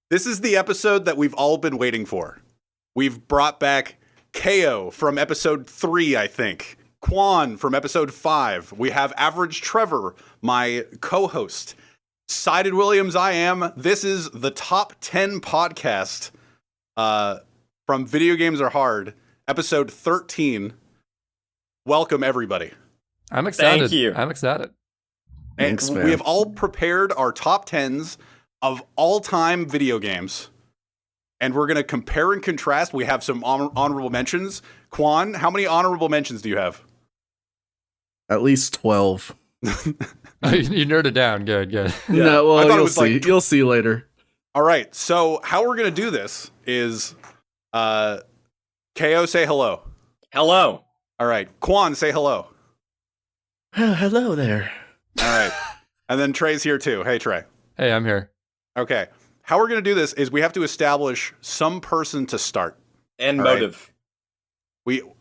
This is the episode that we've all been waiting for. We've brought back Kao from episode 3, I think. Kwan from episode 5. We have Average Trevor, my co-host. Sided Williams, I am. This is the top 10 podcast from Video Games Are Hard, episode 13. Welcome, everybody. I'm excited. Thank you. I'm excited. And Thanks, man. we have all prepared our top 10s of all-time video games. And we're going to compare and contrast. We have some honorable mentions. Kwan, how many honorable mentions do you have? At least 12. You nerded down. Good. Yeah. No, well, I thought it you'll was see. like You'll see later. All right. So how we're going to do this is Ko, say hello. Hello. All right. Kwan, say hello. Hello there. All right. And then Trey's here too. Hey, Trey. Hey, I'm here. Okay. How we're going to do this is we have to establish some person to start. And All right. motive.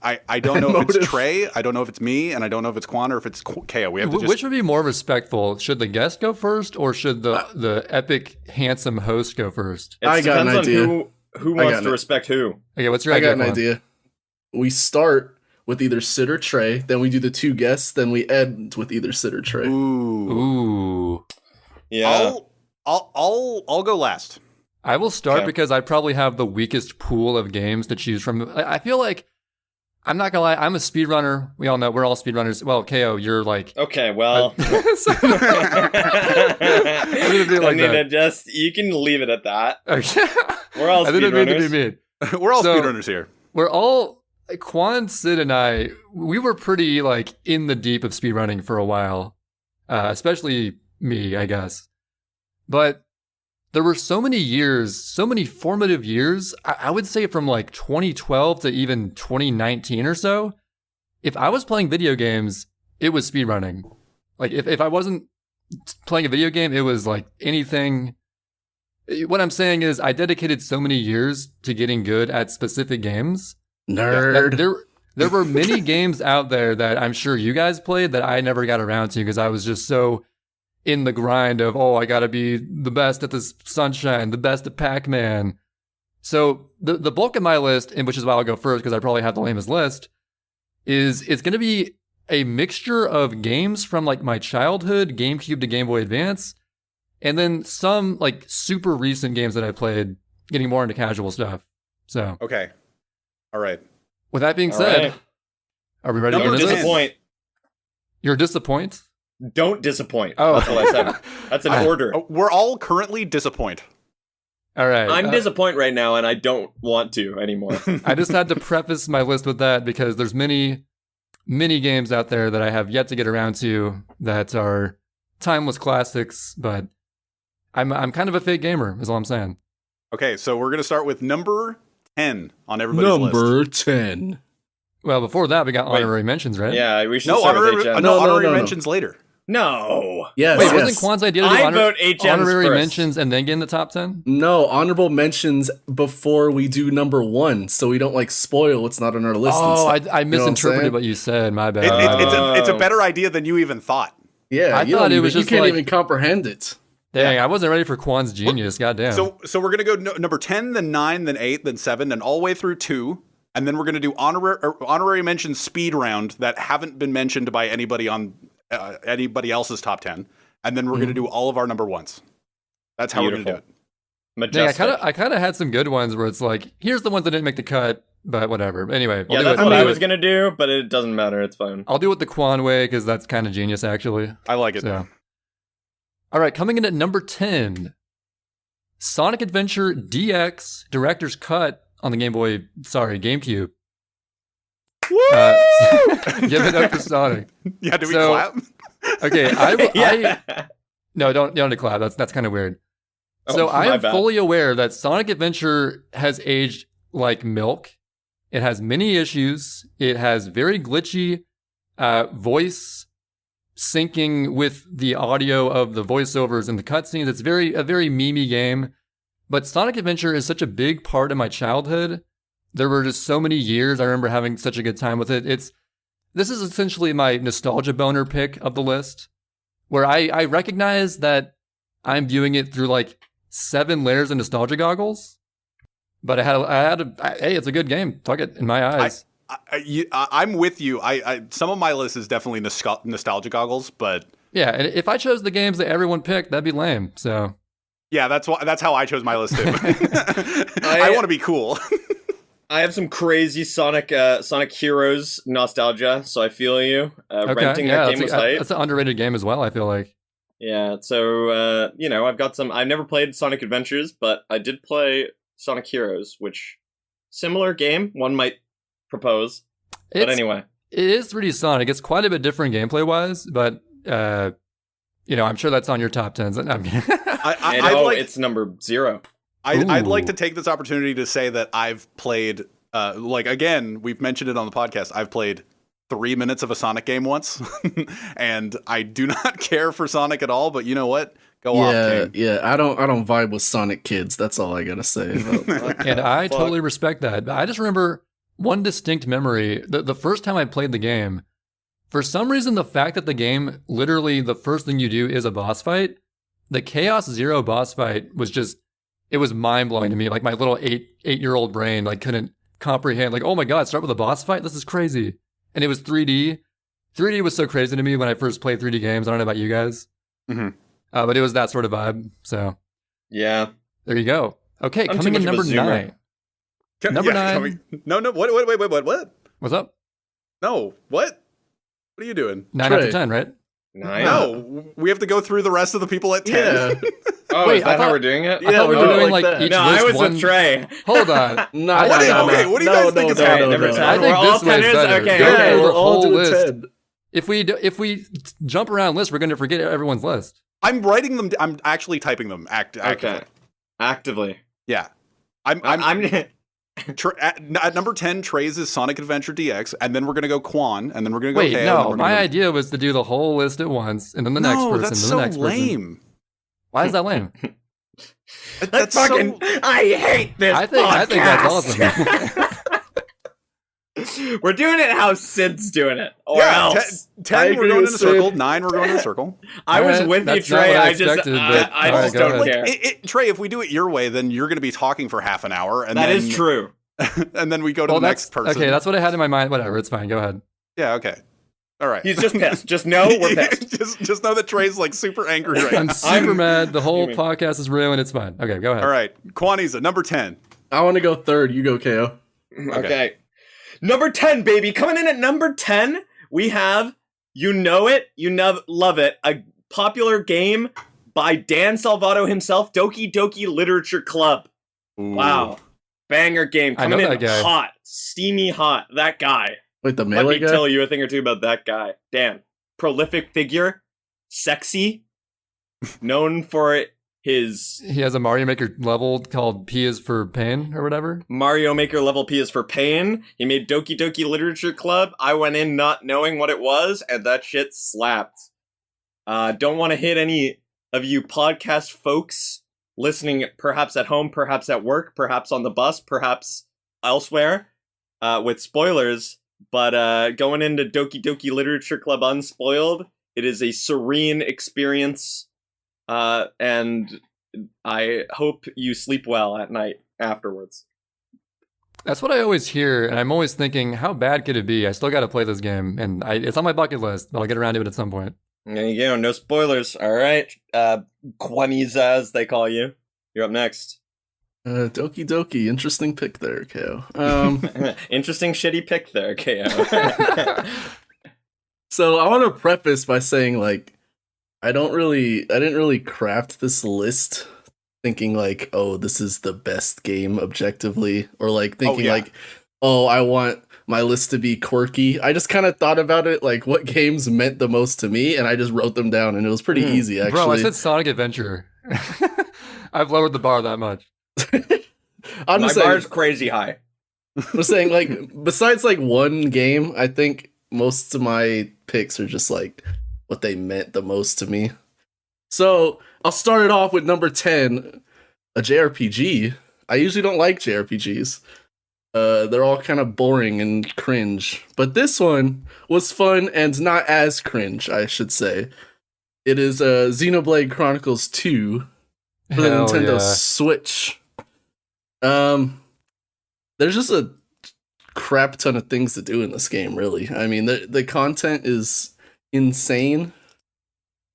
I don't know if Motive. it's Trey, I don't know if it's me, and I don't know if it's Kwan or if it's Ko. We have to just... Which would be more respectful? Should the guest go first, or should the epic, handsome host go first? It I got an depends idea. on who wants to respect who. Okay, what's your I idea? got an Kwan? idea. We start with either Sid or Trey, then we do the two guests, then we end with either Sid or Trey. Ooh. Ooh. Yeah. I'll go last. I will start Okay. because I probably have the weakest pool of games to choose from. I feel like, I'm not gonna lie, I'm a speedrunner. We all know we're all speedrunners. Well, Ko, you're like... Okay, well. I didn't mean like that. You can leave it at that. Okay. We're all I didn't mean to be speedrunners. mean. We're all So- speedrunners here. We're all... Kwan, Sid, and I, we were pretty, like, in the deep of speedrunning for a while. Especially me, I guess. But there were so many years, so many formative years, I would say from like 2012 to even 2019 or so. If I was playing video games, it was speedrunning. Like, if I wasn't playing a video game, it was like anything. What I'm saying is I dedicated so many years to getting good at specific games. Nerd. There were many games out there that I'm sure you guys played that I never got around to because I was just so in the grind of, I got to be the best at this Sunshine, the best at Pac-Man. So the bulk of my list, and which is why I'll go first because I probably have the lamest list, is it's going to be a mixture of games from like my childhood, GameCube to Game Boy Advance, and then some like super recent games that I played, getting more into casual stuff. So, Okay. All right. with that being All said, right. are we ready to Number get into 10. this? Disappoint. You're disappoint? Don't disappoint. Oh. That's what I said. That's an order. Oh, we're all currently disappointed. All right. I'm disappoint right now, and I don't want to anymore. I just had to preface my list with that because there's many games out there that I have yet to get around to that are timeless classics, but I'm kind of a fake gamer, is all I'm saying. Okay, so we're going to start with number 10 on everybody's list. Number 10. Well, before that, we got Wait. honorary mentions, right? Yeah, we should No, start with honorary, HM. No, honorary no. mentions later. No. Yes, Wait, yes. wasn't Kwan's idea to do I vote HMs honorary first. mentions and then get in the top 10? No, honorable mentions before we do number 1, so we don't like spoil what's not on our list. and Oh, stuff. I You know what I'm misinterpreted saying? what you said. My bad. It's a better idea than you even thought. Yeah, I you thought don't it even- was just you can't like- even comprehend it. Dang, I wasn't ready for Kwan's genius. Goddamn. So we're going to go number 10, then 9, then 8, then 7, then all the way through 2. And then we're going to do honorary mentions speed round that haven't been mentioned by anybody on anybody else's top 10. And then we're going to do all of our number ones. That's how we're going to do it. Majestic. Dang, I kind of had some good ones where it's like, here's the ones that didn't make the cut, but whatever. Anyway, Yeah, I'll do that's it. what I I mean- was going to do, but it doesn't matter. It's fine. I'll do it the Kwan way because that's kind of genius, actually. I like it. So, all right, coming in at number 10, Sonic Adventure DX Director's Cut on the GameCube. Woo! Give it up for Sonic. Yeah, do we So- clap? Okay, Yeah. no, don't declare. That's kind of weird. So Oh, I my am bad. fully aware that Sonic Adventure has aged like milk. It has many issues. It has very glitchy voice syncing with the audio of the voiceovers and the cutscenes. It's a very memey game. But Sonic Adventure is such a big part of my childhood. There were just so many years I remember having such a good time with it. This is essentially my nostalgia boner pick of the list, where I recognize that I'm viewing it through like 7 layers of nostalgia goggles. But hey, it's a good game. Fuck it, in my eyes. I'm with you. Some of my list is definitely nostalgia goggles, but Yeah, and if I chose the games that everyone picked, that'd be lame. So yeah, that's how I chose my list too. I want to be cool. I have some crazy Sonic Heroes nostalgia, so I feel you. Renting that game was hype. That's an underrated game as well, I feel like. Yeah, so I've got some. I've never played Sonic Adventures, but I did play Sonic Heroes, which similar game one might propose. But anyway, it is 3D Sonic. It's quite a bit different gameplay wise, but I'm sure that's on your top 10s. It's number 0. I'd like to take this opportunity to say that I've played, again, we've mentioned it on the podcast. I've played 3 minutes of a Sonic game once, and I do not care for Sonic at all. But you know what? Go off, King. Yeah. I don't vibe with Sonic kids. That's all I gotta say. And I totally respect that. I just remember one distinct memory. The first time I played the game, for some reason, the fact that the game literally the first thing you do is a boss fight. The Chaos Zero boss fight was just. It was mind-blowing to me. Like, my little 8-year-old brain, couldn't comprehend. Like, oh my god, start with a boss fight? This is crazy. And it was 3D. 3D was so crazy to me when I first played 3D games. I don't know about you guys. Mm-hmm. But it was that sort of vibe. So, yeah. There you go. Okay, coming in number 9. Number 9. No, wait. What? What's up? No, what? What are you doing? 9 out of 10, right? 9? No, we have to go through the rest of the people at 10. Yeah. Oh, wait, is that how we're doing it? I thought we were doing each list I was one. with Trey. Hold on. What do you guys think is happening? Number 10. I think We're all this way is 10ers? better. Okay, Go okay. through We're the all whole doing list. 10. If we jump around lists, we're going to forget everyone's list. I'm writing them. I'm actually typing them. Actively. Okay. Actively. Yeah. I'm at number 10, Trey's is Sonic Adventure DX, and then we're going to go Quan, and then we're going to go Wait, KO. no. My idea was to do the whole list at once, and then the next person, that's and so the next lame. person. Why is that lame? That's fucking. I hate this. I think that's awesome. We're doing it how Sid's doing it, or Yeah, else. 10 we're going in a circle. 9 we're going in a circle. I was with you, that's not Trey. what I I just expected, but- I Alright, just go don't ahead. care. Trey, if we do it your way, then you're going to be talking for half an hour, and That is true. and then we go to the next person. Okay, that's what I had in my mind. Whatever, it's fine. Go ahead. Yeah. Okay. All right. He's just pissed. Just know we're pissed. just know that Trey's super angry right I'm now. super mad. The whole podcast is ruined. It's fine. Okay, go ahead. All right, Kwaniza, number 10. I want to go third. You go, KO. Okay. Number 10, baby. Coming in at number 10, we have You Know It, Love It, a popular game by Dan Salvato himself, Doki Doki Literature Club. Ooh. Wow. Banger game. I know Coming in that guy. hot. Steamy hot. That guy. Wait, the Let melee me guy? tell you a thing or two about that guy. Dan. Prolific figure. Sexy. Known for his He has a Mario Maker level called P is for Pain or whatever. Mario Maker level P is for pain. He made Doki Doki Literature Club. I went in not knowing what it was, and that shit slapped. Don't want to hit any of you podcast folks listening, perhaps at home, perhaps at work, perhaps on the bus, perhaps elsewhere, with spoilers. But going into Doki Doki Literature Club unspoiled, it is a serene experience. And I hope you sleep well at night afterwards. That's what I always hear, and I'm always thinking, how bad could it be? I still got to play this game, and it's on my bucket list, but I'll get around to it at some point. There you go, no spoilers. All right, Kwaniza, as they call you. You're up next. Doki Doki. Interesting pick there, KO. Interesting shitty pick there, KO. So I want to preface by saying, I didn't really craft this list thinking oh, this is the best game objectively, or thinking I want my list to be quirky. I just kind of thought about it, what games meant the most to me, and I just wrote them down, and it was pretty easy, actually. Bro, I said Sonic Adventure. I've lowered the bar that much. I'm My just saying, bar's crazy high. I'm saying, besides one game, I think most of my picks are just what they meant the most to me. So I'll start it off with number 10, a JRPG. I usually don't like JRPGs. They're all kind of boring and cringe. But this one was fun and not as cringe, I should say. It is Xenoblade Chronicles 2. for the Hell Nintendo yeah. Switch. There's just a crap ton of things to do in this game, really. I mean, the content is insane.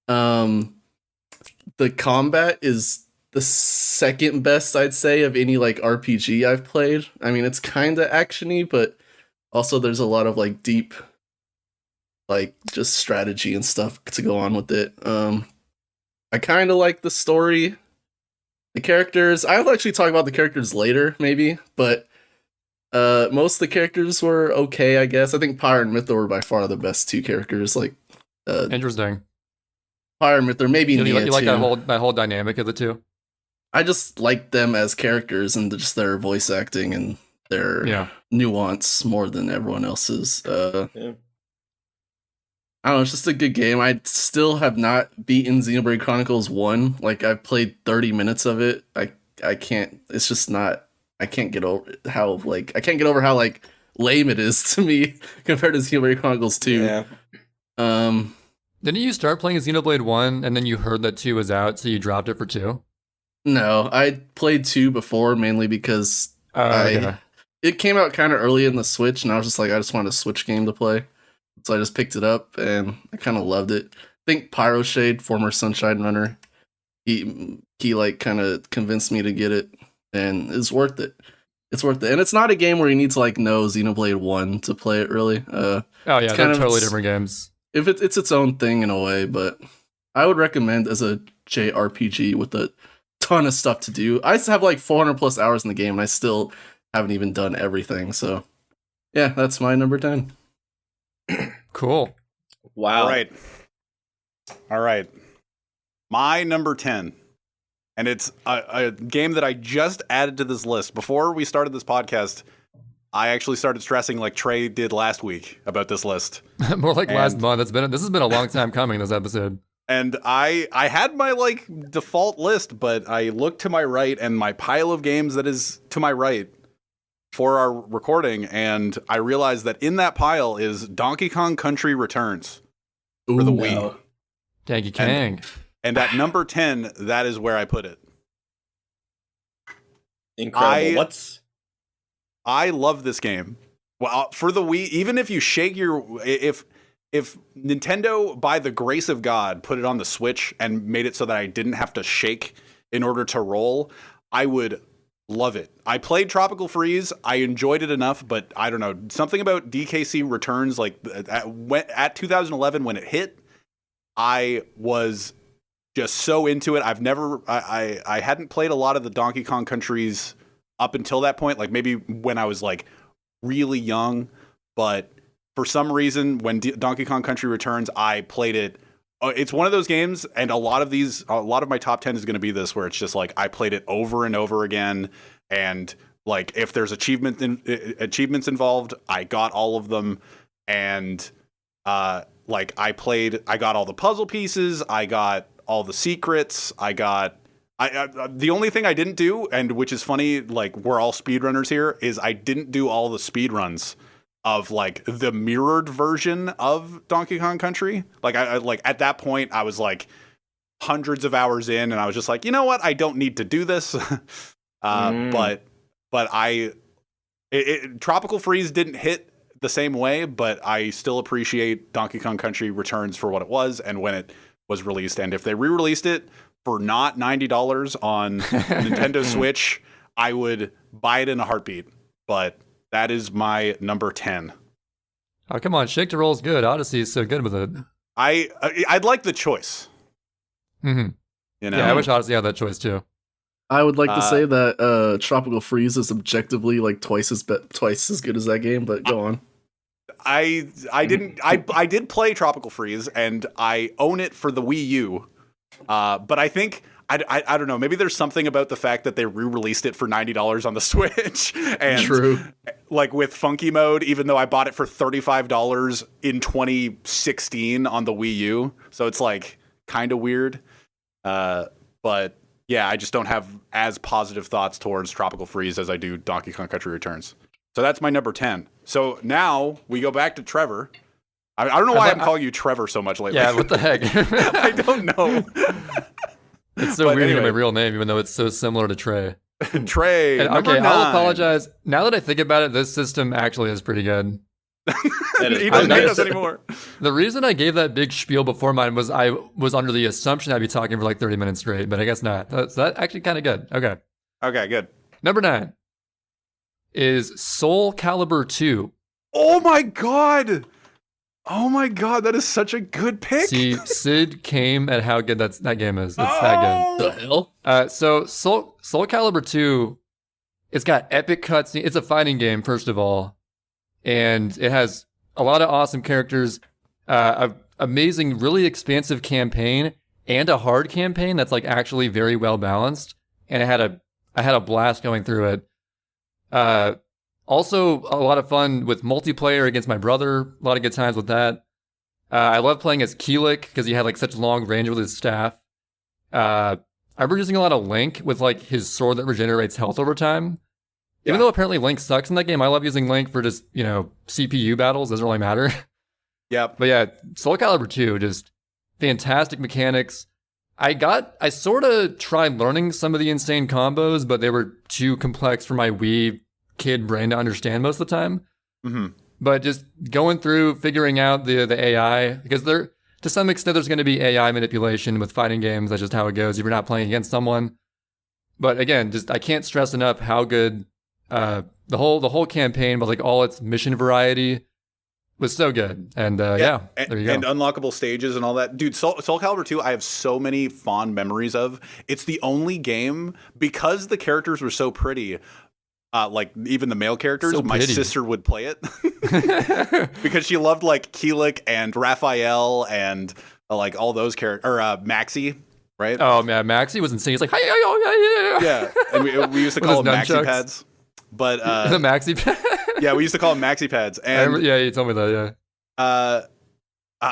The combat is the second best, I'd say, of any like RPG I've played. I mean, it's kind of actiony, but also there's a lot of like deep, like just strategy and stuff to go on with it. I kind of like the story. The characters, I'll actually talk about the characters later, maybe, but most of the characters were okay, I guess. I think Pyre and Mythra were by far the best two characters. Like, Interesting. Pyre and Mythra, maybe You Nia like too. that whole dynamic of the two? I just like them as characters and just their voice acting and their nuance more than everyone else's. Yeah. I don't know, it's just a good game. I still have not beaten Xenoblade Chronicles 1. Like, I've played 30 minutes of it. I can't, it's just not, I can't get over how, like, lame it is to me compared to Xenoblade Chronicles 2. Yeah. Didn't you start playing Xenoblade 1 and then you heard that 2 was out, so you dropped it for 2? No, I played 2 before, mainly because it came out kind of early in the Switch, and I was just like, I just wanted a Switch game to play. So I just picked it up, and I kind of loved it. I think Pyroshade, former Sunshine Runner, he like kind of convinced me to get it, and it's worth it. It's worth it. And it's not a game where you need to like know Xenoblade 1 to play it, really. Oh yeah, they're totally different games. If it's its own thing in a way, but I would recommend as a JRPG with a ton of stuff to do. I have like 400 plus hours in the game, and I still haven't even done everything. So yeah, that's my number 10. Cool. Wow. All right. My number 10. And it's a game that I just added to this list. Before we started this podcast, I actually started stressing like Trey did last week about this list. More like last month. This has been a long time coming, this episode. And I had my like default list, but I looked to my right and my pile of games that is to my right for our recording, and I realized that in that pile is Donkey Kong Country Returns for the Wii. Donkey Kong. And at number 10, that is where I put it. Incredible. I love this game. Well, for the Wii, even if you shake if Nintendo, by the grace of God, put it on the Switch and made it so that I didn't have to shake in order to roll, I would love it. I played Tropical Freeze. I enjoyed it enough, but I don't know. Something about DKC Returns, like at 2011 when it hit, I was just so into it. I hadn't played a lot of the Donkey Kong countries up until that point, like maybe when I was like really young, but for some reason when Donkey Kong Country Returns, I played it. It's one of those games, and a lot of my top 10 is going to be this, where it's just like I played it over and over again, and like if there's achievements involved, I got all of them, and like I got all the puzzle pieces, I got all the secrets, the only thing I didn't do, and which is funny, like we're all speedrunners here, is I didn't do all the speedruns of like the mirrored version of Donkey Kong Country. Like I like at that point I was like hundreds of hours in, and I was just like, you know what, I don't need to do this. But Tropical Freeze didn't hit the same way, but I still appreciate Donkey Kong Country Returns for what it was and when it was released. And if they re-released it for not $90 on Nintendo Switch, I would buy it in a heartbeat. But that is my number 10. Oh, come on. Shake to Roll's good. Odyssey is so good with it. I'd like the choice. Mm-hmm. You know? Yeah, I wish Odyssey had that choice too. I would like to say that Tropical Freeze is objectively like twice as good as that game, but go on. I did play Tropical Freeze, and I own it for the Wii U. But I think I don't know. Maybe there's something about the fact that they re-released it for $90 on the Switch, and True. Like with Funky Mode, even though I bought it for $35 in 2016 on the Wii U, so it's like kind of weird. But yeah, I just don't have as positive thoughts towards Tropical Freeze as I do Donkey Kong Country Returns. So that's my number 10. So now we go back to Trevor. I don't know why I'm calling you Trevor so much lately. Yeah, what the heck? I don't know. It's so But weird to anyway. my real name, even though it's so similar to Trey. Trey, And, number okay, 9. I'll apologize. Now that I think about it, this system actually is pretty good. He doesn't hate us anymore. The reason I gave that big spiel before mine was I was under the assumption I'd be talking for like 30 minutes straight, but I guess not. That's actually kind of good. Okay. Okay, good. Number 9 is Soul Calibur 2. Oh my god! Oh my god, that is such a good pick. See, Sid came at how good that game is. It's that The hell? good. So Soul Calibur 2, it's got epic cutscenes. It's a fighting game, first of all. And it has a lot of awesome characters, a amazing, really expansive campaign, and a hard campaign that's like actually very well balanced. And I had a blast going through it. Also, a lot of fun with multiplayer against my brother. A lot of good times with that. I love playing as Keelik because he had like such long range with his staff. I remember using a lot of Link with like his sword that regenerates health over time. Even though apparently Link sucks in that game, I love using Link for just, CPU battles. Doesn't really matter. Yep. But yeah, Soul Calibur 2, just fantastic mechanics. I sort of tried learning some of the insane combos, but they were too complex for my Wii kid brain to understand most of the time. Mm-hmm. But just going through, figuring out the AI, because to some extent there's going to be AI manipulation with fighting games. That's just how it goes if you're not playing against someone. But again, just I can't stress enough how good the whole campaign, but like all its mission variety was so good. And there you go. And unlockable stages and all that. Dude, Soul Calibur 2, I have so many fond memories of. It's the only game, because the characters were so pretty, like even the male characters, my sister would play it. Because she loved like Keelik and Raphael and like all those characters, or Maxi, right? Oh man, Maxi was insane. He's like, yeah. And we used to call them Maxi pads. But the Maxi pads. Yeah, we used to call them Maxi pads. And you told me that. Yeah.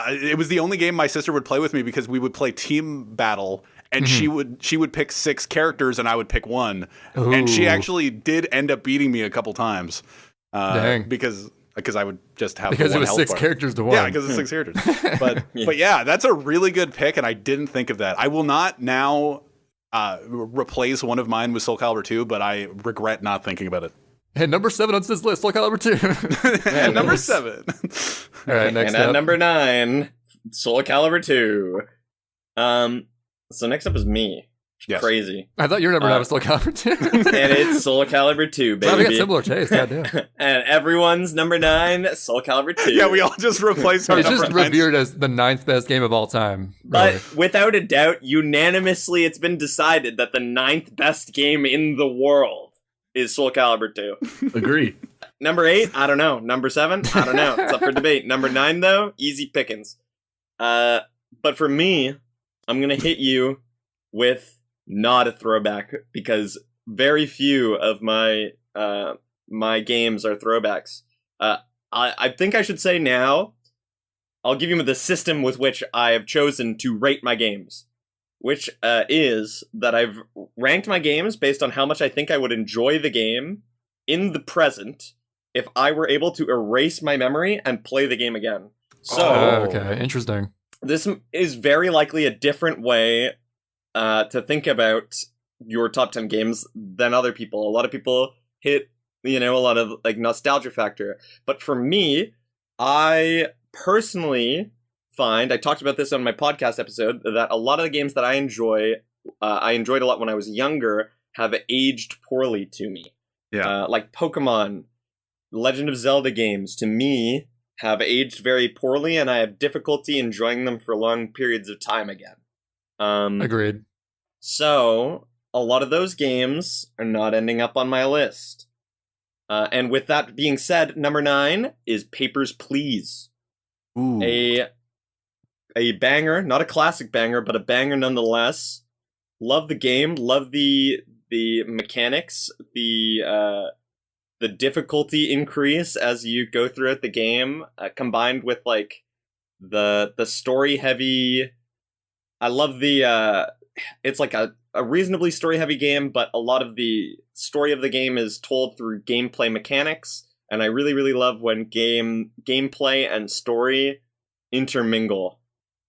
It was the only game my sister would play with me because we would play team battle, and she would pick 6 characters and I would pick 1. Ooh. And she actually did end up beating me a couple times. Dang. Because I would just have because the one it was health 6 bar. characters to 1. Yeah, because it's 6 characters. But yeah, that's a really good pick, and I didn't think of that. I will not now replace one of mine with Soul Calibur 2, but I regret not thinking about it. And number 7 on this list, Soul Calibur 2. And number 7. All right, next and up. at number 9, Soul Calibur 2. So next up is me. Yes. Crazy. I thought your number 9 was Soul Calibur 2. And it's Soul Calibur 2, baby. Wow, we got similar taste, goddamn. And everyone's number 9, Soul Calibur 2. Yeah, we all just replaced our It's number just 9s. revered as the 9th best game of all time. But Really. without a doubt, unanimously, it's been decided that the 9th best game in the world is Soul Calibur 2. Agree. Number 8, I don't know. Number 7, I don't know. It's up for debate. Number 9, though, easy pickings. But for me, I'm going to hit you with not a throwback, because very few of my my games are throwbacks. I think I should say now, I'll give you the system with which I have chosen to rate my games, which is that I've ranked my games based on how much I think I would enjoy the game in the present if I were able to erase my memory and play the game again. So, Okay, interesting. this is very likely a different way to think about your top 10 games than other people. A lot of people hit, a lot of like nostalgia factor. But for me, I personally find, I talked about this on my podcast episode, that a lot of the games that I enjoyed a lot when I was younger, have aged poorly to me. Yeah. Like Pokemon, Legend of Zelda games, to me, have aged very poorly, and I have difficulty enjoying them for long periods of time again. Agreed. So, a lot of those games are not ending up on my list. And with that being said, number 9 is Papers, Please. Ooh. A banger, not a classic banger, but a banger nonetheless. Love the game, love the mechanics, the difficulty increase as you go throughout the game, combined with like the story heavy. I love it's like a reasonably story heavy game, but a lot of the story of the game is told through gameplay mechanics, and I really, really love when gameplay and story intermingle.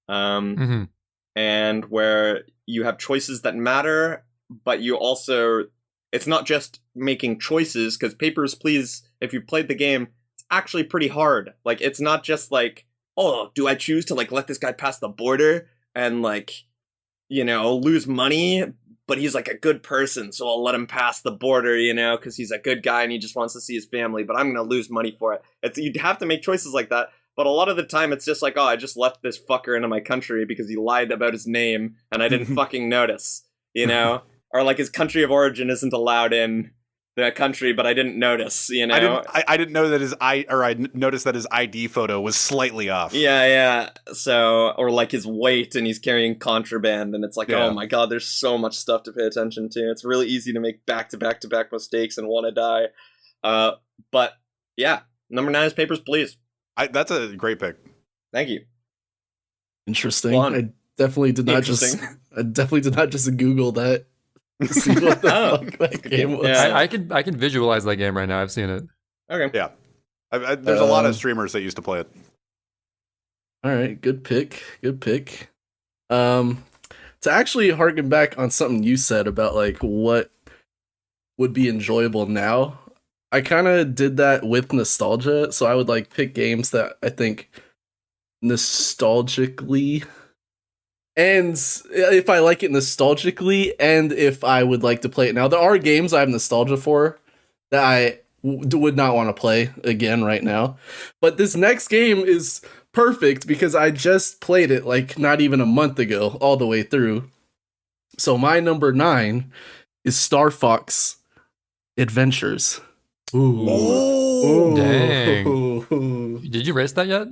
And where you have choices that matter, but you also, it's not just making choices, because Papers, Please, if you played the game, it's actually pretty hard. Like, it's not just like, oh, do I choose to, like, let this guy pass the border and, like, you know, lose money, but he's, like, a good person, so I'll let him pass the border, you know, because he's a good guy and he just wants to see his family, but I'm going to lose money for it. You'd have to make choices like that. But a lot of the time, it's just like, oh, I just left this fucker into my country because he lied about his name, and I didn't fucking notice, you know? Or, like, his country of origin isn't allowed in the country, but I didn't notice, you know? I didn't know that I noticed that his ID photo was slightly off. Yeah. So, or, like, his weight, and he's carrying contraband, and it's like, Yeah. oh my god, there's so much stuff to pay attention to. It's really easy to make back-to-back-to-back mistakes and want to die. But, yeah, number 9 is Papers, Please. That's a great pick. Thank you. Interesting. Fun. I definitely did not just Google that to see what the fuck that game was. Yeah. I can visualize that game right now. I've seen it. Okay. Yeah. There's a lot of streamers that used to play it. All right, good pick. To actually harken back on something you said about like what would be enjoyable now, I kind of did that with nostalgia. So I would like pick games that I think nostalgically, and if I like it nostalgically, and if I would like to play it now. There are games I have nostalgia for that I would not want to play again right now. But this next game is perfect because I just played it like not even a month ago, all the way through. So my number 9 is Star Fox Adventures. Ooh. Dang. Did you race that yet?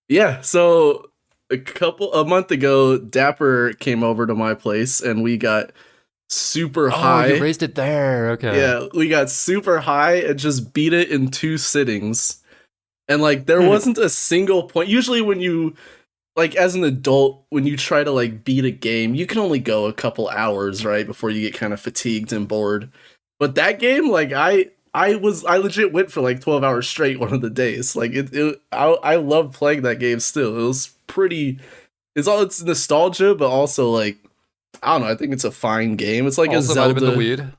Yeah, so a month ago, Dapper came over to my place and we got super high. Oh, you raced it there. Okay. Yeah, we got super high and just beat it in 2 sittings. And like there wasn't a single point. Usually when you like as an adult, when you try to like beat a game, you can only go a couple hours, right, before you get kind of fatigued and bored. But that game, like I legit went for like 12 hours straight one of the days. Like I love playing that game still. It was pretty. It's nostalgia, but also like I don't know. I think it's a fine game. It's like also a Zelda. might have been the weed.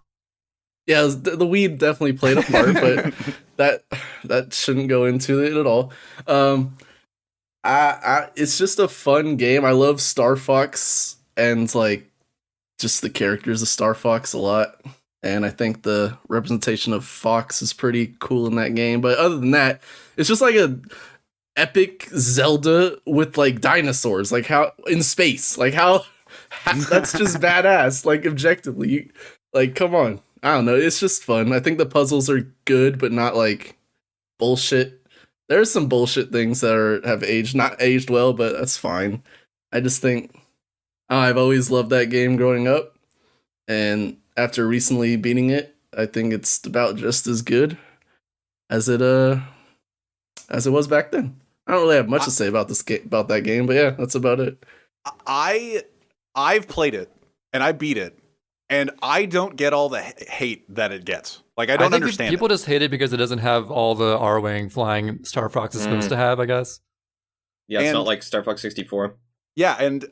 Yeah, the weed definitely played a part, but that shouldn't go into it at all. It's just a fun game. I love Star Fox and like just the characters of Star Fox a lot. And I think the representation of Fox is pretty cool in that game. But other than that, it's just like a epic Zelda with like dinosaurs, like how in space, like how that's just badass. Like objectively, like come on, I don't know. It's just fun. I think the puzzles are good, but not like bullshit. There's some bullshit things that have not aged well, but that's fine. I just think I've always loved that game growing up, and after recently beating it, I think it's about just as good as it was back then. I don't really have much to say about that game, but yeah, that's about it. I've played it and I beat it, and I don't get all the hate that it gets. Like I don't understand. People just hate it because it doesn't have all the R-wing flying Star Fox is supposed to have, I guess. Yeah, it's not like Star Fox 64. Yeah, and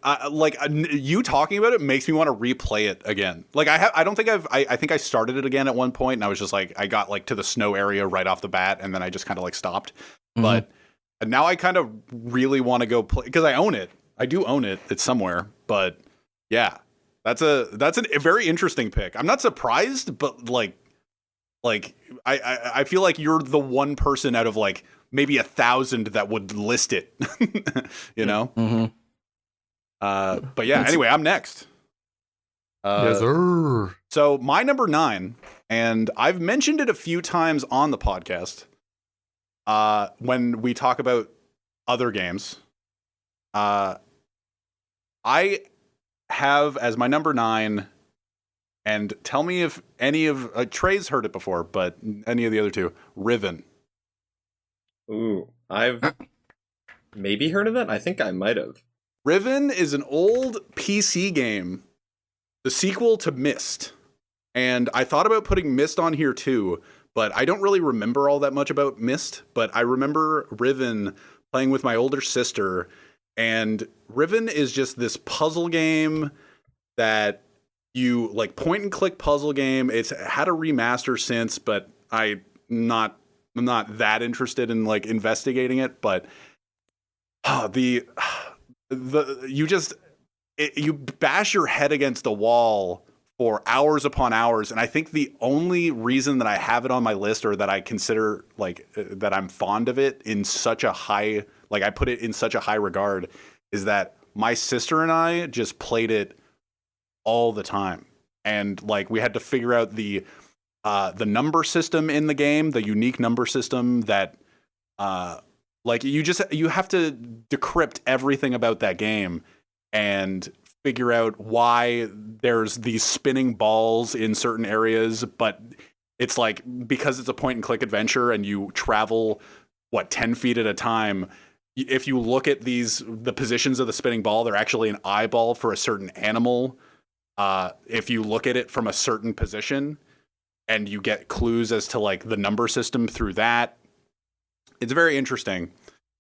you talking about it makes me want to replay it again. Like I think I started it again at one point, and I was just like, I got like to the snow area right off the bat, and then I just kind of like stopped. Mm-hmm. But now I kind of really want to go play because I own it. I do own it. It's somewhere. But yeah, that's a very interesting pick. I'm not surprised, but like I feel like you're the one person out of like maybe 1,000 that would list it. You know. Mm-hmm. But yeah, anyway, I'm next. Yes, sir. So my number 9, and I've mentioned it a few times on the podcast when we talk about other games. I have as my number 9, and tell me if any of Trey's heard it before, but any of the other two, Riven. Ooh, I've maybe heard of it. I think I might have. Riven is an old PC game, the sequel to Myst. And I thought about putting Myst on here too, but I don't really remember all that much about Myst. But I remember Riven playing with my older sister, and Riven is just this puzzle game that you like point and click puzzle game. It's had a remaster since, but I'm not that interested in like investigating it. But you bash your head against a wall for hours upon hours, and I think the only reason that I have it on my list, or that I consider like that I'm fond of it in such a high, like I put it in such a high regard, is that my sister and I just played it all the time, and like we had to figure out the number system in the game, the unique number system that like you have to decrypt everything about that game and figure out why there's these spinning balls in certain areas. But it's like, because it's a point and click adventure and you travel 10 feet at a time, if you look at the positions of the spinning ball, they're actually an eyeball for a certain animal. If you look at it from a certain position, and you get clues as to like the number system through that. It's very interesting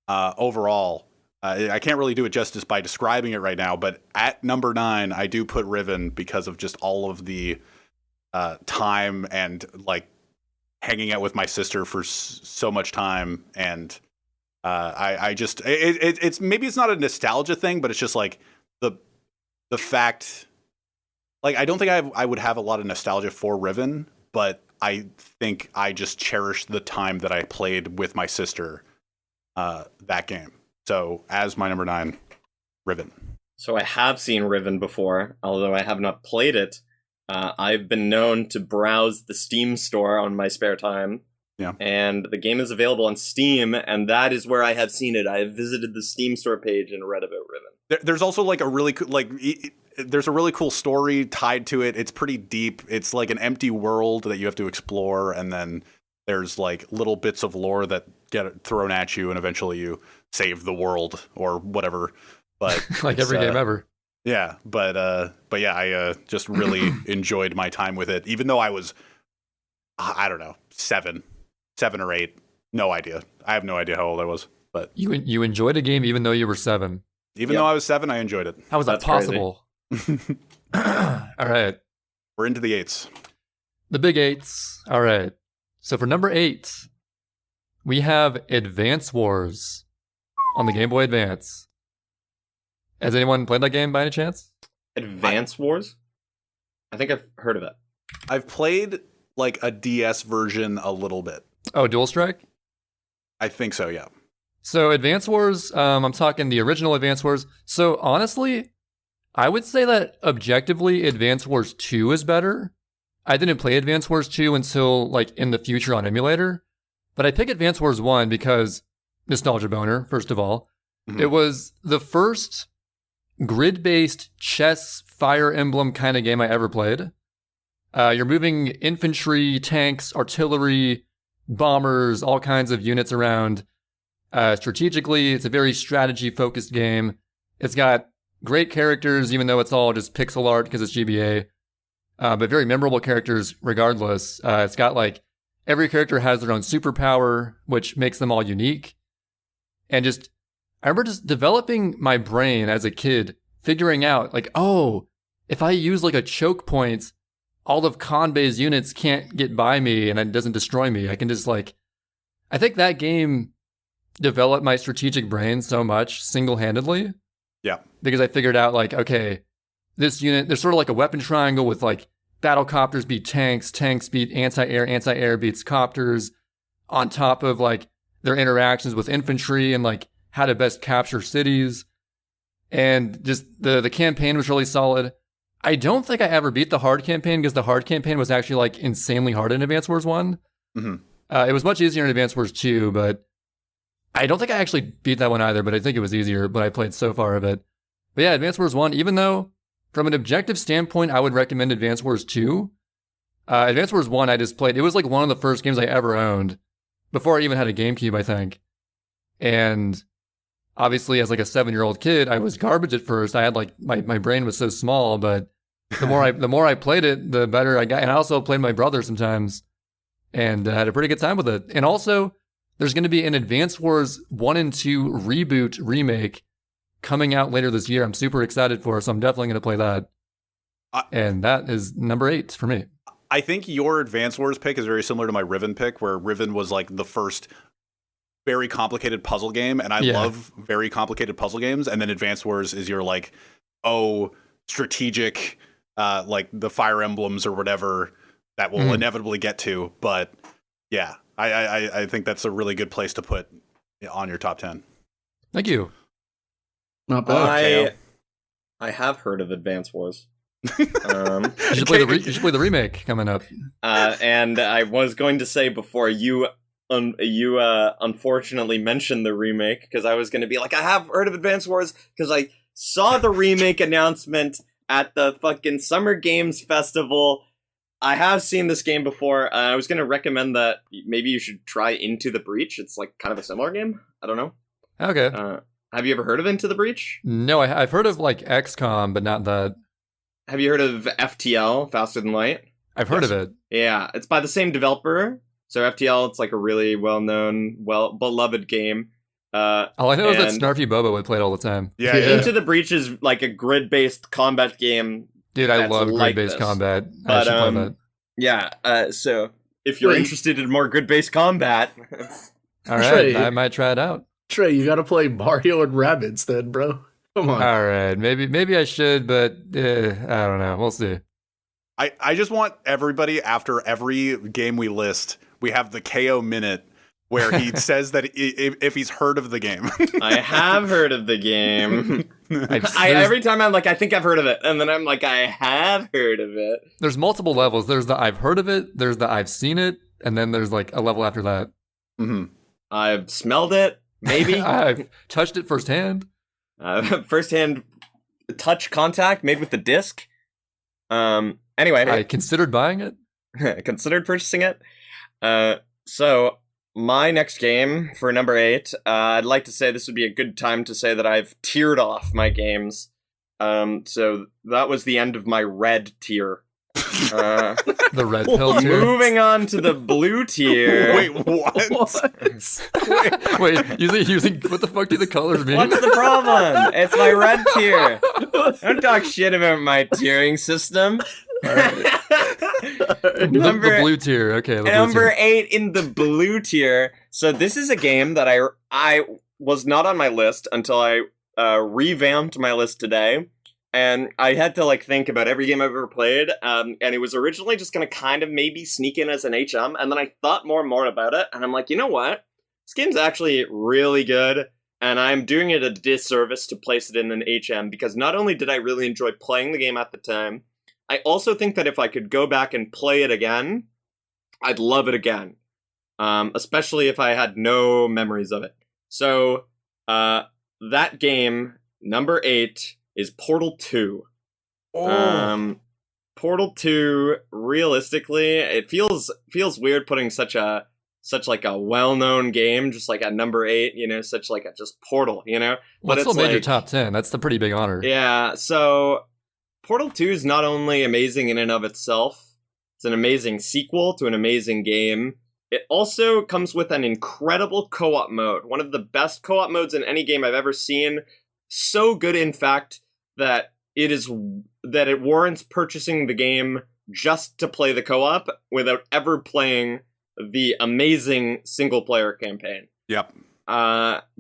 overall. I can't really do it justice by describing it right now, but at number 9, I do put Riven because of just all of the time and like hanging out with my sister for so much time. And I just, it's maybe it's not a nostalgia thing, but it's just like the fact, like, I don't think I would have a lot of nostalgia for Riven, but I think I just cherish the time that I played with my sister that game. So as my number 9, Riven. So I have seen Riven before, although I have not played it. I've been known to browse the Steam store on my spare time. Yeah. And the game is available on Steam, and that is where I have seen it. I have visited the Steam store page and read about Riven. There's also like a really there's a really cool story tied to it. It's pretty deep. It's like an empty world that you have to explore, and then there's like little bits of lore that get thrown at you, and eventually you save the world or whatever. But like every game ever. Yeah, but yeah, I just really enjoyed my time with it, even though I was, I don't know, 7 or 8. No idea. I have no idea how old I was. But you enjoyed a game even though you were 7. Even though I was 7, I enjoyed it. How was that possible? All right. We're into the 8s. The big 8s. All right. So for number 8, we have Advance Wars on the Game Boy Advance. Has anyone played that game by any chance? Advance Wars? I think I've heard of it. I've played like a DS version a little bit. Oh, Dual Strike? I think so, yeah. So Advance Wars, I'm talking the original Advance Wars. So honestly, I would say that objectively Advance Wars 2 is better. I didn't play Advance Wars 2 until like in the future on emulator. But I pick Advance Wars 1 because nostalgia boner, first of all. Mm-hmm. It was the first grid-based chess Fire Emblem kind of game I ever played. You're moving infantry, tanks, artillery, bombers, all kinds of units around. Strategically, it's a very strategy-focused game. It's got great characters, even though it's all just pixel art because it's GBA. But very memorable characters regardless. It's got like, every character has their own superpower, which makes them all unique. And just, I remember just developing my brain as a kid, figuring out like, oh, if I use like a choke point, all of Kanbei's units can't get by me and it doesn't destroy me. I can just like, I think that game developed my strategic brain so much single-handedly. Yeah. Because I figured out like, okay, this unit, there's sort of like a weapon triangle with like battle copters beat tanks, tanks beat anti-air beats copters, on top of like their interactions with infantry and like how to best capture cities. And just the campaign was really solid. I don't think I ever beat the hard campaign because the hard campaign was actually like insanely hard in Advance Wars 1. Mm-hmm. It was much easier in Advance Wars 2, but I don't think I actually beat that one either, but I think it was easier, but I played so far of it. But yeah, Advance Wars 1, even though from an objective standpoint, I would recommend Advance Wars 2. Advance Wars 1, I just played. It was like one of the first games I ever owned before I even had a GameCube, I think. And obviously, as like a 7-year-old kid, I was garbage at first. I had like, my brain was so small, but the more I played it, the better I got. And I also played my brother sometimes and had a pretty good time with it. And also, there's going to be an Advance Wars 1 and 2 reboot remake coming out later this year. I'm super excited for it, so I'm definitely going to play that. and that is number 8 for me. I think your Advance Wars pick is very similar to my Riven pick, where Riven was like the first very complicated puzzle game, and I love very complicated puzzle games. And then Advance Wars is your like, strategic, like the Fire Emblems or whatever that we'll inevitably get to. But yeah, I think that's a really good place to put on your top 10. Thank you. Not bad. I have heard of Advance Wars. You should play the remake coming up. And I was going to say before you unfortunately mentioned the remake, because I was going to be like, I have heard of Advance Wars because I saw the remake announcement at the fucking Summer Games Festival. I have seen this game before. I was going to recommend that maybe you should try Into the Breach. It's like kind of a similar game. I don't know. Okay. Have you ever heard of Into the Breach? No, I've heard of like XCOM, but not that. Have you heard of FTL, Faster Than Light? I've heard of it. Yeah, it's by the same developer. So FTL, it's like a really well-known, beloved game. All I know is that Snarfy Bobo would play it all the time. Yeah. Into the Breach is like a grid-based combat game. Dude, I love like grid-based combat. But, I should play that. Yeah, so if you're interested in more grid-based combat... All right, I might try it out. Trey, you gotta play Mario and Rabbids then, bro. Come on. All right, maybe I should, but I don't know. We'll see. I just want everybody, after every game we list, we have the KO minute where he says that if he's heard of the game. I have heard of the game. Every time I'm like, I think I've heard of it. And then I'm like, I have heard of it. There's multiple levels. There's the I've heard of it. There's the I've seen it. And then there's like a level after that. Mm-hmm. I've smelled it, maybe. I've touched it firsthand. Firsthand touch contact made with the disc. Anyway. I considered buying it. Considered purchasing it. So my next game for number 8, I'd like to say this would be a good time to say that I've tiered off my games. So that was the end of my red tier. The red pill tier. Moving on to the blue tier. Wait, what? Wait, using what the fuck do the colors mean? What's the problem? It's my red tier. Don't talk shit about my tiering system. The blue tier. Okay. Number 8 in the blue tier. So this is a game that I was not on my list until I revamped my list today. And I had to like think about every game I've ever played, and it was originally just going to kind of maybe sneak in as an HM, and then I thought more and more about it, and I'm like, you know what? This game's actually really good, and I'm doing it a disservice to place it in an HM, because not only did I really enjoy playing the game at the time, I also think that if I could go back and play it again, I'd love it again, especially if I had no memories of it. So, that game, number 8... is Portal 2. Portal 2, realistically, it feels weird putting such like a well-known game just like at number 8, you know, such like a just Portal, you know. But it's still made your top 10. That's the pretty big honor. Yeah, so Portal 2 is not only amazing in and of itself, it's an amazing sequel to an amazing game. It also comes with an incredible co-op mode, one of the best co-op modes in any game I've ever seen. So good, in fact, that it warrants purchasing the game just to play the co-op without ever playing the amazing single-player campaign. Yep.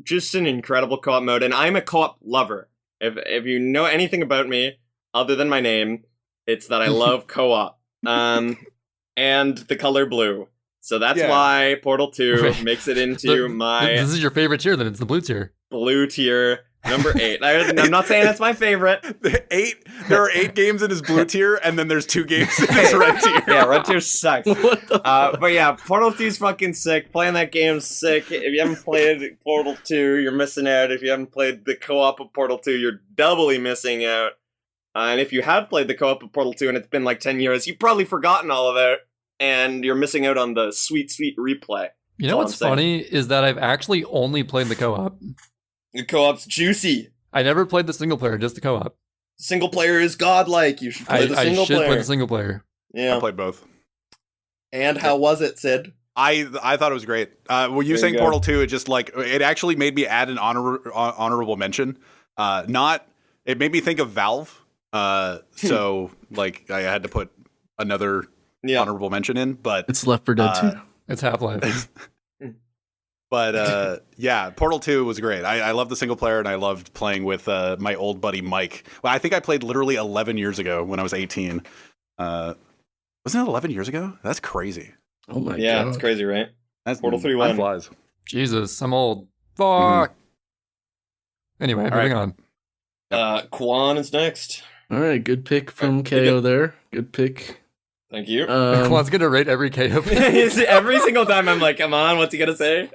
Just an incredible co-op mode, and I'm a co-op lover. If you know anything about me, other than my name, it's that I love co-op. And the color blue. So that's why Portal 2 makes it into my... This is your favorite tier, then it's the blue tier. Blue tier. Number 8. I'm not saying it's my favorite. There are 8 games in his blue tier, and then there's 2 games in his red tier. Yeah, red tier sucks. But yeah, Portal 2 is fucking sick. Playing that game's sick. If you haven't played Portal 2, you're missing out. If you haven't played the co-op of Portal 2, you're doubly missing out. And if you have played the co-op of Portal 2 and it's been like 10 years, you've probably forgotten all of it, and you're missing out on the sweet, sweet replay. You know what's funny is that I've actually only played the co-op. The co-op's juicy. I never played the single player, just the co-op. Single player is godlike. You should play the single player. I should play the single player. Yeah. I played both. And how was it, Sid? I thought it was great. Well, you saying Portal 2, it actually made me add an honorable mention. It made me think of Valve. So like I had to put another honorable mention in, but It's Left 4 Dead 2. It's Half-Life. But yeah, Portal 2 was great. I love the single player, and I loved playing with my old buddy Mike. Well, I think I played literally 11 years ago when I was 18. Wasn't it 11 years ago? That's crazy. Oh my god. Yeah, it's crazy, right? That's Portal 3 time won. flies. Jesus, I'm old. Fuck. Anyway, moving on. Kwan is next. All right, good pick from KO there. Good pick. Thank you. Kwan's gonna rate every KO pick. Every single time I'm like, come on, what's he gonna say?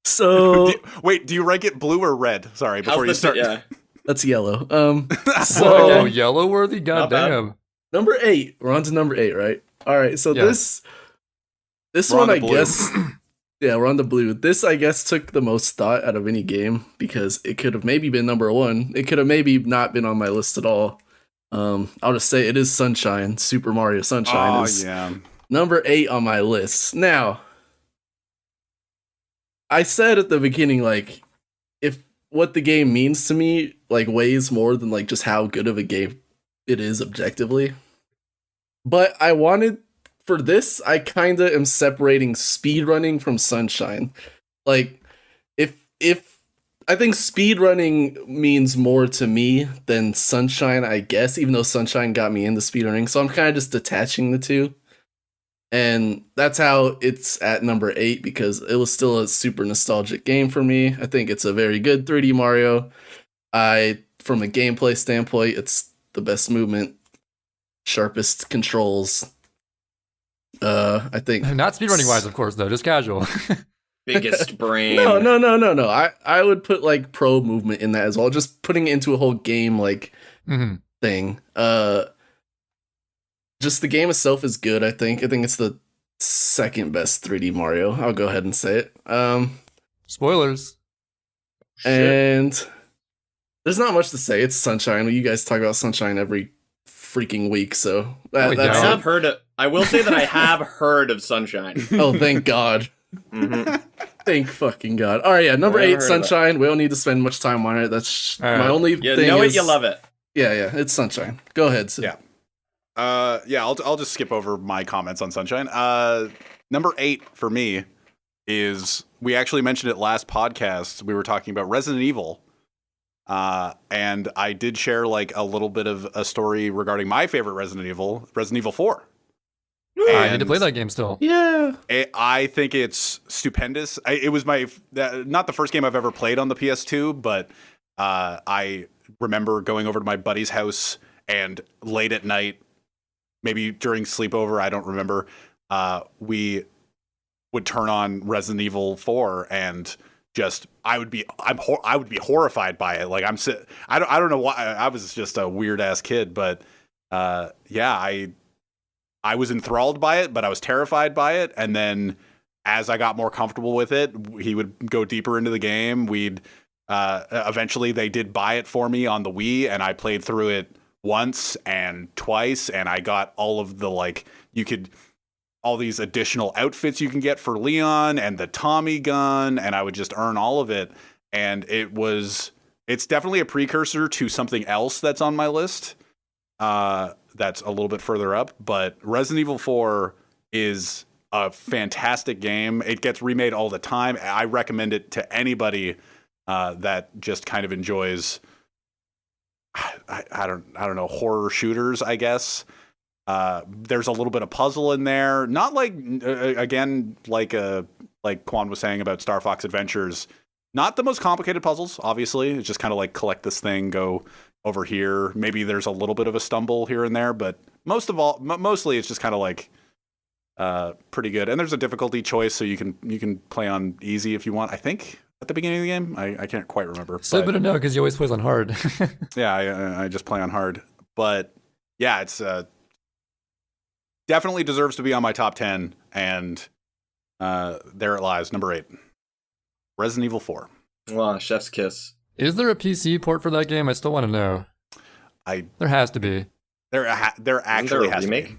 So Do you rank it blue or red? Sorry, before you start. Yeah. that's yellow. Oh, So yellow worthy? Goddamn. number 8. We're on to number 8, right? All right. So Yeah. this We're on one, to I blue. guess. Yeah, we're on the blue. This, I guess, took the most thought out of any game because it could have maybe been number 1. It could have maybe not been on my list at all. I'll just say it is Sunshine. Super Mario Sunshine is number 8 on my list. Now, I said at the beginning, like, if what the game means to me, like, weighs more than, like, just how good of a game it is objectively. But I wanted, for this, I kinda am separating speedrunning from Sunshine. Like, if I think speedrunning means more to me than Sunshine, I guess, even though Sunshine got me into speedrunning, so I'm kinda just detaching the two. And that's how it's at number 8, because it was still a super nostalgic game for me. I think it's a very good 3D Mario. From a gameplay standpoint, it's the best movement, sharpest controls. I think Not speedrunning wise, of course, though. Just casual. Biggest brain. No. I would put like pro movement in that as well. Just putting it into a whole game like thing. Just the game itself is good, I think. I think it's the second best 3D Mario. I'll go ahead and say it. Spoilers. And there's not much to say. It's Sunshine. You guys talk about Sunshine every freaking week, so we that's don't. I have heard of. I will say that I have heard of Sunshine. Oh, thank God. Mhm. Thank fucking God. All right, yeah, number Never 8, heard of Sunshine. We don't need to spend much time on it. That's All right. my only You thing. know is, it, you love it. Yeah, it's Sunshine. Go ahead, Sid. Yeah. I'll just skip over my comments on Sunshine. Number 8 for me is, we actually mentioned it last podcast. We were talking about Resident Evil. And I did share like a little bit of a story regarding my favorite Resident Evil 4. I need to play that game still. Yeah. I think it's stupendous. It was not the first game I've ever played on the PS2, but I remember going over to my buddy's house and late at night, maybe during sleepover, I don't remember, we would turn on Resident Evil 4 and just I would be horrified by it. Like I don't know why. I was just a weird ass kid, but I was enthralled by it, but I was terrified by it. And then as I got more comfortable with it, he would go deeper into the game. We'd eventually they did buy it for me on the Wii, and I played through it once and twice, and I got all of the all these additional outfits you can get for Leon and the Tommy gun, and I would just earn all of it. And it's definitely a precursor to something else that's on my list. That's a little bit further up, but Resident Evil 4 is a fantastic game. It gets remade all the time. I recommend it to anybody that just kind of enjoys I don't know, horror shooters, I guess. There's a little bit of puzzle in there. Not like again, like Kwan was saying about Star Fox Adventures. Not the most complicated puzzles, obviously. It's just kind of like collect this thing, go over here. Maybe there's a little bit of a stumble here and there, but mostly it's just kind of like pretty good. And there's a difficulty choice, so you can play on easy if you want. I think at the beginning of the game, I can't quite remember. So but no, because you always plays on hard. Yeah, I just play on hard. But yeah, it's definitely deserves to be on my top 10, and there it lies, number 8, Resident Evil 4. Wow, chef's kiss. Is there a PC port for that game? I still want to know. There has to be. There actually has to be.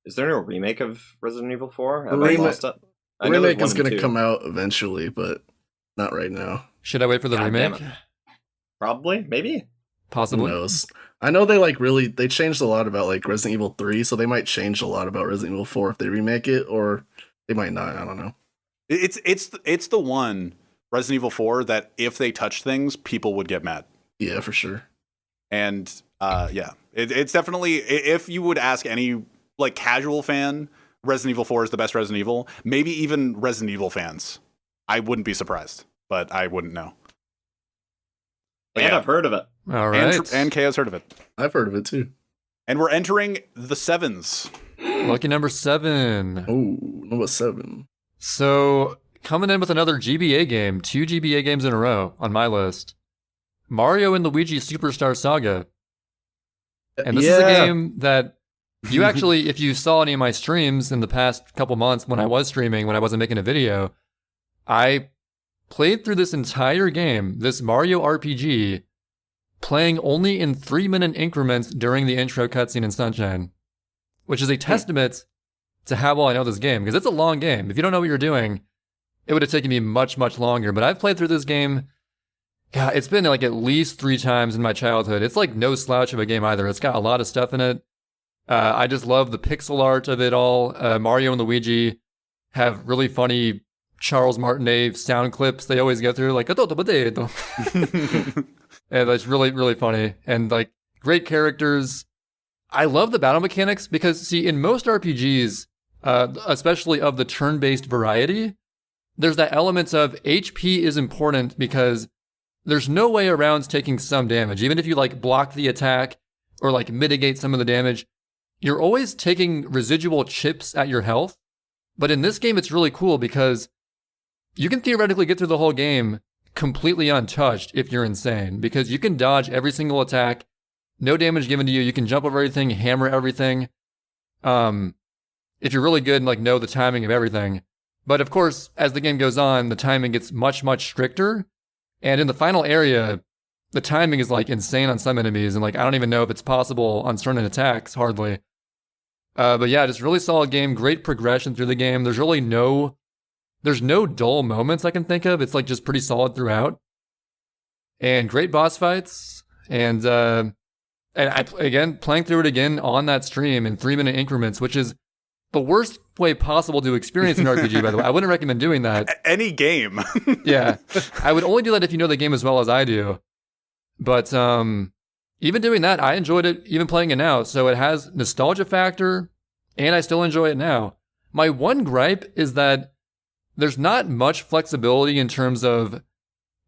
Is there no remake of Resident Evil 4? The remake is going to come out eventually, but not right now. Should I wait for the remake? Probably, maybe. Possibly. Who knows? I know they changed a lot about like Resident Evil 3, so they might change a lot about Resident Evil 4 if they remake it, or they might not. I don't know. It's the one Resident Evil 4 that if they touch things, people would get mad. Yeah, for sure. And it's definitely, if you would ask any like casual fan, Resident Evil 4 is the best Resident Evil. Maybe even Resident Evil fans, I wouldn't be surprised, but I wouldn't know. But And I've heard of it. All right. And Kao's heard of it. I've heard of it too. And we're entering the sevens. Lucky number 7. Oh, number 7. So coming in with another GBA game, 2 GBA games in a row on my list. Mario and Luigi Superstar Saga. And this is a game that you actually, if you saw any of my streams in the past couple months when I was streaming, when I wasn't making a video, I played through this entire game, this Mario RPG, playing only in 3-minute increments during the intro cutscene in Sunshine, which is a testament to how well I know this game, because it's a long game. If you don't know what you're doing, it would have taken me much, much longer. But I've played through this game, God, it's been like at least 3 times in my childhood. It's like no slouch of a game either. It's got a lot of stuff in it. I just love the pixel art of it all. Mario and Luigi have really funny Charles Martinet sound clips they always go through, like, and it's really, really funny. And like, great characters. I love the battle mechanics because, see, in most RPGs, especially of the turn-based variety, there's that element of HP is important because there's no way around taking some damage. Even if you like block the attack or like mitigate some of the damage, you're always taking residual chips at your health. But in this game, it's really cool because you can theoretically get through the whole game completely untouched if you're insane, because you can dodge every single attack, no damage given to you. You can jump over everything, hammer everything. If you're really good and like know the timing of everything. But of course, as the game goes on, the timing gets much, much stricter. And in the final area, the timing is like insane on some enemies, and like I don't even know if it's possible on certain attacks, hardly. But yeah, just really solid game, great progression through the game. There's no dull moments I can think of. It's like just pretty solid throughout. And great boss fights. And again, playing through it again on that stream in 3-minute increments, which is the worst way possible to experience an RPG, by the way. I wouldn't recommend doing that. Any game. Yeah. I would only do that if you know the game as well as I do. But even doing that, I enjoyed it, even playing it now. So it has nostalgia factor, and I still enjoy it now. My one gripe is that there's not much flexibility in terms of,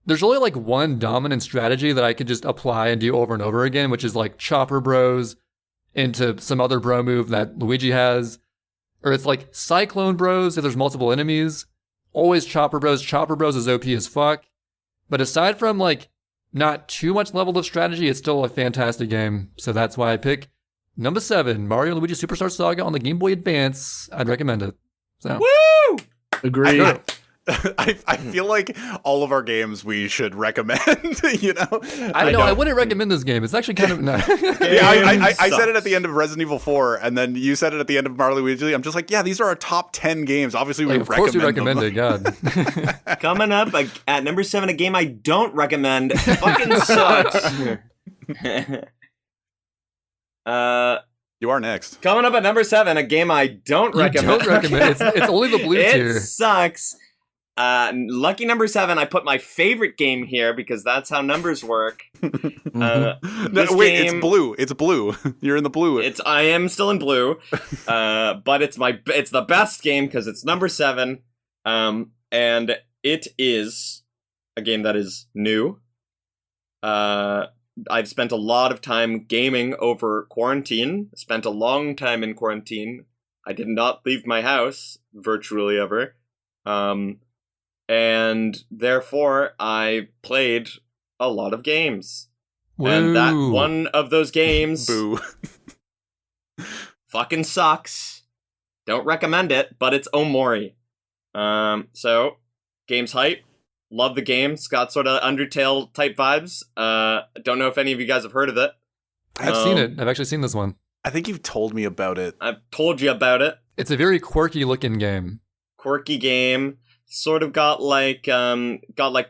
there's only like one dominant strategy that I could just apply and do over and over again, which is like Chopper Bros into some other bro move that Luigi has. Or it's like Cyclone Bros if there's multiple enemies. Always Chopper Bros. Chopper Bros is OP as fuck. But aside from like not too much level of strategy, it's still a fantastic game. So that's why I pick number 7, Mario and Luigi Superstar Saga on the Game Boy Advance. I'd recommend it. So. Woo! Agreed. I feel like all of our games we should recommend, you know? I wouldn't recommend this game. It's actually kind of... No. Yeah, I said it at the end of Resident Evil 4, and then you said it at the end of Mario Luigi. I'm just like, yeah, these are our top 10 games. Obviously, we Of course we recommend them. it, God. Coming up at number 7, a game I don't recommend. Fucking sucks. You are next. Coming up at number 7, a game I don't recommend. You don't recommend. It's only the blue tier. It sucks. Lucky number 7, I put my favorite game here because that's how numbers work. No, wait, it's blue. It's blue. You're in the blue. I am still in blue. But it's the best game because it's number 7. And it is a game that is new. I've spent a lot of time gaming over quarantine. Spent a long time in quarantine. I did not leave my house virtually ever. And therefore, I played a lot of games. Woo. And that one of those games Boo. fucking sucks. Don't recommend it, but it's Omori. So, game's hype. Love the game. It's got sort of Undertale type vibes. Don't know if any of you guys have heard of it. I've seen it. I've actually seen this one. I think you've told me about it. I've told you about it. It's a very quirky looking game. Quirky game. sort of got like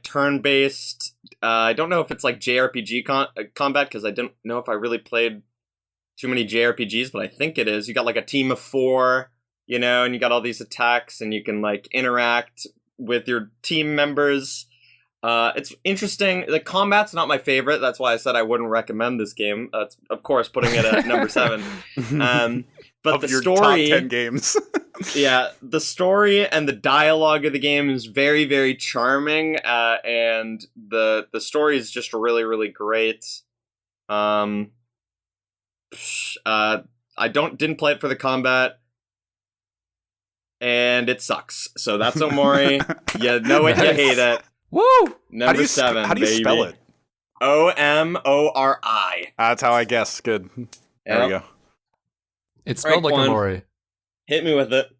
turn-based. I don't know if it's like JRPG combat, because I didn't know if I really played too many JRPGs, but I think it is. You got like a team of 4, you know, and you got all these attacks, and you can like interact with your team members. It's interesting. The combat's not my favorite. That's why I said I wouldn't recommend this game. That's, of course, putting it at number 7. But the your story, top 10 games. yeah, the story and the dialogue of the game is very, very charming, and the story is just really, really great. I didn't play it for the combat, and it sucks. So that's Omori. You know it, you hate it. Woo! Number 7. How do you spell it? Omori. That's how I guess. Good. There we go. It's spelled Right, like Quan. Omori. Hit me with it.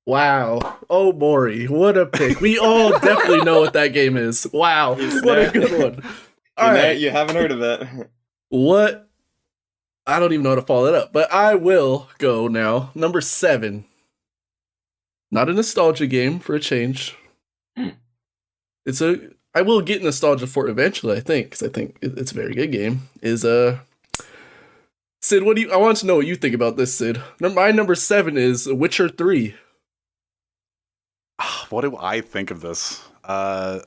Wow. Oh, Mori. What a pick. We all definitely know what that game is. Wow. What a good one. All right. You haven't heard of it. What? I don't even know how to follow that up, but I will go now. Number 7. Not a nostalgia game for a change. I will get nostalgia for it eventually, I think, because I think it's a very good game. Sid, I want to know what you think about this, Sid. My number 7 is Witcher 3. What do I think of this? I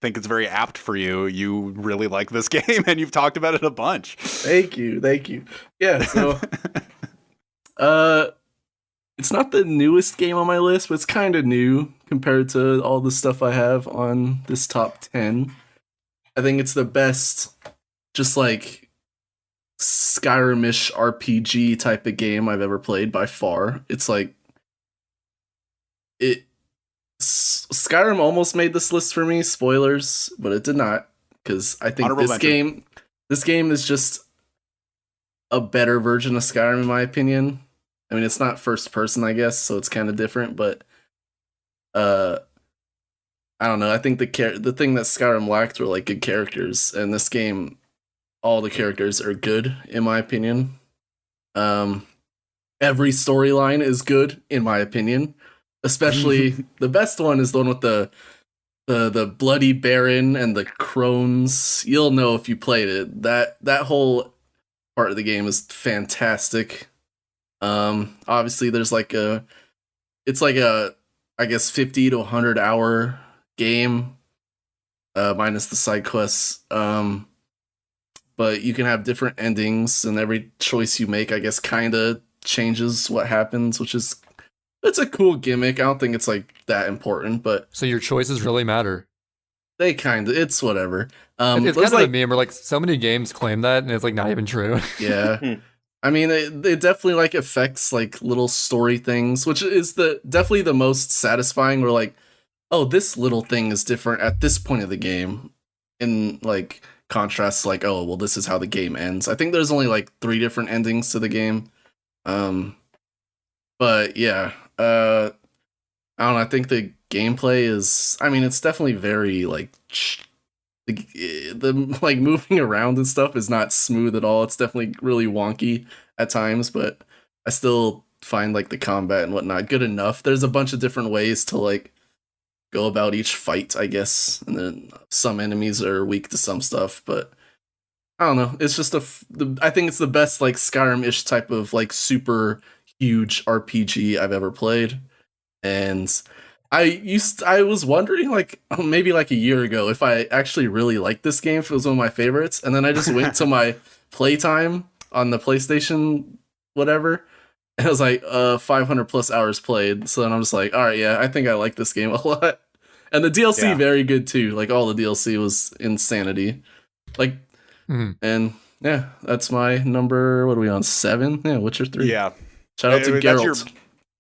think it's very apt for you. You really like this game, and you've talked about it a bunch. Thank you. Yeah, so it's not the newest game on my list, but it's kind of new compared to all the stuff I have on this top 10. I think it's the best, just like Skyrim-ish RPG type of game I've ever played by far. It's like Skyrim almost made this list for me, spoilers, but it did not, because I think this game is just a better version of Skyrim in my opinion. I mean, it's not first person, I guess, so it's kind of different, but I don't know. I think the thing that Skyrim lacked were like good characters, and this game, all the characters are good in my opinion. Every storyline is good in my opinion. Especially the best one is the one with the Bloody Baron and the crones. You'll know if you played it. That whole part of the game is fantastic. Obviously there's it's like a I guess 50 to 100 hour game, minus the side quests. But you can have different endings, and every choice you make, I guess, kind of changes what happens, which is it's a cool gimmick. I don't think it's like that important, but So your choices really matter. they kind of it's whatever. It's there's kind of a meme where like so many games claim that, and it's like not even true. yeah. I mean, it definitely like affects like little story things, which is definitely the most satisfying. Where like, oh, this little thing is different at this point of the game, in like contrast, like, oh, well, this is how the game ends. I think there's only like 3 different endings to the game. But yeah, I don't know. I think the gameplay is. I mean, it's definitely very like. The like moving around and stuff is not smooth at all. It's definitely really wonky at times, but I still find like the combat and whatnot good enough. There's a bunch of different ways to like go about each fight, I guess, and then some enemies are weak to some stuff, but I don't know. It's just I think it's the best like Skyrim-ish type of like super huge RPG I've ever played, and I was wondering like maybe like a year ago if I actually really liked this game, if it was one of my favorites, and then I just went to my playtime on the PlayStation whatever, and I was like 500 plus hours played. So then I'm just like, all right, yeah, I think I like this game a lot, and the DLC very good too. Like all the DLC was insanity. Like, and yeah, that's my number. What are we on 7? Yeah, Witcher 3. Yeah, shout out to Geralt.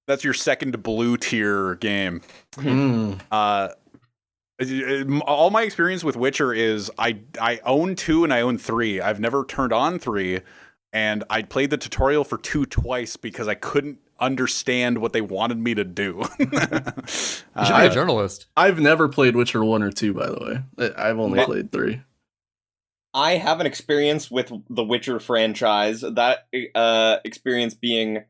That's your second blue tier game. All my experience with Witcher is I own 2 and I own 3. I've never turned on 3, and I played the tutorial for 2 twice because I couldn't understand what they wanted me to do. You should be a journalist. I've never played Witcher 1 or 2, by the way. I've only played 3. I have an experience with the Witcher franchise. That experience being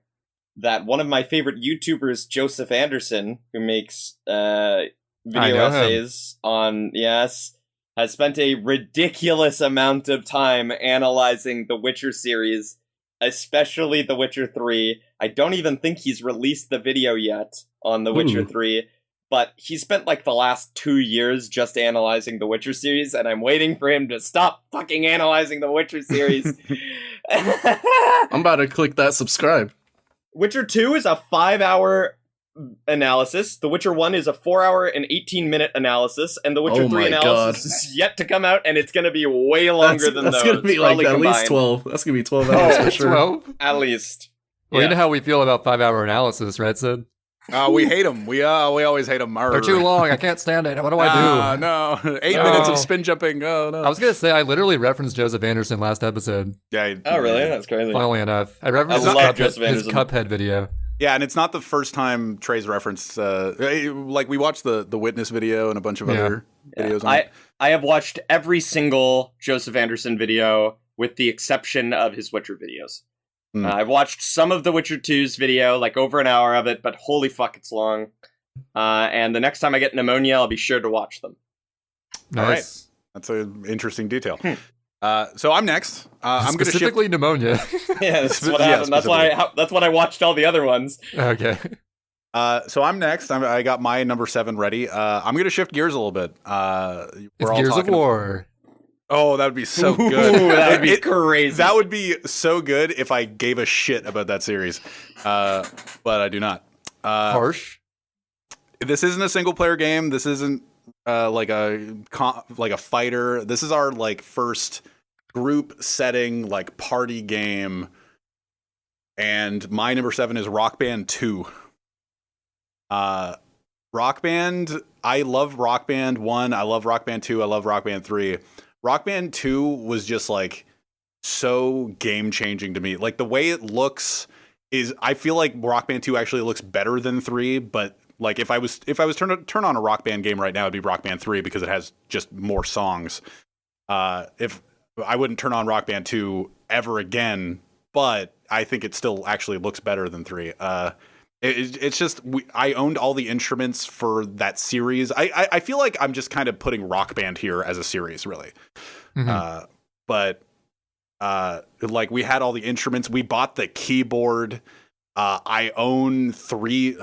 that one of my favorite YouTubers, Joseph Anderson, who makes video know him. essays on has spent a ridiculous amount of time analyzing the Witcher series, especially The Witcher 3. I don't even think he's released the video yet on The Witcher 3, but he spent like the last 2 years just analyzing the Witcher series, and I'm waiting for him to stop fucking analyzing the Witcher series. I'm about to click that subscribe. Witcher 2 is a 5-hour analysis. The Witcher 1 is a 4-hour and 18-minute analysis, and The Witcher 3 analysis is yet to come out, and it's going to be way longer than those. That's going to be like at least 12. That's going to be 12 hours for sure. 12? At least. Well, you know how we feel about 5-hour analysis, right, Sid? We hate them. We always hate them. They're too long. I can't stand it. What do I do? No. 8 minutes of spin jumping. Oh, no. I was going to say, I literally referenced Joseph Anderson last episode. Yeah. Oh, really? That's crazy. Funnily enough. I referenced his Cuphead video. Yeah, and it's not the first time Trey's referenced. Like, we watched the Witness video and a bunch of other videos on it. I have watched every single Joseph Anderson video with the exception of his Witcher videos. I've watched some of the Witcher 2's video, like over an hour of it, but holy fuck, it's long. And the next time I get pneumonia, I'll be sure to watch them. Nice. All right. That's an interesting detail. So I'm next. I'm going to specifically pneumonia. Yeah, that's what happened. That's what I watched all the other ones. Okay. So I'm next. I got my number 7 ready. I'm going to shift gears a little bit. It's Gears of War. Oh, that would be so good. Ooh, that would be crazy. That would be so good if I gave a shit about that series. But I do not. Harsh. This isn't a single player game. This isn't like a fighter. This is our like first group setting like party game. And my number 7 is Rock Band 2. Rock Band, I love Rock Band 1. I love Rock Band 2. I love Rock Band 3. Rock Band 2 was just like so game changing to me. Like the way it looks is, I feel like Rock Band 2 actually looks better than 3, but like if I was turn on a Rock Band game right now, it'd be Rock Band 3 because it has just more songs. If I wouldn't turn on Rock Band 2 ever again, but I think it still actually looks better than 3. It's just I owned all the instruments for that series. I feel like I'm just kind of putting Rock Band here as a series, really. Mm-hmm. But like we had all the instruments. We bought the keyboard. I own 3.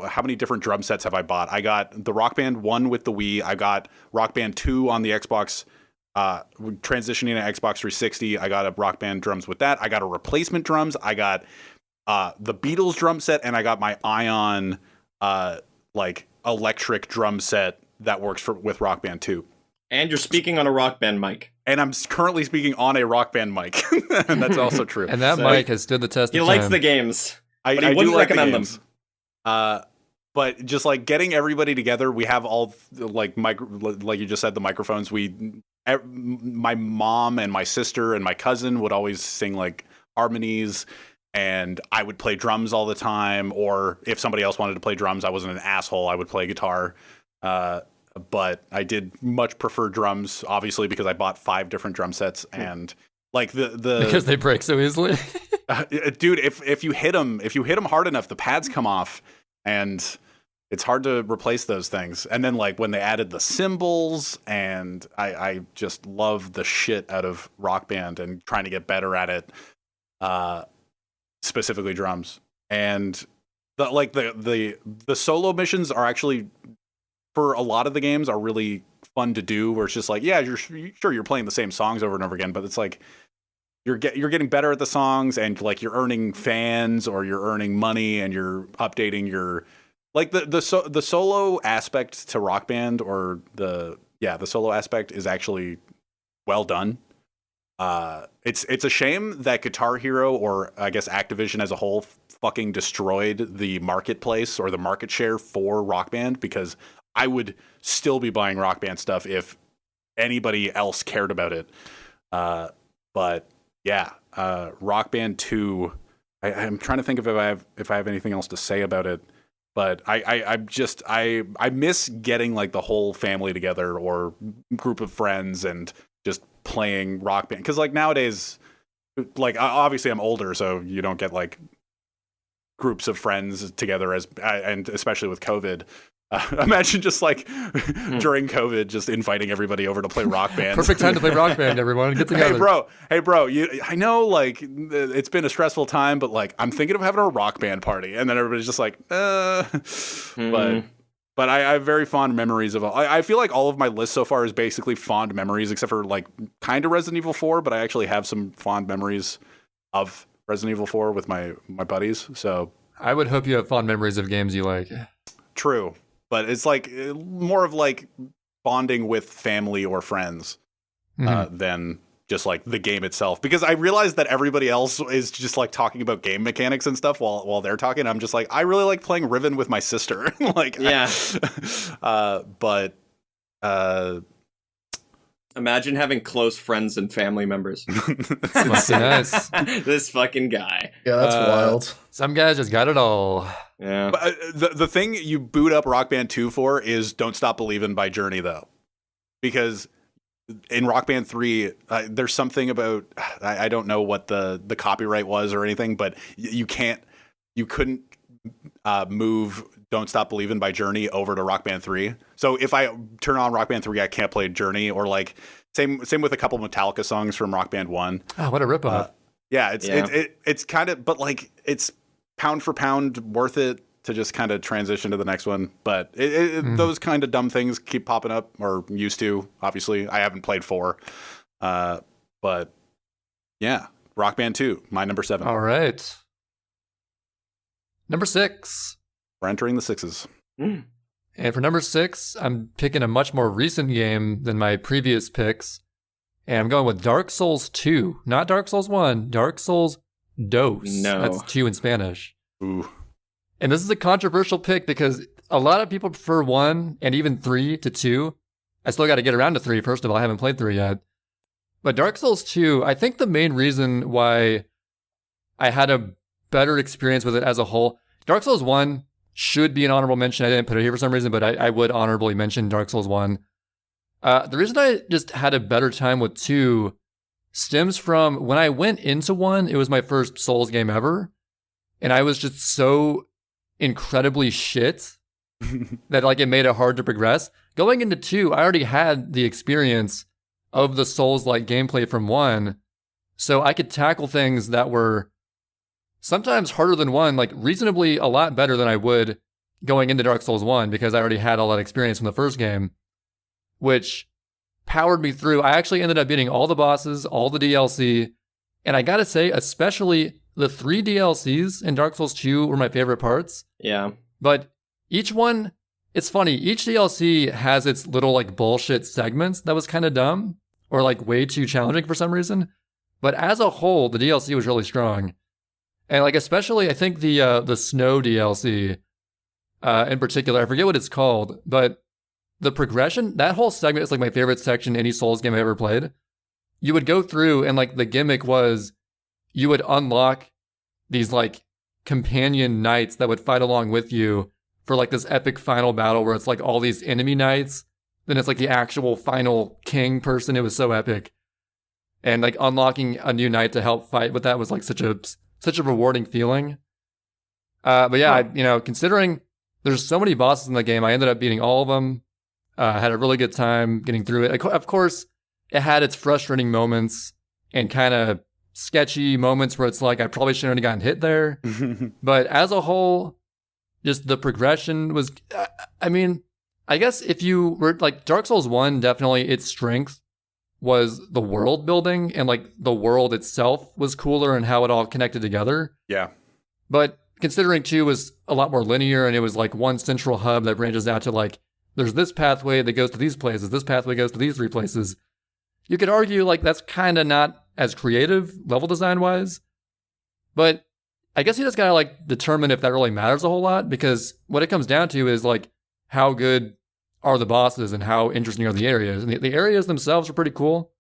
How many different drum sets have I bought? I got the Rock Band 1 with the Wii. I got Rock Band 2 on the Xbox. Transitioning to Xbox 360. I got a Rock Band drums with that. I got a replacement drums. I got the Beatles drum set, and I got my Ion like electric drum set that works with Rock Band 2. And you're speaking on a Rock Band mic. And I'm currently speaking on a Rock Band mic. And that's also true. And that mic has stood the test of time. He likes the games. I wouldn't do like recommend the games. But just like getting everybody together, we have all like like you just said, the microphones. My mom and my sister and my cousin would always sing like harmonies, and I would play drums all the time. Or if somebody else wanted to play drums, I wasn't an asshole. I would play guitar. But I did much prefer drums, obviously, because I bought 5 different drum sets, and like the because they break so easily. Dude, if you hit them hard enough, the pads come off, and it's hard to replace those things. And then like when they added the cymbals, and I just love the shit out of Rock Band and trying to get better at it, specifically drums. And the solo missions are actually, for a lot of the games, are really fun to do, where it's just like, yeah, you're playing the same songs over and over again, but it's like you're getting better at the songs, and like you're earning fans, or you're earning money, and you're updating your like the solo aspect to Rock Band, or the solo aspect is actually well done. It's a shame that Guitar Hero, or I guess Activision as a whole, fucking destroyed the marketplace or the market share for Rock Band, because I would still be buying Rock Band stuff if anybody else cared about it. But yeah, Rock Band 2, I'm trying to think if I have anything else to say about it. But I miss getting like the whole family together or group of friends and just playing Rock Band. Because like nowadays, like obviously I'm older, so you don't get like groups of friends together, as and especially with COVID. Imagine just like during COVID, just inviting everybody over to play Rock Band. Perfect time to play Rock Band, everyone. Get together. Hey, bro. I know, like, it's been a stressful time, but like, I'm thinking of having a Rock Band party, and then everybody's just like, But I have very fond memories of. I feel like all of my list so far is basically fond memories, except for like kind of Resident Evil 4. But I actually have some fond memories of Resident Evil 4 with my buddies. So I would hope you have fond memories of games you like. True. But it's like more of like bonding with family or friends than just like the game itself. Because I realized that everybody else is just like talking about game mechanics and stuff while they're talking. I'm just like, I really like playing Riven with my sister. Like, Yeah. But Imagine having close friends and family members. Must be nice. This fucking guy. Yeah, that's wild. Some guys just got it all. Yeah. But the thing you boot up Rock Band 2 for is Don't Stop Believin' by Journey, though. Because in Rock Band 3, there's something about, I don't know what the copyright was or anything, but you couldn't move Don't Stop Believin' by Journey over to Rock Band 3. So if I turn on Rock Band 3, I can't play Journey, or like same with a couple Metallica songs from Rock Band 1. Oh, what a ripoff. Yeah, it's kind of, but like it's pound for pound worth it to just kind of transition to the next one. But those kind of dumb things keep popping up, or used to. Obviously, I haven't played 4. But yeah, Rock Band 2, my number 7. All right. Number 6. We're entering the 6s. And for number 6, I'm picking a much more recent game than my previous picks. And I'm going with Dark Souls 2. Not Dark Souls 1, Dark Souls Dos. No. That's 2 in Spanish. Ooh. And this is a controversial pick because a lot of people prefer 1 and even 3 to 2. I still got to get around to 3, first of all. I haven't played 3 yet. But Dark Souls 2, I think the main reason why I had a better experience with it as a whole, Dark Souls 1 should be an honorable mention. I didn't put it here for some reason, but I would honorably mention Dark Souls 1. The reason I just had a better time with 2 stems from when I went into 1, it was my first Souls game ever. And I was just so incredibly shit that like it made it hard to progress. Going into 2, I already had the experience of the Souls-like gameplay from 1. So I could tackle things that were sometimes harder than 1, like reasonably a lot better than I would going into Dark Souls 1 because I already had all that experience from the first game, which powered me through. I actually ended up beating all the bosses, all the DLC, and I gotta say, especially the 3 DLCs in Dark Souls 2 were my favorite parts. Yeah. But each one, it's funny, each DLC has its little like bullshit segments that was kind of dumb or like way too challenging for some reason. But as a whole, the DLC was really strong. And like especially, I think the snow DLC in particular, I forget what it's called, but the progression, that whole segment is like my favorite section in any Souls game I ever played. You would go through and like the gimmick was you would unlock these like companion knights that would fight along with you for like this epic final battle where it's like all these enemy knights. Then it's like the actual final king person. It was so epic. And like unlocking a new knight to help fight with that was like such a rewarding feeling. But yeah, considering there's so many bosses in the game, I ended up beating all of them. Had a really good time getting through it. Of course, it had its frustrating moments and kind of sketchy moments where it's like, I probably shouldn't have gotten hit there. But as a whole, just the progression was, I mean, I guess if you were like Dark Souls 1, definitely its strength was the world building and like the world itself was cooler and how it all connected together. Yeah. But considering 2 was a lot more linear and it was like one central hub that branches out to like, there's this pathway that goes to these places, this pathway goes to these 3 places. You could argue like that's kind of not as creative level design wise, but I guess you just gotta like determine if that really matters a whole lot, because what it comes down to is like how good are the bosses and how interesting are the areas. And the areas themselves are pretty cool.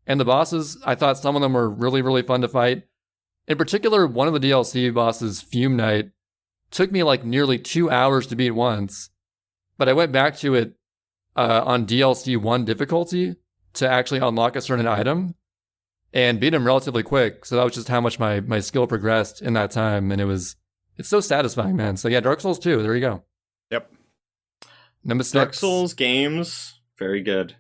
And the bosses, I thought some of them were really, really fun to fight. In particular, one of the DLC bosses, Fume Knight, took me like nearly 2 hours to beat once. But I went back to it on DLC 1 difficulty to actually unlock a certain item and beat him relatively quick. So that was just how much my skill progressed in that time. And it was It's so satisfying, man. So yeah, Dark Souls 2. There you go. Yep. Number 6. Dark Souls games, very good.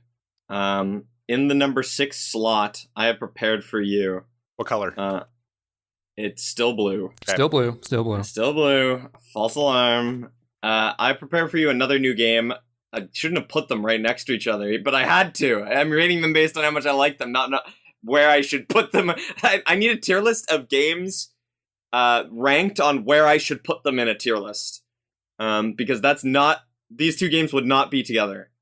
In the number 6 slot, I have prepared for you. What color? It's still blue. Okay. Still blue. Still blue. Still blue. False alarm. I prepared for you another new game. I shouldn't have put them right next to each other, but I had to. I'm rating them based on how much I like them, not where I should put them. I need a tier list of games ranked on where I should put them in a tier list. Because these two games would not be together.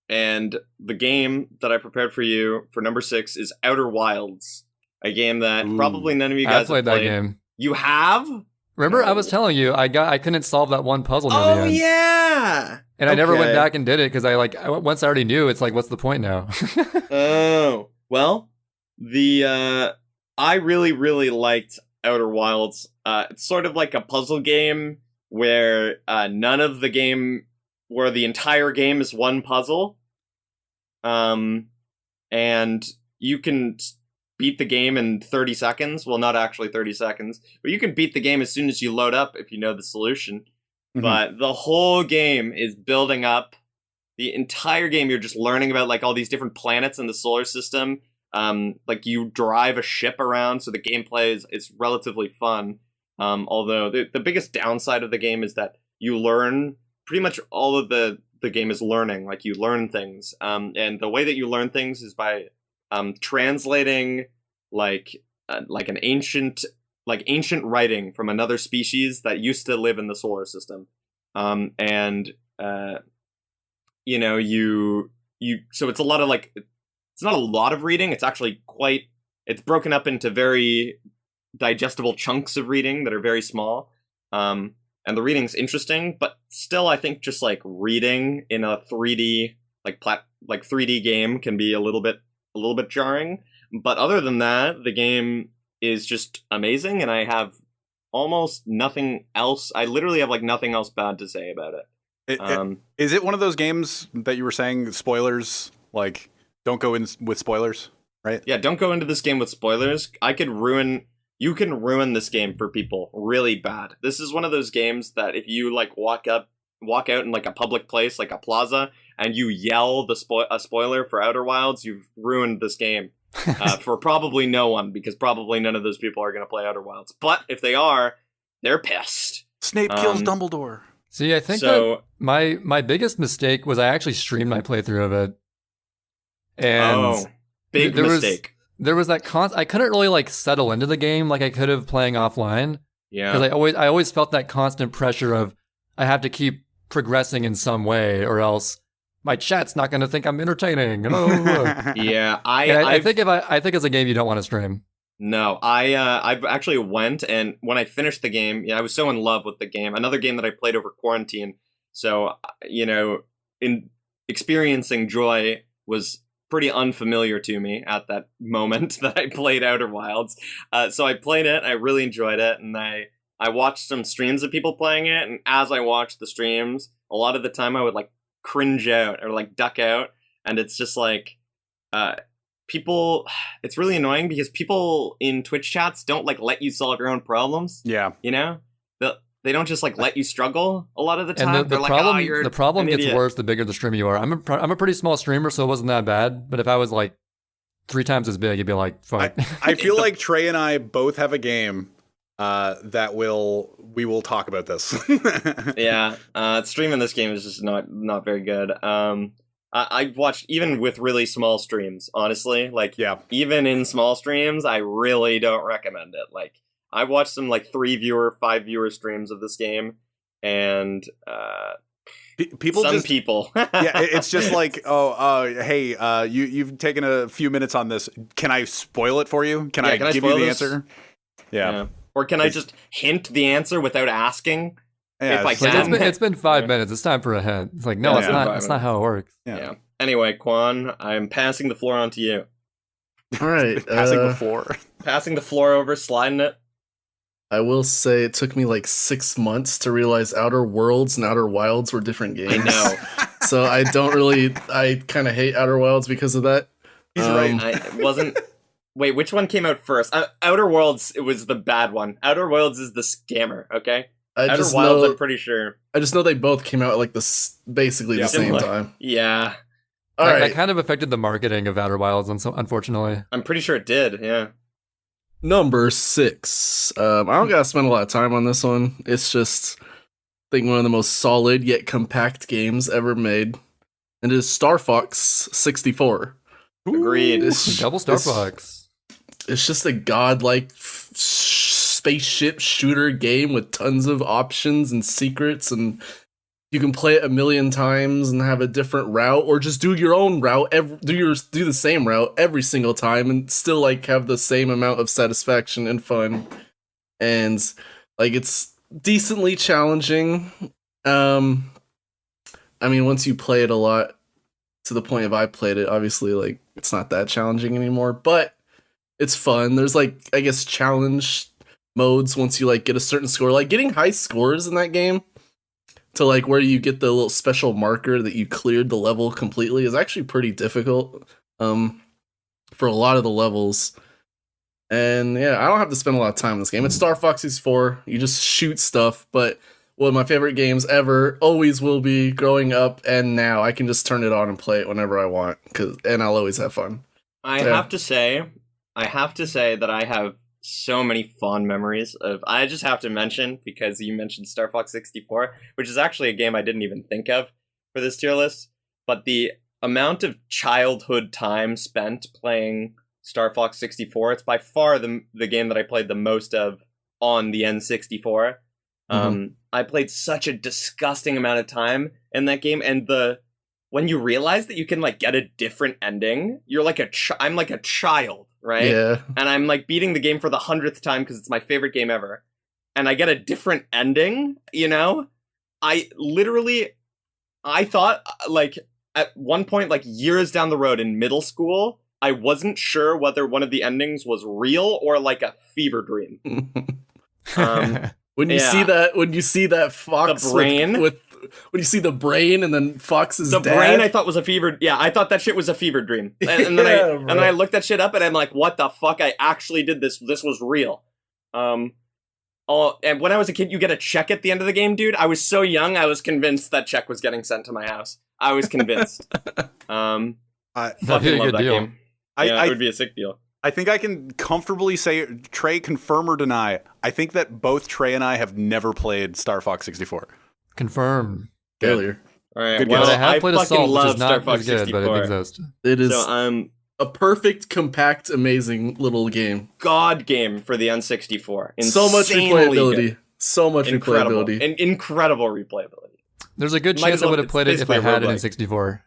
And the game that I prepared for you for number 6 is Outer Wilds, a game that probably none of you guys I played have that played. game. You have? Remember, I was telling you I couldn't solve that one puzzle near the Oh end. yeah. And I never went Okay. back and did it because once I already knew, it's like, what's the point now? Oh well, I really really liked Outer Wilds. It's sort of like a puzzle game where where the entire game is one puzzle. And you can beat the game in 30 seconds. Well, not actually 30 seconds, but you can beat the game as soon as you load up if you know the solution. Mhm. But the whole game is building up. The entire game, you're just learning about like all these different planets in the solar system. Like you drive a ship around, so the gameplay is relatively fun. Although the biggest downside of the game is that you learn pretty much all of the game is learning. Like you learn things, and the way that you learn things is by translating like an ancient writing from another species that used to live in the solar system, and you know you so it's a lot of like, it's not a lot of reading. It's actually it's broken up into very digestible chunks of reading that are very small. And the reading's interesting, but still I think just like reading in a 3D 3D game can be a little bit jarring. But other than that, the game is just amazing, and I have almost nothing else. I literally have like nothing else bad to say about it. Is it one of those games that you were saying spoilers, like don't go in with spoilers, right? Yeah, don't go into this game with spoilers. You can ruin this game for people really bad. This is one of those games that if you like walk out in like a public place, like a plaza, and you yell a spoiler for Outer Wilds, you've ruined this game for probably no one, because probably none of those people are going to play Outer Wilds. But if they are, they're pissed. Snape kills Dumbledore. See, I think that my biggest mistake was I actually streamed my playthrough of it. And big mistake. There was that I couldn't really like settle into the game like I could have playing offline. Yeah. Because I always felt that constant pressure of I have to keep progressing in some way or else my chat's not going to think I'm entertaining. Oh. Yeah, I think it's a game you don't want to stream. No, I've actually went, and when I finished the game, I was so in love with the game. Another game that I played over quarantine. So, in experiencing joy was pretty unfamiliar to me at that moment that I played Outer Wilds. So I played it, I really enjoyed it, and I watched some streams of people playing it, and as I watched the streams, a lot of the time I would like cringe out or like duck out, and it's just like people, it's really annoying because people in Twitch chats don't like let you solve your own problems. Yeah. They don't just like let you struggle a lot of the time. And the problem gets idiot. worse the bigger the streamer you are. I'm a pretty small streamer, so it wasn't that bad. But if I was like 3 times as big, you'd be like, fuck. I feel like Trey and I both have a game that we will talk about this. Yeah, streaming this game is just not very good. I've watched even with really small streams, honestly. Like, even in small streams, I really don't recommend it. Like, I watched some like 5 viewer streams of this game, and people. It's just like, hey, you've taken a few minutes on this. Can I spoil it for you? Can I give you the answer? Yeah. Or can I just hint the answer without asking? Yeah, if I can. It's been 5 minutes. It's time for a hint. It's like, no, it's not. That's not how it works. Yeah. Anyway, Kwan, I'm passing the floor on to you. All right. Passing the floor. Passing the floor over, sliding it. I will say it took me like 6 months to realize Outer Worlds and Outer Wilds were different games. I know. So I kind of hate Outer Wilds because of that. He's right. It wasn't Wait, which one came out first? Outer Worlds, it was the bad one. Outer Worlds is the scammer, okay? Outer Wilds, I'm pretty sure. I just know they both came out at like basically the same time. Yeah. All right. That kind of affected the marketing of Outer Wilds, unfortunately. I'm pretty sure it did, yeah. Number 6. I don't gotta spend a lot of time on this one. It's just, I think, one of the most solid yet compact games ever made. And it is Star Fox 64. Agreed. Double Star Fox. It's just a godlike spaceship shooter game with tons of options and secrets, and you can play it a million times and have a different route, or just do your own route. Do the same route every single time, and still like have the same amount of satisfaction and fun. And like it's decently challenging. I mean, once you play it a lot, to the point of I played it, obviously like it's not that challenging anymore, but it's fun. There's like, I guess, challenge modes once you like get a certain score. Like getting high scores in that game to like where you get the little special marker that you cleared the level completely is actually pretty difficult for a lot of the levels. And yeah, I don't have to spend a lot of time in this game. It's Star Fox 64. You just shoot stuff, but one of my favorite games ever, always will be, growing up and now. I can just turn it on and play it whenever I want, and I'll always have fun. I have to say that I have so many fond memories of. I just have to mention, because you mentioned Star Fox 64, which is actually a game I didn't even think of for this tier list, but the amount of childhood time spent playing Star Fox 64, it's by far the game that I played the most of on the N64. I played such a disgusting amount of time in that game, and when you realize that you can like get a different ending, you're like I'm like a child, right? Yeah. And I'm like beating the game for the 100th time because it's my favorite game ever, and I get a different ending. You know, I thought like at one point, like years down the road in middle school, I wasn't sure whether one of the endings was real or like a fever dream. When you see that Fox, the brain when you see the brain and then Fox's the dad, brain, I thought was a fever. Yeah, I thought that shit was a fever dream, and then I looked that shit up, and I'm like, what the fuck? I actually did this. This was real. And when I was a kid, you get a check at the end of the game, dude. I was so young, I was convinced that check was getting sent to my house. I was convinced. Fucking love that game. It would be a sick deal. I think I can comfortably say, Trey, confirm or deny, I think that both Trey and I have never played Star Fox 64. Confirm. Failure. All right. Good Well, guess. I have played Assault, which is Star not Fox as good, 64. but it exists. It is So, a perfect, compact, amazing little game. God game for the N64. So much Insanely replayability. good. So much Incredible. replayability. Incredible replayability. There's a good Might chance as I well- would have it's played it if I basically a had it in roguelike. 64.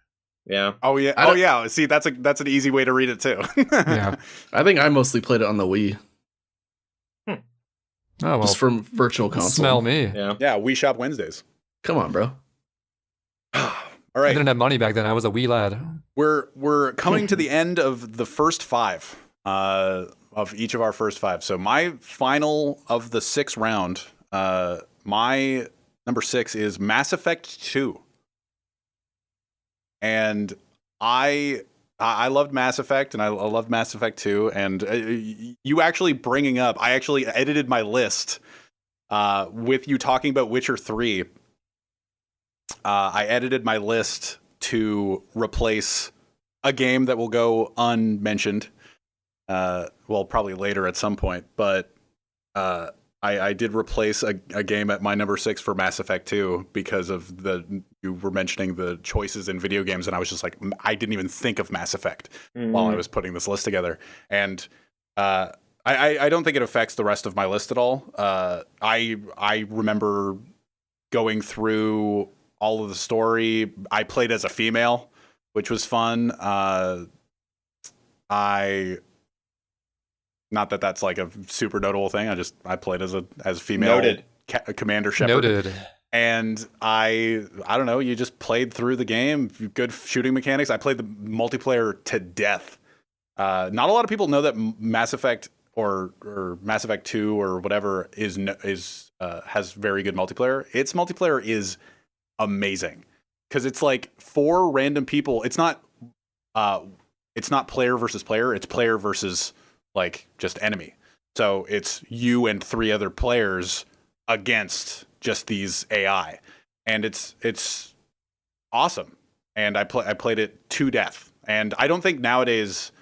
Yeah. Oh yeah. Oh yeah. See, that's an easy way to read it too. Yeah. I think I mostly played it on the Wii, Oh, well, just from Virtual Console. smell me. Yeah. Yeah, We Shop Wednesdays. Come on, bro. All I right. didn't have money back then. I was a wee lad. We're coming to the end of the first 5 of each of our first 5. So my final of the 6th round, my number 6 is Mass Effect 2. And I loved Mass Effect, and I loved Mass Effect 2. And you actually bringing up, I actually edited my list with you talking about Witcher 3. I edited my list to replace a game that will go unmentioned. Well, probably later at some point, but I did replace a game at my number 6 for Mass Effect 2 because of you were mentioning the choices in video games, and I was just like, I didn't even think of Mass Effect while I was putting this list together. And I don't think it affects the rest of my list at all. I remember going through all of the story. I played as a female, which was fun. Not that that's like a super notable thing. I played as a female Noted. Commander Shepard. Noted. And I don't know, you just played through the game. Good shooting mechanics. I played the multiplayer to death. Not a lot of people know that Mass Effect or Mass Effect 2 or whatever has very good multiplayer. Its multiplayer is amazing because it's like 4 random people. It's not player versus player. It's player versus like just enemy. So it's you and 3 other players against just these AI, and it's awesome. And I played it to death, and I don't think nowadays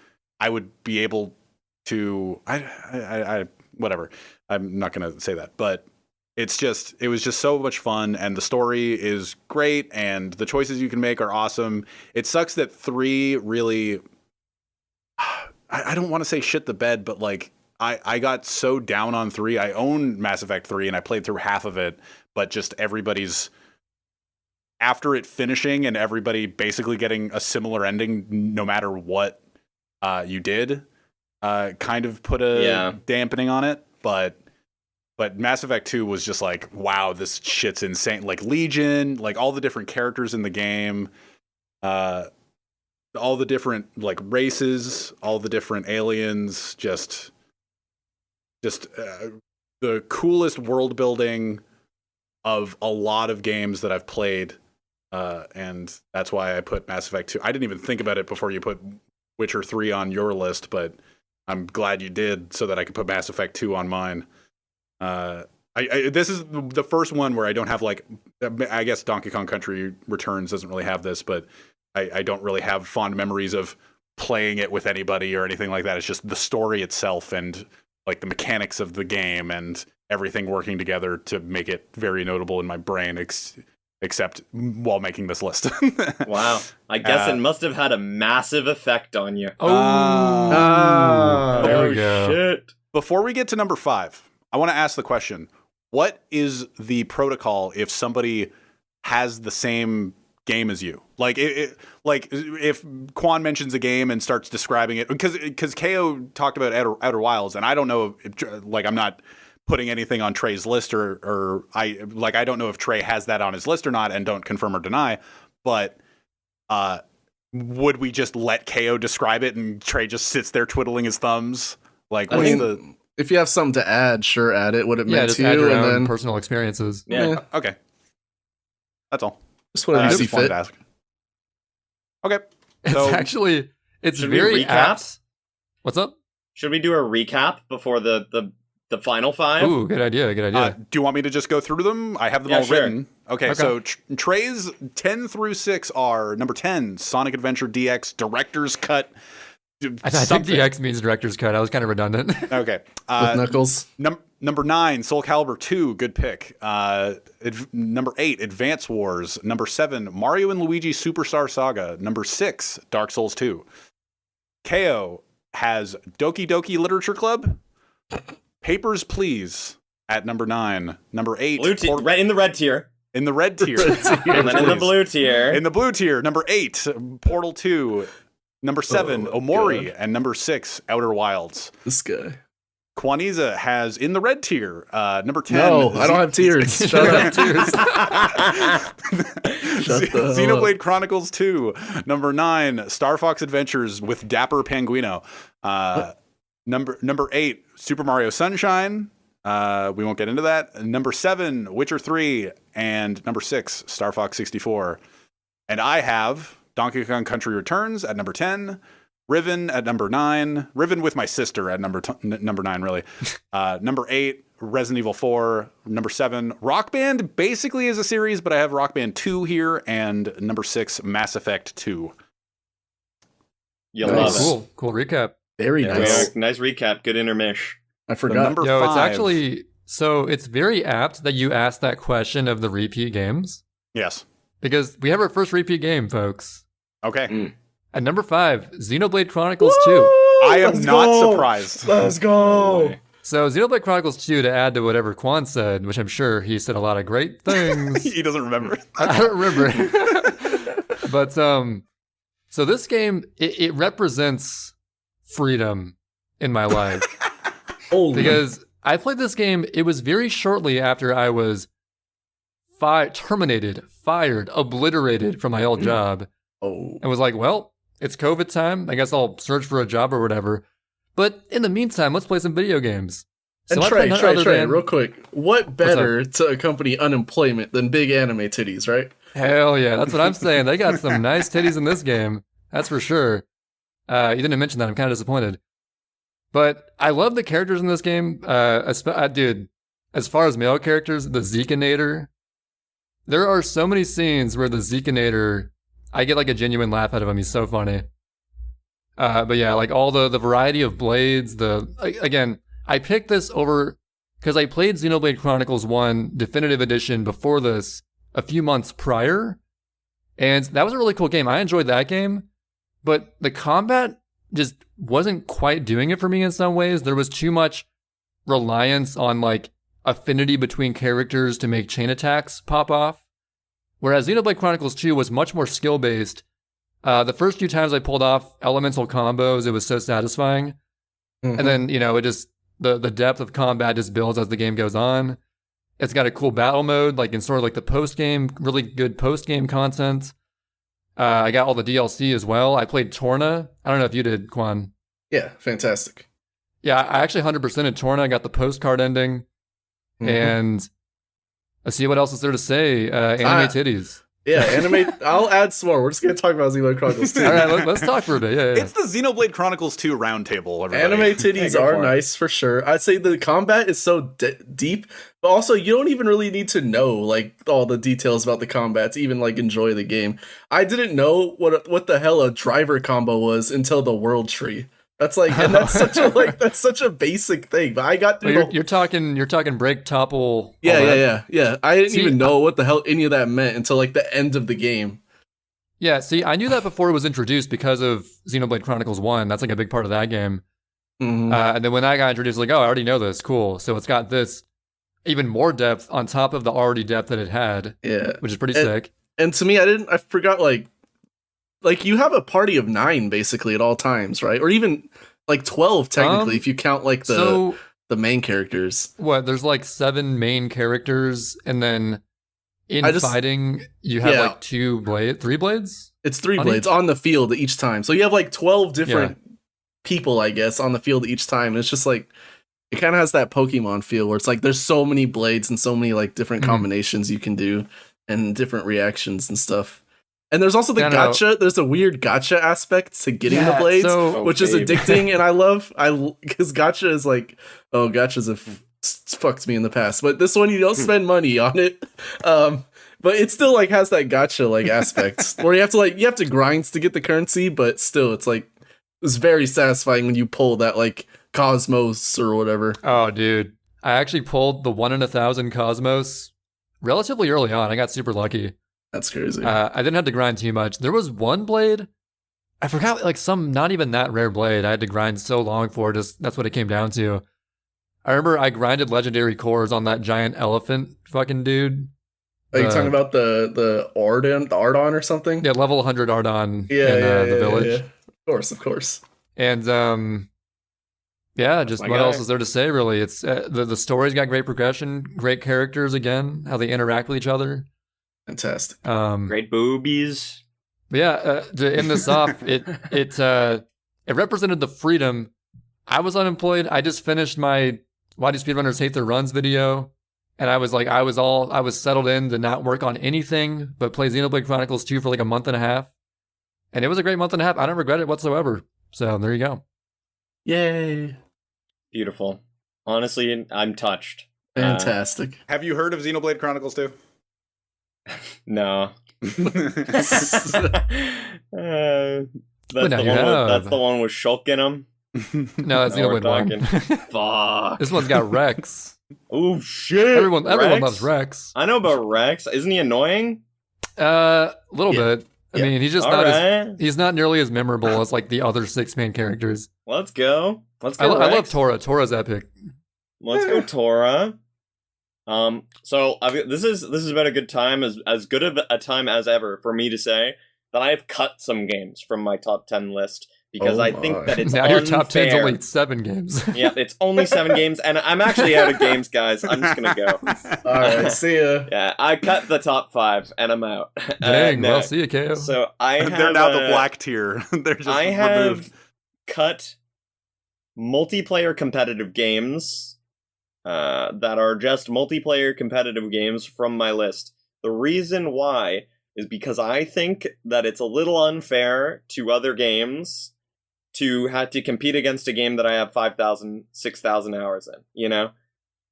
I would be able to. I whatever. I'm not gonna say that, but it was just so much fun, and the story is great, and the choices you can make are awesome. It sucks that 3 really. I don't want to say shit the bed, but like I got so down on 3. I own Mass Effect 3, and I played through half of it, but just everybody's. After it finishing and everybody basically getting a similar ending no matter what you did, kind of put a dampening on it. But Mass Effect 2 was just like, wow, this shit's insane. Like Legion, like all the different characters in the game, all the different like races, all the different aliens, just the coolest world building of a lot of games that I've played. And that's why I put Mass Effect 2. I didn't even think about it before you put Witcher 3 on your list, but I'm glad you did so that I could put Mass Effect 2 on mine. This is the first one where I don't have like, I guess Donkey Kong Country Returns doesn't really have this, but I don't really have fond memories of playing it with anybody or anything like that. It's just the story itself and like the mechanics of the game and everything working together to make it very notable in my brain. Except while making this list. Wow. I guess it must have had a massive effect on you. There we go. Shit. Before we get to number 5, I want to ask the question, what is the protocol if somebody has the same game as you? Like, like if Quan mentions a game and starts describing it, because Kao talked about Outer Wilds, and I don't know if, like, I'm not putting anything on Trey's list or I don't know if Trey has that on his list or not, and don't confirm or deny, but would we just let Kao describe it and Trey just sits there twiddling his thumbs? Like, I mean, if you have something to add, sure, add it. What it meant just to add you, your and own then personal experiences. Yeah. Okay. That's all. just whatever you see Just wanted fit. to ask. Okay. It's So- actually, it's Should we very recap? apt. What's up? Should we do a recap before the final 5? Ooh, good idea. Good idea. Do you want me to just go through them? I have them Yeah, all sure. written. Okay, so Trey's 10 through 6 are number 10, Sonic Adventure DX Director's Cut. I think DX means director's cut. I was kind of redundant. Okay. With Knuckles. Number 9, Soul Calibur 2, good pick. Number 8, Advance Wars. Number 7, Mario and Luigi Superstar Saga. Number 6, Dark Souls 2. Kao has Doki Doki Literature Club. Papers, Please at number 9. Number 8, Blue tier, right in the red tier. in the red tier. And then in the blue tier. In the blue tier, number 8, Portal 2. Number 7, Oh, Omori. God. And number 6, Outer Wilds. This guy. Kwaniza has in the red tier, number 10. No, I don't have tears. Shut up. Xenoblade Chronicles 2. Number 9, Star Fox Adventures with Dapper Panguino. Number 8, Super Mario Sunshine. We won't get into that. Number 7, Witcher 3. And number 6, Star Fox 64. And I have Donkey Kong Country Returns at number 10. Riven at number 9. Riven with my sister at number 9, really. Number 8, Resident Evil 4. Number 7, Rock Band basically is a series, but I have Rock Band 2 here. And number 6, Mass Effect 2. You'll love it. Cool. Cool recap. Very Yeah, nice. nice recap. Good intermish. I forgot. number Yo, it's 5. actually, so it's very apt that you asked that question of the repeat games, Yes. because we have our first repeat game, folks. Okay. At number 5, Xenoblade Chronicles 2. I am not surprised. Let's go. So Xenoblade Chronicles 2, to add to whatever Quan said, which I'm sure he said a lot of great things. He doesn't remember. I don't remember. But so this game, it represents freedom in my life. Holy. Because I played this game, it was very shortly after I was terminated, fired, obliterated from my old job. Oh. And was like, well, it's COVID time. I guess I'll search for a job or whatever. But in the meantime, let's play some video games. And I Trey, played none other than- real quick. What better to accompany unemployment than big anime titties, right? Hell yeah, that's what I'm saying. They got some nice titties in this game. That's for sure. You didn't mention that. I'm kind of disappointed. But I love the characters in this game. Dude, as far as male characters, the Zekinator. There are so many scenes where the Zekinator, I get like a genuine laugh out of him. He's so funny. But yeah, like all the variety of blades. Again, I picked this over because I played Xenoblade Chronicles 1 Definitive Edition before this a few months prior. And that was a really cool game. I enjoyed that game. But the combat just wasn't quite doing it for me in some ways. There was too much reliance on like affinity between characters to make chain attacks pop off. Whereas Xenoblade Chronicles 2 was much more skill-based. The first few times I pulled off elemental combos, it was so satisfying. Mm-hmm. And then, it just, the depth of combat just builds as the game goes on. It's got a cool battle mode, like in sort of like the post-game, really good post-game content. I got all the DLC as well. I played Torna. I don't know if you did, Quan. Yeah, fantastic. Yeah, I actually 100%ed Torna. I got the postcard ending. Mm-hmm. And let's see what else is there to say. Anime titties. Yeah, anime. I'll add some more. We're just going to talk about Xenoblade Chronicles 2. All right, let's talk for a bit. Yeah. It's the Xenoblade Chronicles 2 roundtable, everybody. Anime titties are nice for sure. I'd say the combat is so deep, but also you don't even really need to know like all the details about the combat to even like enjoy the game. I didn't know what the hell a driver combo was until the world tree. That's like, and that's such a basic thing. But I got through. You're talking break, topple. Yeah. I didn't even know what the hell any of that meant until like the end of the game. Yeah, see, I knew that before it was introduced because of Xenoblade Chronicles 1. That's like a big part of that game. Mm-hmm. And then when that got introduced, like, oh, I already know this. Cool. So it's got this even more depth on top of the already depth that it had. Yeah, which is pretty sick. And to me, I forgot like you have a party of 9 basically at all times, right? Or even like 12 technically if you count like the main characters. What? There's like 7 main characters, and then fighting you have like 3 blades. It's 3 blades on the field each time. So you have like 12 different people, I guess, on the field each time. And it's just like it kind of has that Pokemon feel where it's like there's so many blades and so many like different combinations you can do and different reactions and stuff. And there's also the gacha. There's a weird gacha aspect to getting the blades, which is addicting. And because gacha is like, gachas have fucked me in the past. But this one, you don't spend money on it. But it still like has that gacha like aspect where you have to grind to get the currency. But still, it's very satisfying when you pull that like Cosmos or whatever. Oh, dude. I actually pulled the 1 in 1,000 Cosmos relatively early on. I got super lucky. That's crazy. I didn't have to grind too much. There was one blade, I forgot, like some not even that rare blade I had to grind so long for. Just that's what it came down to. I remember I grinded legendary cores on that giant elephant fucking dude. Are you talking about the Ardon or something? Yeah, level 100 Ardon in the village. Yeah. Of course. And just what else is there to say? Really, it's the story's got great progression, great characters. Again, how they interact with each other. Fantastic. Great boobies. But yeah, to end this off, it represented the freedom. I was unemployed. I just finished my Why Do Speedrunners Hate Their Runs video, and I was settled in to not work on anything but play Xenoblade Chronicles 2 for like a month and a half, and it was a great month and a half. I don't regret it whatsoever. So there you go. Yay! Beautiful. Honestly, I'm touched. Fantastic. Have you heard of Xenoblade Chronicles 2? No. That's the one with Shulk in him. No, that's Xenoblade 1. Fuck. This one's got Rex. Oh shit. Everyone loves Rex. I know about Rex. Isn't he annoying? A little bit. I mean, he's just he's not nearly as memorable as like the other 6 main characters. Let's go. I love Tora. Tora's epic. Let's go, Tora. So this has been a good time, as good of a time as ever for me to say that I have cut some games from my top 10 list because I think that it's now unfair. Your top 10's only 7 games. Yeah, it's only 7 games, and I'm actually out of games, guys. I'm just gonna go. All right, see ya. Yeah, I cut the top 5, and I'm out. Dang, well, see ya, KO. So they're now the black tier. They're just I have removed. Cut multiplayer competitive games. That are just multiplayer competitive games from my list. The reason why is because I think that it's a little unfair to other games to have to compete against a game that I have 5,000, 6,000 hours in, you know?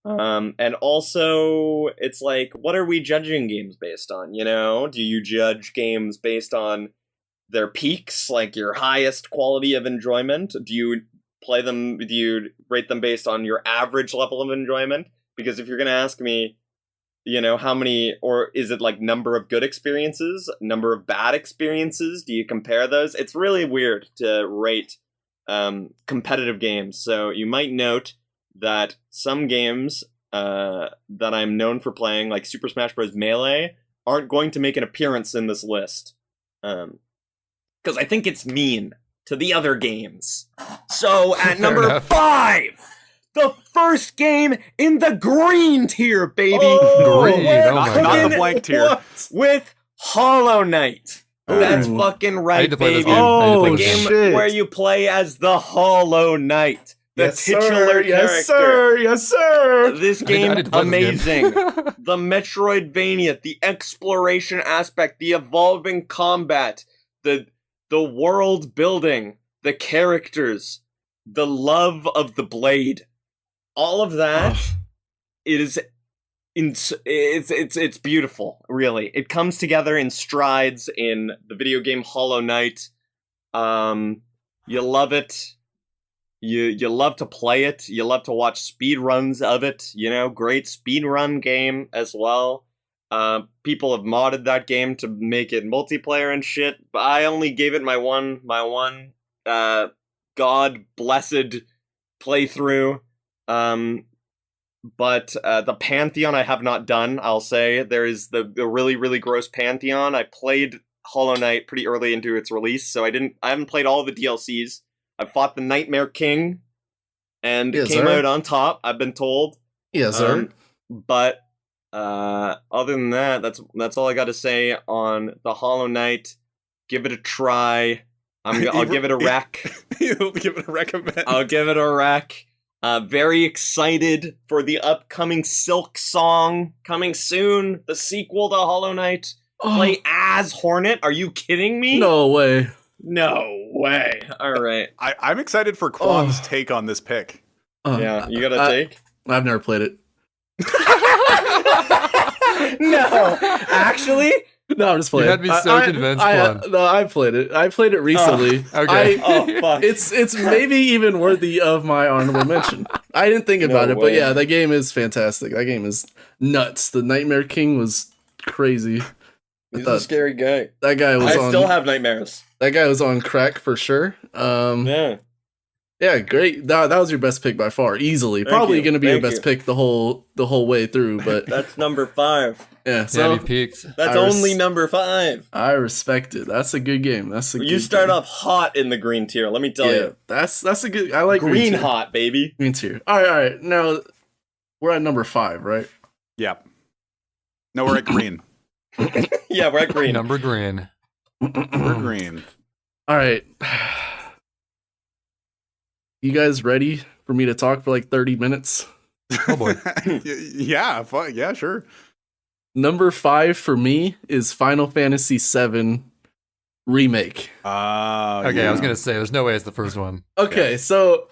And also, it's like, what are we judging games based on, you know? Do you judge games based on their peaks, like your highest quality of enjoyment? Do you rate them based on your average level of enjoyment? Because if you're going to ask me, you know, how many, or is it like number of good experiences, number of bad experiences? Do you compare those? It's really weird to rate competitive games. So you might note that some games that I'm known for playing, like Super Smash Bros. Melee, aren't going to make an appearance in this list. Because I think it's mean to the other games. So at number 5, the first game in the green tier, baby. Green, We're oh my cooking God. Not the blank tier. with Hollow Knight. That's Ooh. fucking I right, need to play this baby. game. I need to play The this game shit. where you play as the Hollow Knight, the Yes, titular sir. character. Yes, sir. Yes, sir. This I game, need to play this game. amazing. The Metroidvania, the exploration aspect, the evolving combat, the world building, the characters, the love of the blade, all of that. It is, it's beautiful. Really, it comes together in strides in the video game Hollow Knight. You love it. You love to play it. You love to watch speed runs of it. You know, great speed run game as well. People have modded that game to make it multiplayer and shit. But I only gave it my one god blessed playthrough. But the Pantheon I have not done. I'll say there is the really, really gross Pantheon. I played Hollow Knight pretty early into its release, so I haven't played all the DLCs. I fought the Nightmare King and Yes, came sir. out on top, I've been told. Yes, sir. But other than that, that's all I got to say on the Hollow Knight. Give it a try. I'll give it a rec. You'll give it a recommend. I'll give it a rec. Very excited for the upcoming Silk Song coming soon. The sequel to Hollow Knight. Play as Hornet. Are you kidding me? No way. No way. All right. I'm excited for Quan's take on this pick. Yeah, you got a take? I've never played it. No, actually. No, I'm just playing. You had me so convinced, Quan. No, I played it. I played it recently. Okay. Oh fuck. It's maybe even worthy of my honorable mention. I didn't think about it, but way. yeah, that game is fantastic. That game is nuts. The Nightmare King was crazy. He's a scary guy. That guy was I still have nightmares. That guy was on crack for sure. Yeah. Yeah, great. That was your best pick by far, easily. Thank Probably you. going to be your Thank best pick the whole way through. But That's number 5. yeah, Yeah, so he peaked. That's only number 5. I respect it. That's a good game. You start off hot in the green tier, let me tell you. That's a good. I like Green tier. hot, baby. Green tier. All right. Now we're at number 5, right? Yeah. No, we're at green. Yeah, we're at green. Number green. We're green. All right. You guys ready for me to talk for like 30 minutes? Oh boy. Yeah, yeah, sure. Number 5 for me is Final Fantasy VII Remake. Okay, I was gonna say there's no way it's the first one. Okay, so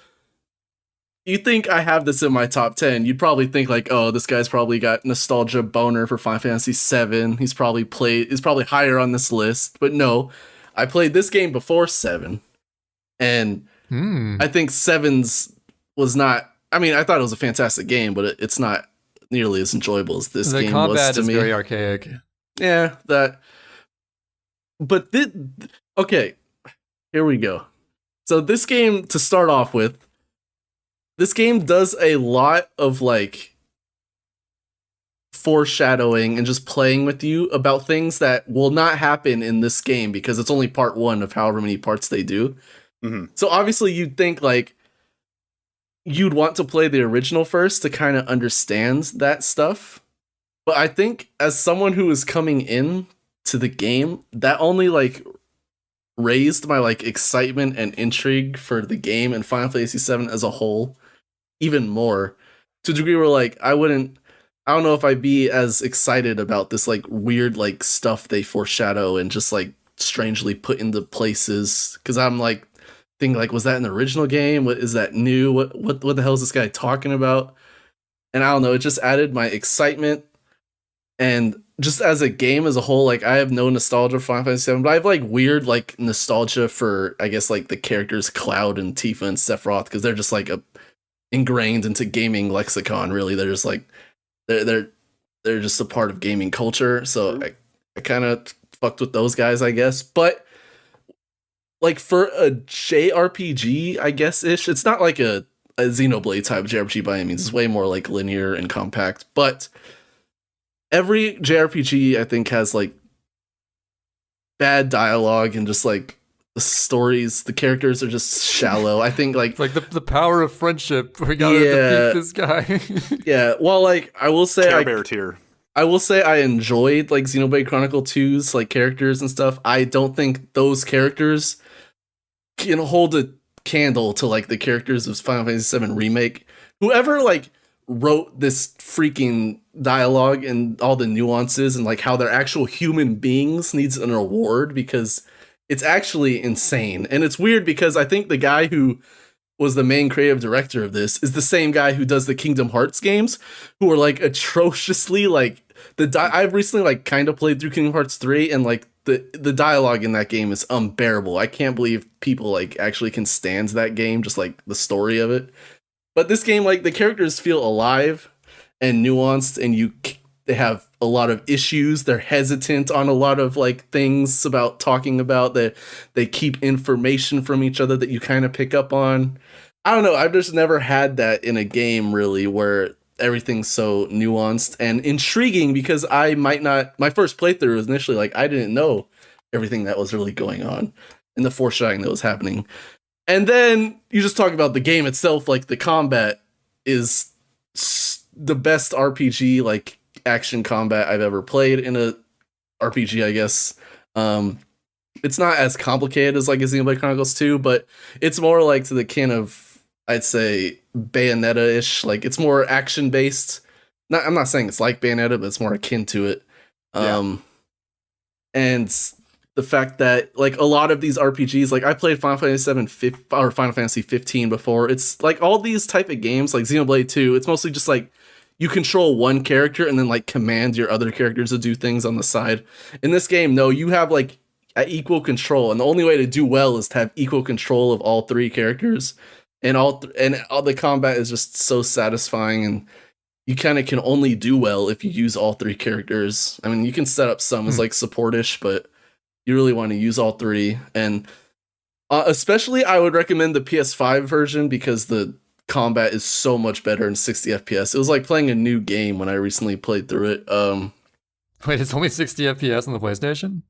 you think I have this in my top 10, you'd probably think like, oh, this guy's probably got nostalgia boner for Final Fantasy VII. He's probably higher on this list. But no, I played this game before 7. And I think 7's was not, I mean, I thought it was a fantastic game, but it's not nearly as enjoyable as this The game combat was to is me. very archaic. Yeah, that. But okay, here we go. So this game, to start off with, this game does a lot of like foreshadowing and just playing with you about things that will not happen in this game because it's only part 1 of however many parts they do. Mm-hmm. So obviously you'd think like you'd want to play the original first to kind of understand that stuff. But I think as someone who is coming in to the game, that only like raised my like excitement and intrigue for the game and Final Fantasy VII as a whole even more, to a degree where like I don't know if I'd be as excited about this like weird like stuff they foreshadow and just like strangely put into places, because I'm like think like, was that in the original game? What is that new? What the hell is this guy talking about? And I don't know, it just added my excitement. And just as a game as a whole, like I have no nostalgia for Final Fantasy VII, but I have like weird like nostalgia for, I guess, like the characters Cloud and Tifa and Sephiroth, because they're just like ingrained into gaming lexicon. Really, they're just like they're just a part of gaming culture. So I kind of fucked with those guys, I guess. But like for a JRPG, I guess ish, it's not like a Xenoblade type JRPG by any means. It's way more like linear and compact, but every JRPG, I think, has like bad dialogue and just like the stories, the characters are just shallow. I think like It's like the power of friendship. We gotta defeat this guy. yeah. Well, like I will say, Care Bear tier. I will say I enjoyed like Xenoblade Chronicle 2's like characters and stuff. I don't think those characters can hold a candle to like the characters of Final Fantasy VII Remake. Whoever like wrote this freaking dialogue and all the nuances and like how they're actual human beings needs an award, because it's actually insane. And it's weird because I think the guy who was the main creative director of this is the same guy who does the Kingdom Hearts games, who are like atrociously like I've recently like kind of played through Kingdom Hearts 3, and like the dialogue in that game is unbearable. I can't believe people like actually can stand that game, just like the story of it. But this game, like the characters feel alive and nuanced, and they have a lot of issues. They're hesitant on a lot of like things about talking about that. They keep information from each other that you kind of pick up on. I don't know. I've just never had that in a game really, where everything's so nuanced and intriguing, because my first playthrough was initially like, I didn't know everything that was really going on and the foreshadowing that was happening. And then you just talk about the game itself, like the combat is the best RPG, like action combat I've ever played in a RPG, I guess. It's not as complicated as like a Xenoblade Chronicles 2, but it's more like to the kin of, I'd say, Bayonetta-ish. Like it's more action based. I'm not saying it's like Bayonetta, but it's more akin to it. And the fact that like a lot of these RPGs, like I played Final Fantasy 7 or Final Fantasy 15 before. It's like all these type of games, like Xenoblade 2, it's mostly just like you control one character and then like command your other characters to do things on the side. In this game, no, you have like equal control, and the only way to do well is to have equal control of all three characters, and all the combat is just so satisfying, and you kind of can only do well if you use all three characters. I mean, you can set up some as like supportish, but you really want to use all three. And especially I would recommend the PS5 version, because the combat is so much better in 60 FPS. It was like playing a new game when I recently played through it. Wait, it's only 60 FPS on the PlayStation?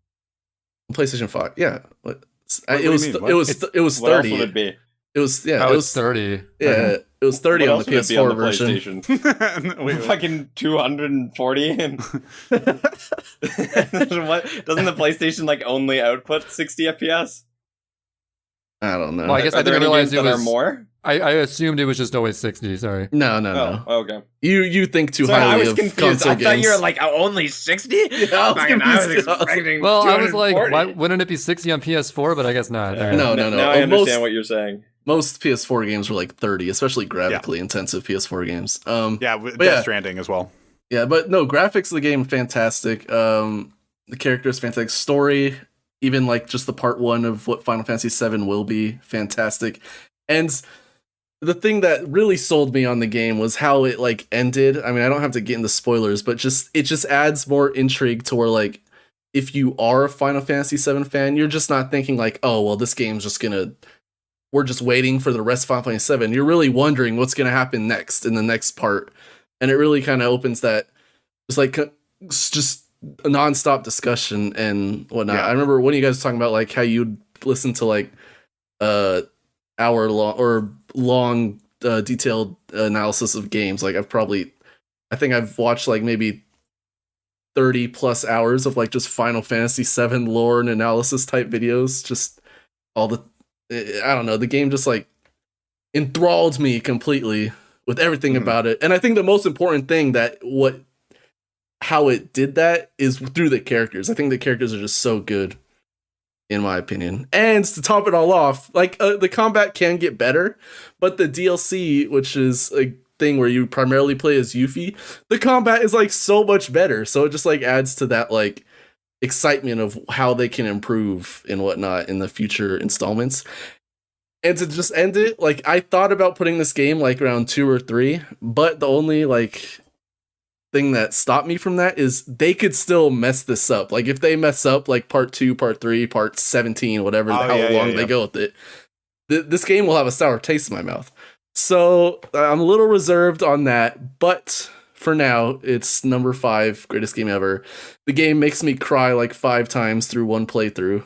PlayStation 5, yeah. It was 30. What else would it be? It was, yeah. Oh, It it's was 30. Yeah, it was 30 on the What else would it be on PS4 the version. PlayStation? Wait. Fucking 240. And what? Doesn't the PlayStation like only output 60 FPS? I don't know. Well, I guess Are I there didn't any realize games it that are was more? I assumed it was just always 60, sorry. No. Oh, okay. You think too Sorry, I highly was of confused. console I thought games. you were like, oh, only 60? I was confused. expecting Well, I was like, 240. why wouldn't it be 60 on PS4? But I guess not. Yeah. All right. No. Now I understand Most- what you're saying. Most PS4 games were like 30, especially graphically intensive PS4 games. Yeah, with But Death yeah. Stranding as well. Yeah, but no, graphics of the game fantastic. The characters fantastic. Story, even like just the part one of what Final Fantasy VII will be, fantastic. And the thing that really sold me on the game was how it like ended. I mean, I don't have to get into spoilers, but it just adds more intrigue to where like if you are a Final Fantasy VII fan, you're just not thinking like, oh well, this game's just we're just waiting for the rest of Final Fantasy VII. You're really wondering what's gonna happen next in the next part. And it really kind of opens that just a nonstop discussion and whatnot. Yeah. I remember one of you guys talking about like how you'd listen to like hour long or long detailed analysis of games. Like I think I've watched like maybe 30 plus hours of like just Final Fantasy VII lore and analysis type videos. Just all I don't know. The game just like enthralled me completely with everything about it. And I think the most important thing how it did that is through the characters. I think the characters are just so good in my opinion. And to top it all off, like the combat can get better, but the DLC, which is a thing where you primarily play as Yuffie, the combat is like so much better. So it just like adds to that like excitement of how they can improve and whatnot in the future installments. And to just end it, like I thought about putting this game like around 2 or 3, but the only like thing that stopped me from that is they could still mess this up. Like if they mess up like part 2, part 3, part 17, whatever, long they go with it, this game will have a sour taste in my mouth. So I'm a little reserved on that, but for now, it's number 5 greatest game ever. The game makes me cry like 5 times through one playthrough.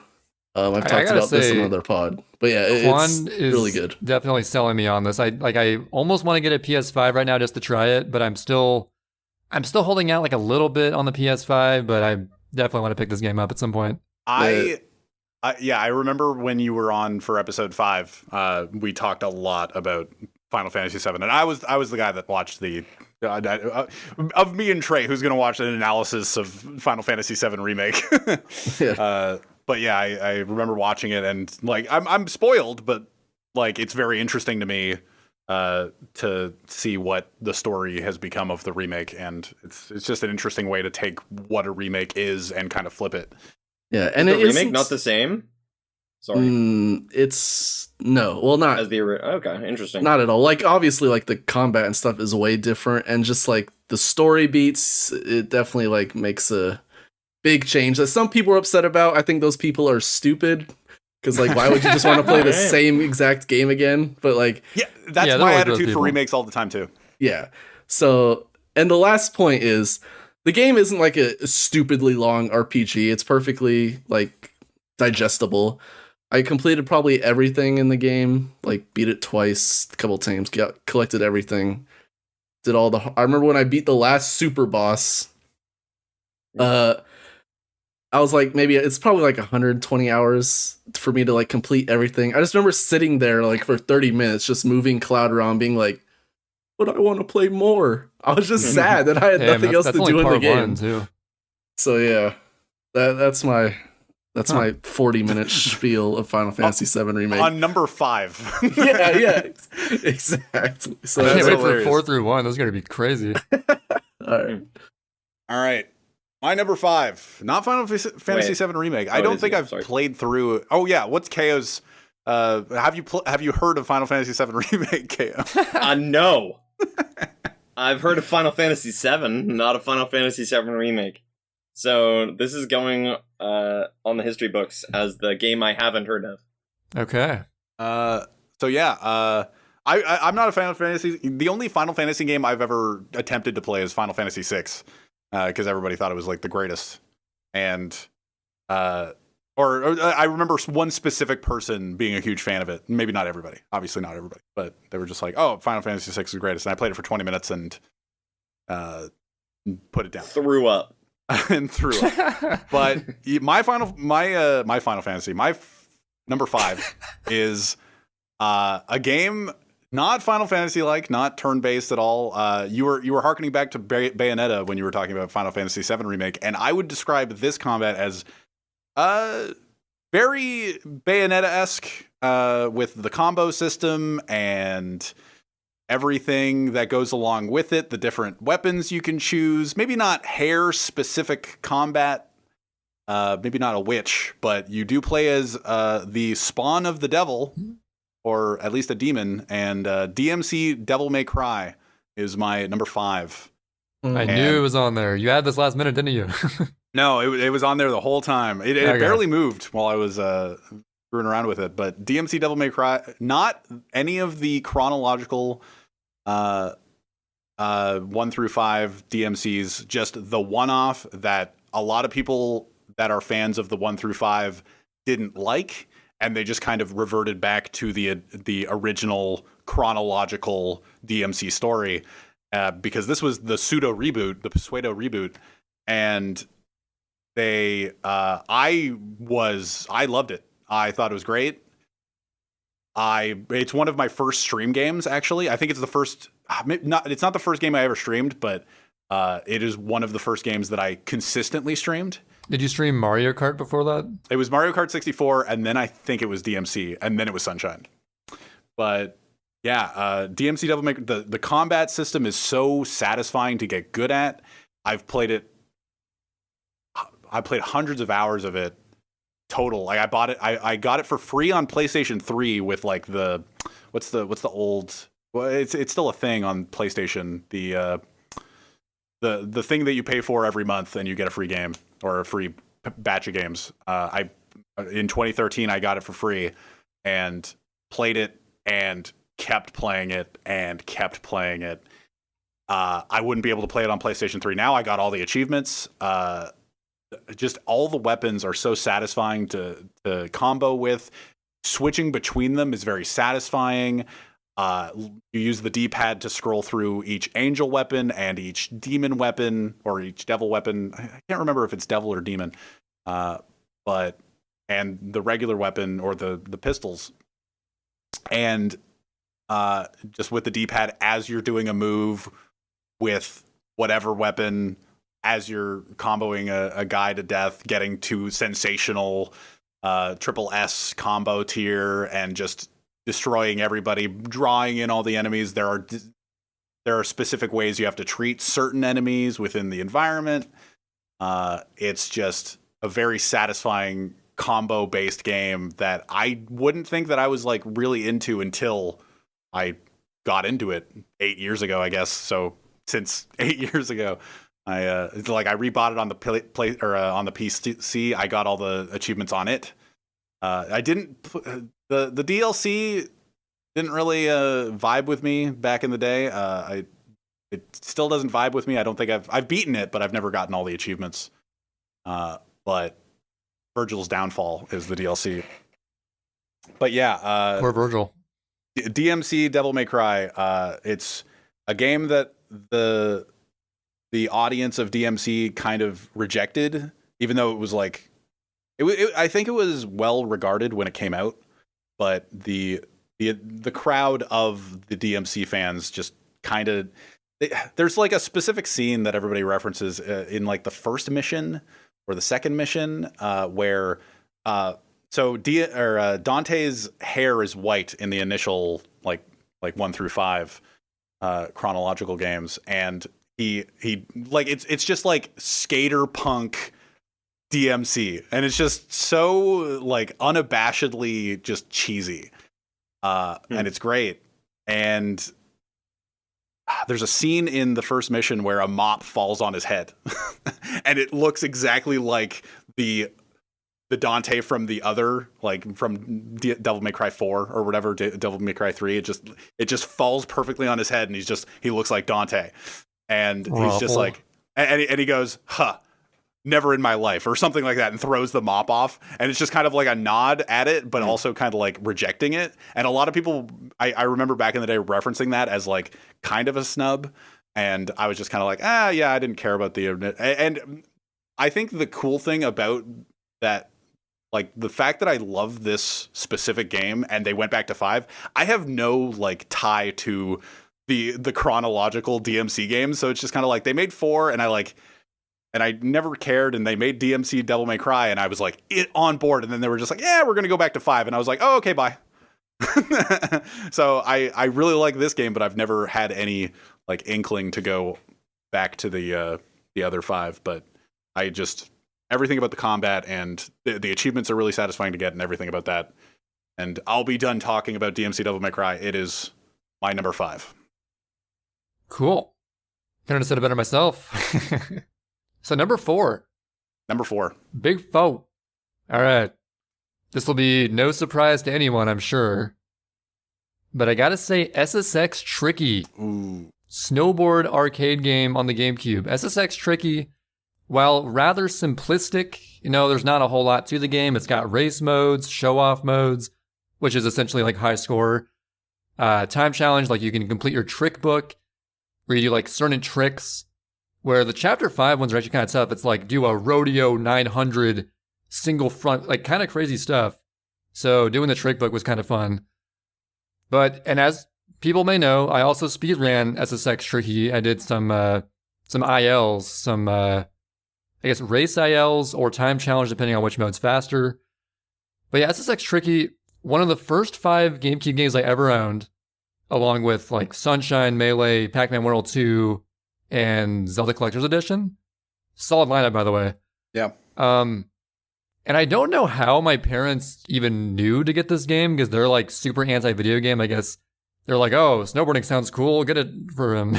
I've talked about this in another pod, but yeah, it's really good. Definitely selling me on this. I almost want to get a PS5 right now just to try it, but I'm still holding out like a little bit on the PS5, but I definitely want to pick this game up at some point. I remember when you were on for episode 5, we talked a lot about Final Fantasy VII, and I was the guy that watched the of me and Trey, who's going to watch an analysis of Final Fantasy VII Remake. But yeah, I remember watching it, and like I'm spoiled, but like it's very interesting to me to see what the story has become of the remake, and it's just an interesting way to take what a remake is and kind of flip it. Yeah, and is the remake not the same? Sorry, it's not as the okay, interesting. Not at all. Like obviously, like the combat and stuff is way different, and just like the story beats, it definitely like makes a big change that some people are upset about. I think those people are stupid. Because, like, why would you just want to play the same exact game again? But, like... Yeah, that's my attitude for remakes all the time, too. Yeah. So, and the last point is, the game isn't, like, a stupidly long RPG. It's perfectly, like, digestible. I completed probably everything in the game. Like, beat it twice, a couple times, collected everything. Did all the... I remember when I beat the last super boss... I was like, maybe it's probably like 120 hours for me to like complete everything. I just remember sitting there like for 30 minutes, just moving Cloud around, being like, but I want to play more. I was just sad that I had nothing else to do in the game. Too. So yeah, that's my 40-minute spiel of Final Fantasy VII Remake. On number 5. yeah, exactly. So I can't wait for 4 through 1. Those are going to be crazy. All right. My number 5, not Final Fantasy VII Remake. I don't think I've played through. Oh yeah, what's KO's? Have you heard of Final Fantasy VII Remake, KO? No. I've heard of Final Fantasy VII, not a Final Fantasy VII Remake. So this is going on the history books as the game I haven't heard of. Okay. So yeah. I'm not a Final Fantasy. The only Final Fantasy game I've ever attempted to play is Final Fantasy VI. Because everybody thought it was like the greatest, and or I remember one specific person being a huge fan of it. Maybe not everybody, obviously not everybody, but they were just like, "Oh, Final Fantasy VI is the greatest," and I played it for 20 minutes and put it down, threw up. But my Final Fantasy, number 5 is a game. Not Final Fantasy like, not turn-based at all. You were harkening back to Bayonetta when you were talking about Final Fantasy VII Remake, and I would describe this combat as very Bayonetta-esque with the combo system and everything that goes along with it, the different weapons you can choose. Maybe not hair-specific combat, maybe not a witch, but you do play as the spawn of the devil, or at least a demon, and DMC Devil May Cry is my number 5. I knew it was on there. You had this last minute, didn't you? No, it was on there the whole time. It barely moved while I was screwing around with it. But DMC Devil May Cry, not any of the chronological 1 through 5 DMCs, just the one-off that a lot of people that are fans of the 1 through 5 didn't like. And they just kind of reverted back to the original chronological DMC story because this was the pseudo reboot, the pseudo reboot, and I loved it. I thought it was great. It's one of my first stream games, actually. I think it's the first. It's not the first game I ever streamed, but it is one of the first games that I consistently streamed. Did you stream Mario Kart before that? It was Mario Kart 64, and then I think it was DMC, and then it was Sunshine. But yeah, DMC Devil May Cry, the combat system is so satisfying to get good at. I played hundreds of hours of it total. Like I bought it, I got it for free on PlayStation 3 with like what's the old, well, it's still a thing on PlayStation, the thing that you pay for every month and you get a free game or a free batch of games. In 2013 I got it for free and played it and kept playing it and kept playing it. I wouldn't be able to play it on PlayStation 3 now. I got all the achievements. Just all the weapons are so satisfying to combo with. Switching between them is very satisfying. You use the D-pad to scroll through each angel weapon and each demon weapon or each devil weapon. I can't remember if it's devil or demon. And the regular weapon or the pistols. And just with the D-pad as you're doing a move with whatever weapon, as you're comboing a guy to death, getting to sensational triple S combo tier and just destroying everybody, drawing in all the enemies. There are specific ways you have to treat certain enemies within the environment. It's just a very satisfying combo based game that I wouldn't think that I was like really into until I got into it 8 years ago, I guess. So since 8 years ago, I rebought it on the on the PC. I got all the achievements on it. I didn't the DLC didn't really vibe with me back in the day. It still doesn't vibe with me. I don't think I've beaten it, but I've never gotten all the achievements. But Virgil's Downfall is the DLC. But yeah, Poor Virgil. DMC Devil May Cry. It's a game that the audience of DMC kind of rejected, even though it was like, I think it was well regarded when it came out, but the crowd of the DMC fans just kind of, there's like a specific scene that everybody references in like the first mission or the second mission where Dante's hair is white in the initial like 1 through 5 chronological games, and he like it's just like skater punk DMC, and it's just so like unabashedly just cheesy, and it's great. And there's a scene in the first mission where a mop falls on his head, and it looks exactly like the Dante from the other, like from Devil May Cry 4 or whatever, Devil May Cry 3. It just falls perfectly on his head, and he looks like Dante, and he's just like, and he goes, "Huh, never in my life," or something like that, and throws the mop off, and it's just kind of like a nod at it, but also kind of like rejecting it. And a lot of people, I remember back in the day referencing that as like kind of a snub, and I was just kind of like, yeah, I didn't care about the. And I think the cool thing about that, like the fact that I love this specific game and they went back to 5, I have no like tie to the chronological DMC games. So it's just kind of like they made 4 and I never cared, and they made DMC Devil May Cry and I was like on board, and then they were just like, yeah, we're going to go back to 5. And I was like, oh, okay, bye. So I really like this game, but I've never had any like inkling to go back to the other 5, but everything about the combat and the achievements are really satisfying to get, and everything about that. And I'll be done talking about DMC Devil May Cry. It is my number 5. Cool. Couldn't have said it better myself. So number 4. Number 4. Big foe. All right. This will be no surprise to anyone, I'm sure. But I gotta say, SSX Tricky. Ooh. Snowboard arcade game on the GameCube. SSX Tricky, while rather simplistic, there's not a whole lot to the game. It's got race modes, show-off modes, which is essentially like high score. Time challenge, like you can complete your trick book, where you do like certain tricks, where the Chapter 5 ones are actually kind of tough. It's like do a Rodeo 900 single front, like kind of crazy stuff. So doing the trick book was kind of fun. And as people may know, I also speedran SSX Tricky. I did some ILs, some I guess, race ILs or time challenge, depending on which mode's faster. But yeah, SSX Tricky, one of the first 5 GameCube games I ever owned, along with like Sunshine, Melee, Pac-Man World 2, and Zelda Collector's Edition. Solid lineup, by the way. Yeah. And I don't know how my parents even knew to get this game, because they're like super anti-video game. I guess they're like, oh, snowboarding sounds cool, get it for him.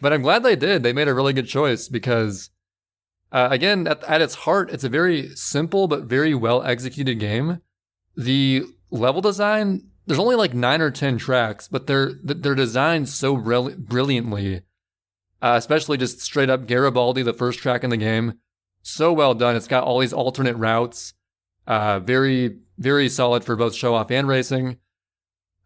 But I'm glad they did. They made a really good choice because, again, at its heart, it's a very simple but very well executed game. The level design, there's only like 9 or 10 tracks, but they're designed so brilliantly, especially just straight up Garibaldi, the first track in the game. So well done. It's got all these alternate routes. Very, very solid for both show off and racing.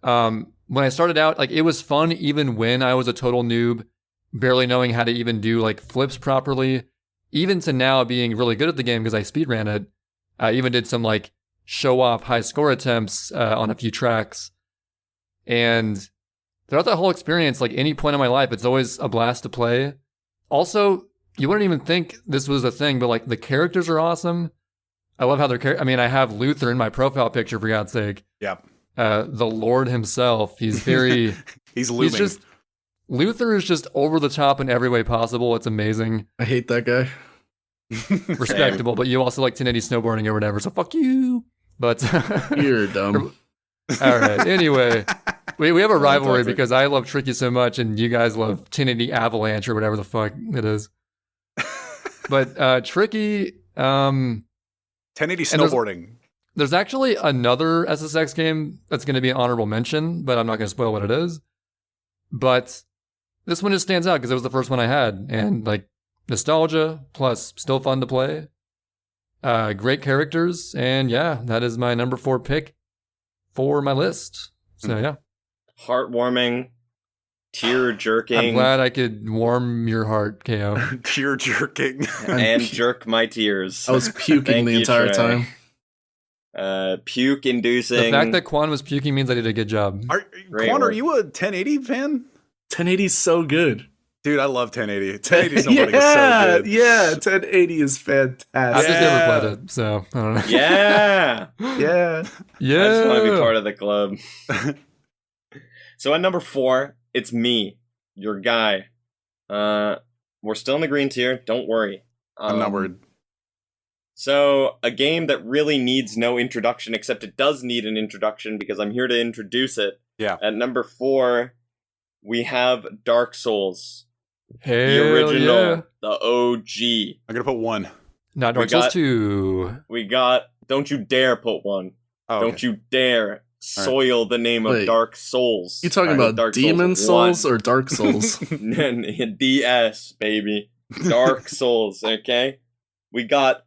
When I started out, like, it was fun even when I was a total noob, barely knowing how to even do like flips properly. Even to now being really good at the game because I speedran it. I even did some like show off high score attempts on a few tracks. And throughout that whole experience, like any point in my life, it's always a blast to play. Also, you wouldn't even think this was a thing, but like the characters are awesome. I love how I mean, I have Luther in my profile picture, for God's sake. Yeah. The Lord himself. He's very... He's looming. Luther is just over the top in every way possible. It's amazing. I hate that guy. Respectable, but you also like 1080 snowboarding or whatever, so fuck you. But... You're dumb. All right. Anyway, we have a rivalry toxic. because I love Tricky so much and you guys love 1080 Avalanche or whatever the fuck it is. But Tricky... 1080 snowboarding. There's actually another SSX game that's going to be an honorable mention, but I'm not going to spoil what it is. But this one just stands out because it was the first one I had. And like nostalgia, plus still fun to play. Great characters. And yeah, that is my number 4 pick for my list. So yeah. Heartwarming, tear jerking. I'm glad I could warm your heart, KO. Tear jerking. and jerk my tears. I was puking Thank the you, entire Trey. time. Puke inducing. The fact that Quan was puking means I did a good job. Great Quan, are work. you a 1080 fan? 1080 is so good. Dude, I love 1080. 1080 snowboarding is so good. Yeah, 1080 is fantastic. I've just never played it, so I don't know. Yeah. Yeah. Yeah. I just want to be part of the club. So at number 4, it's me, your guy. We're still in the green tier. Don't worry. I'm not worried. So a game that really needs no introduction, except it does need an introduction because I'm here to introduce it. Yeah. At number 4, we have Dark Souls. Hell The original, yeah. the OG. I'm going to put 1. Not Dark We Souls got- 2. We got, don't you dare put 1. Oh, Don't you dare soil the name of Wait. Dark Souls. You talking Alright, about Dark Demon Souls 1. or Dark Souls? DS, baby. Dark Souls, okay? We got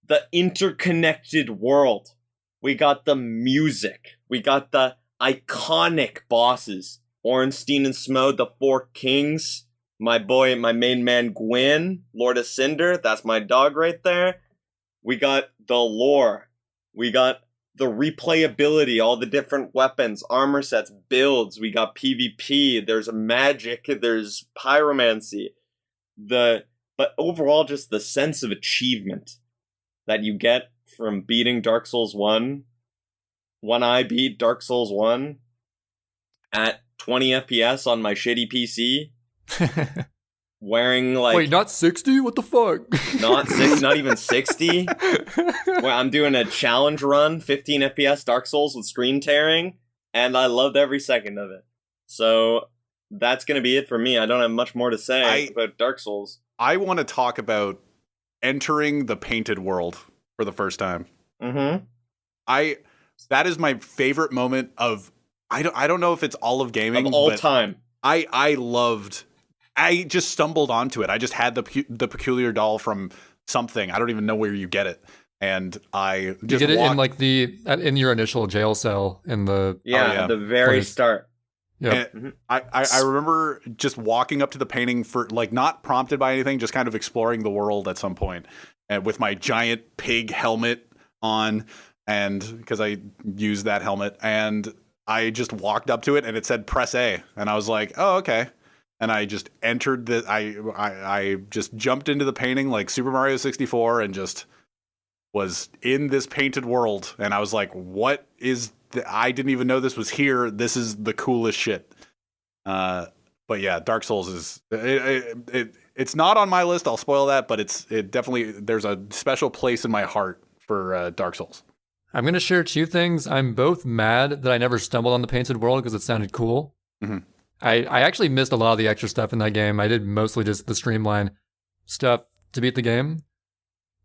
the interconnected world. We got the music. We got the iconic bosses. Ornstein and Smo, the 4 kings. My boy, my main man Gwyn, Lord of Cinder. That's my dog right there. We got the lore. We got the replayability, all the different weapons, armor sets, builds. We got PvP. There's magic. There's pyromancy. But overall, just the sense of achievement that you get from beating Dark Souls 1. When I beat Dark Souls 1 at 20 FPS on my shitty PC, wearing like... Wait, not 60? What the fuck? not even 60. Where I'm doing a challenge run, 15 FPS Dark Souls with screen tearing, and I loved every second of it. So that's going to be it for me. I don't have much more to say about Dark Souls. I want to talk about entering the painted world for the first time. Mm-hmm. That is my favorite moment of... I don't know if it's all of gaming. Of all but time. I just stumbled onto it. I just had the peculiar doll from something. I don't even know where you get it. And I just You get it in like in your initial jail cell in the... At the very Place. start. Yeah. And I remember just walking up to the painting for like not prompted by anything, just kind of exploring the world at some point, and with my giant pig helmet on, and because I used that helmet, and I just walked up to it and it said press A, and I was like, oh, okay. and I just entered the. I just jumped into the painting like Super Mario 64 and just was in this painted world. And I was like, "What is? I didn't even know this was here. This is the coolest shit." But yeah, Dark Souls is it's not on my list. I'll spoil that, but it definitely there's a special place in my heart for Dark Souls. I'm going to share two things. I'm both mad that I never stumbled on the painted world because it sounded cool. Mm-hmm. I actually missed a lot of the extra stuff in that game. I did mostly just the streamline stuff to beat the game.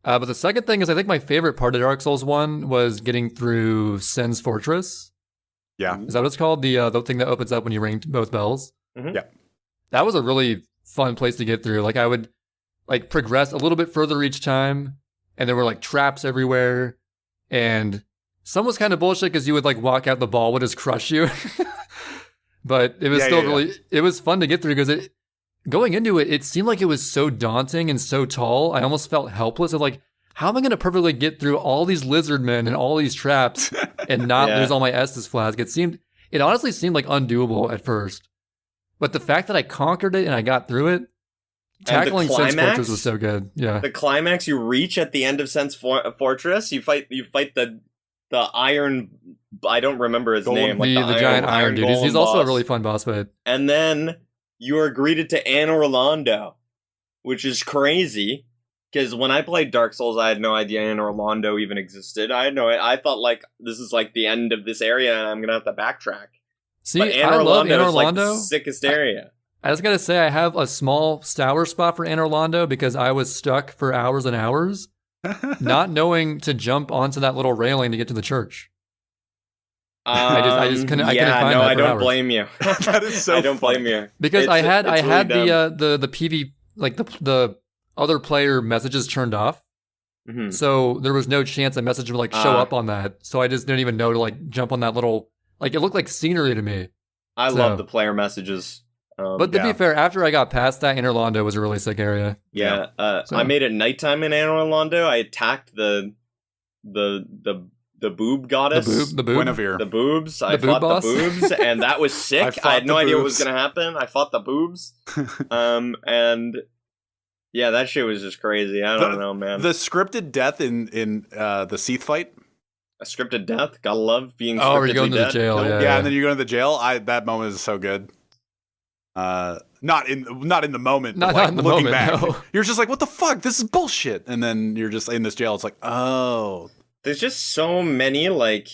But the second thing is I think my favorite part of Dark Souls 1 was getting through Sen's Fortress. Yeah. Is that what it's called? The thing that opens up when you ring both bells? Mm-hmm. Yeah. That was a really fun place to get through. Like I would like progress a little bit further each time, and there were like traps everywhere. And some was kind of bullshit because you would like walk out, the ball would just crush you. But it was it was fun to get through because going into it, it seemed like it was so daunting and so tall. I almost felt helpless of like, how am I going to perfectly get through all these lizard men and all these traps and not lose all my Estus flask? It honestly seemed like undoable at first. But the fact that I conquered it and I got through it, tackling Sen's Fortress was so good. Yeah. The climax you reach at the end of Sen's Fortress, you fight the iron. I don't remember his name. Like the giant iron dude. He's also a really fun boss fight. And then you are greeted to Anne Orlando, which is crazy. Because when I played Dark Souls, I had no idea Anne Orlando even existed. I thought like this is like the end of this area, and I'm gonna have to backtrack. See, but I love Anne Orlando. Like the sickest area. I just gotta say, I have a small sour spot for Anne Orlando because I was stuck for hours and hours, not knowing to jump onto that little railing to get to the church. I just couldn't. I couldn't find that. I don't hours. blame you. That is so. I don't blame you because I had really the PV like the other player messages turned off, so there was no chance a message would like show up on that. So I just didn't even know to like jump on that little like it looked like scenery to me. I love the player messages. But to be fair, after I got past that, Anne Orlando was a really sick area. Yeah, I made it nighttime in Anne Orlando. I attacked the boob goddess. The boob? Guinevere. The boobs. I boob fought boss? the boobs, and that was sick. I had no idea what was going to happen. I fought the boobs. And yeah, that shit was just crazy. I don't know, man. The scripted death in the Seath fight. A scripted death? Gotta love being scriptedly Oh, you're going to the dead. jail. Yeah, and then you go to the jail. That moment is so good. Not in the moment. Not like, in the looking moment, back, no. you're just like, what the fuck? This is bullshit. And then you're just in this jail. It's like, oh, There's just so many like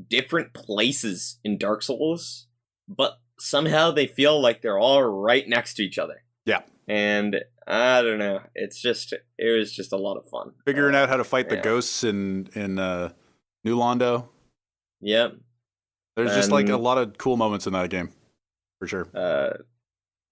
different places in Dark Souls, but somehow they feel like they're all right next to each other. Yeah. And I don't know. It was just a lot of fun. figuring out how to fight the ghosts in New Londo. Yep. There's just like a lot of cool moments in that game, for sure.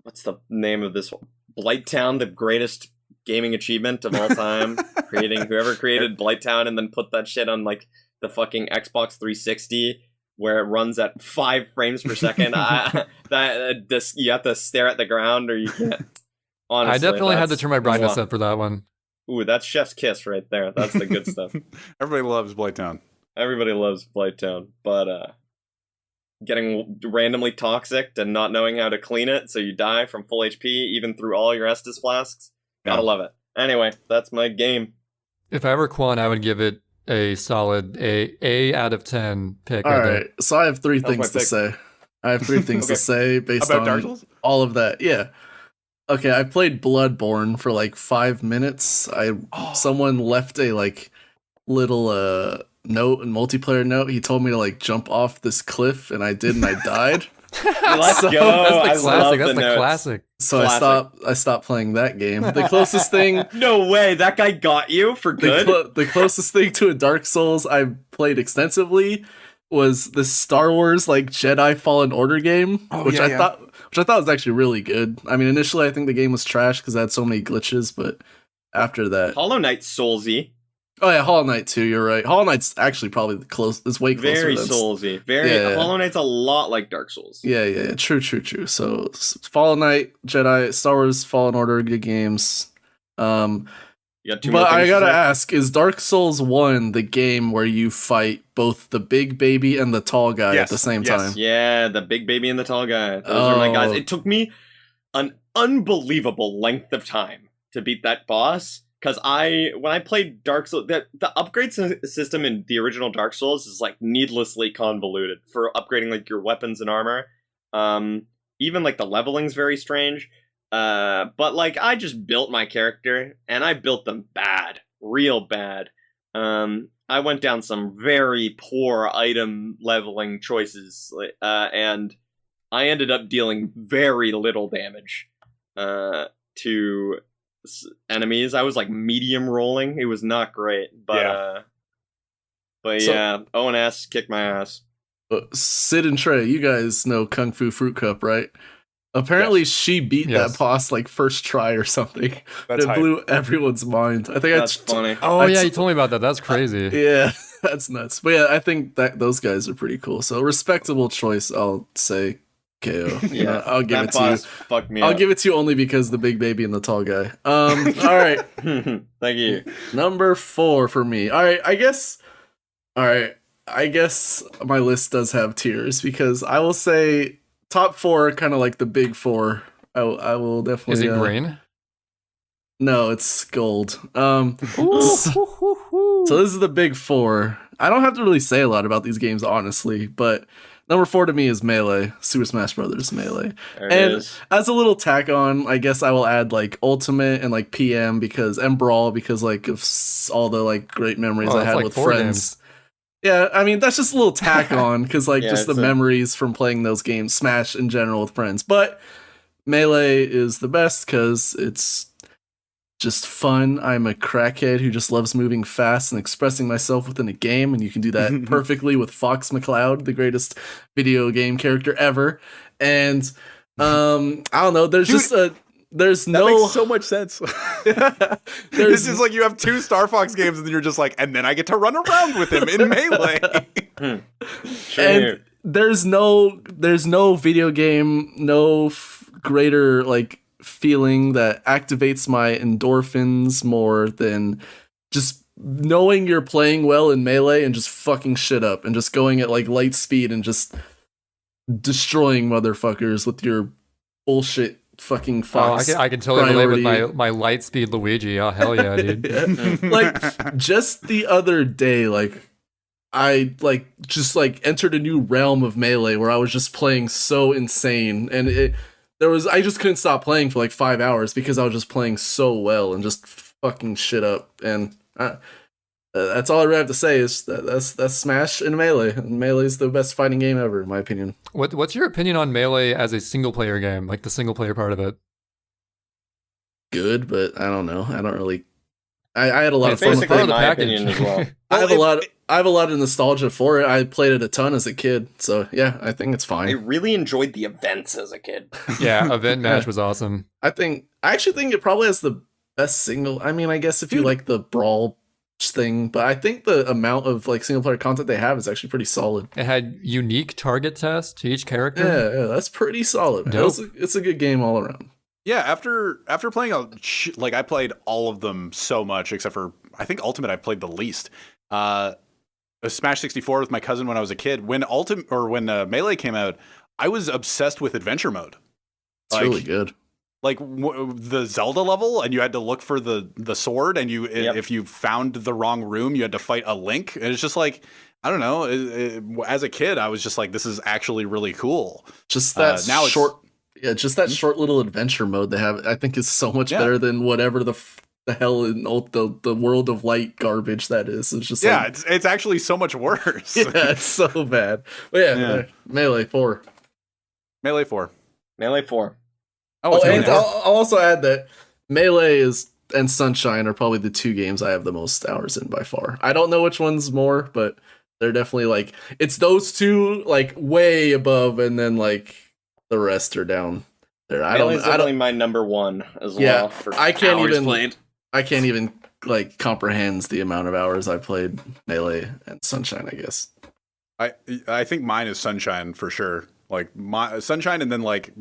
What's the name of this one? Blighttown, the greatest gaming achievement of all time. Whoever created Blighttown and then put that shit on like the fucking Xbox 360 where it runs at 5 frames per second. You have to stare at the ground or you can't. Honestly, I definitely had to turn my brightness up for that one. Ooh, that's Chef's Kiss right there. That's the good stuff. Everybody loves Blighttown. Everybody loves Blighttown, but getting randomly toxic and not knowing how to clean it, so you die from full HP even through all your Estus flasks. Gotta love it. Anyway, that's my game. If I were Quan, I would give it a solid A out of 10 pick. All right, so I have 3 things to pick. say. I have 3 things Okay. to say based About Dark on Souls? all of that. Yeah. Okay, I played Bloodborne for like 5 minutes. Someone left a like little note and multiplayer note. He told me to like jump off this cliff, and I did, and I died. Let's So- go. That's the I love classic. That's the notes. classic. So Classic. I stopped playing that game. The closest thing No way, that guy got you for good? the closest thing to a Dark Souls I've played extensively was this Star Wars like Jedi Fallen Order game, which I thought was actually really good. I mean, initially I think the game was trash because it had so many glitches, but after that, Hollow Knight's Soulsy. oh yeah, Hollow Knight too. You're right. Hollow Knight's actually probably the close. It's way closer. Very than- Soulsy. Yeah. Hollow Knight's a lot like Dark Souls. Yeah. True. So Fallen Knight, Jedi, Star Wars Fallen Order, good games. You got 2 more But things I to gotta say? ask, is Dark Souls 1 the game where you fight both the big baby and the tall guy at Yes, the same yes. time? Yeah, the big baby and the tall guy. Those are my guys. Oh. It took me an unbelievable length of time to beat that boss. Because when I played Dark Souls, the upgrade system in the original Dark Souls is like needlessly convoluted for upgrading like your weapons and armor. Even like the leveling's very strange. But like I just built my character and I built them bad, real bad. I went down some very poor item leveling choices, and I ended up dealing very little damage to enemies. I was like medium rolling. It was not great, but yeah, O&S kicked my ass. SidNTrey, you guys know Kung Fu Fruit Cup, right? Apparently, she beat that boss like first try or something. It blew everyone's mind. I think that's funny. Oh yeah, you told me about that. That's crazy. Yeah, that's nuts. But yeah, I think that those guys are pretty cool. So respectable choice, I'll say. KO. Yeah, I'll give it to you. Fucked me I'll up. give it to you only because the big baby and the tall guy. All right. Thank you. Number 4 for me. All right, I guess my list does have tiers because I will say top 4 kind of like the big 4. I will definitely. Is it green? No, it's gold. So this is the big 4. I don't have to really say a lot about these games, honestly, but number 4 to me is Melee, Super Smash Brothers Melee. And as a little tack on, I guess I will add like Ultimate and like PM and Brawl because like of all the like great memories I had like with friends. Games. Yeah, I mean that's just a little tack on because like just the memories from playing those games, Smash in general with friends. But Melee is the best because it's just fun. I'm a crackhead who just loves moving fast and expressing myself within a game, and you can do that perfectly with Fox McCloud, the greatest video game character ever. And I don't know, there's that makes so much sense. This is like you have 2 Star Fox games and then you're just like, and then I get to run around with him in Melee. And there's no video game, greater like feeling that activates my endorphins more than just knowing you're playing well in Melee and just fucking shit up and just going at like light speed and just destroying motherfuckers with your bullshit fucking Fox. I can totally relate with my light speed Luigi. Oh hell yeah, dude. Like just the other day, like I just entered a new realm of Melee where I was just playing so insane, and I just couldn't stop playing for like 5 hours because I was just playing so well and just fucking shit up. And that's all I really have to say is that's Smash and Melee. And Melee's the best fighting game ever, in my opinion. What's your opinion on Melee as a single player game, like the single player part of it? Good, but I don't know. I don't really. I had a lot of fun with it. My opinion as well. I have a lot of nostalgia for it. I played it a ton as a kid, so yeah, I think it's fine. I really enjoyed the events as a kid. Yeah, Event Match was awesome. I actually think it probably has the best single. I mean, I guess if you like the brawl thing, but I think the amount of like single player content they have is actually pretty solid. It had unique target tests to each character. Yeah, that's pretty solid. It's a good game all around. Yeah, after playing I played all of them so much except for I think Ultimate I played the least. Smash 64 with my cousin when I was a kid. When Melee came out, I was obsessed with adventure mode. It's really good. Like the Zelda level, and you had to look for the sword, and if you found the wrong room, you had to fight a Link. And it's just like, I don't know. As a kid, I was just like, this is actually really cool. Just that just that short little adventure mode they have, I think, is so much better than whatever the hell in the World of Light garbage that is. It's just it's actually so much worse. Yeah, it's so bad. But Melee 4. Melee 4. Melee 4. And I'll also add that Melee and Sunshine are probably the 2 games I have the most hours in by far. I don't know which one's more, but they're definitely like, it's those 2 like way above, and then like the rest are down there. Melee's definitely my number 1 as well. Yeah, for I can't even like comprehend the amount of hours I played Melee and Sunshine, I guess. I think mine is Sunshine for sure. Like my Sunshine, and then like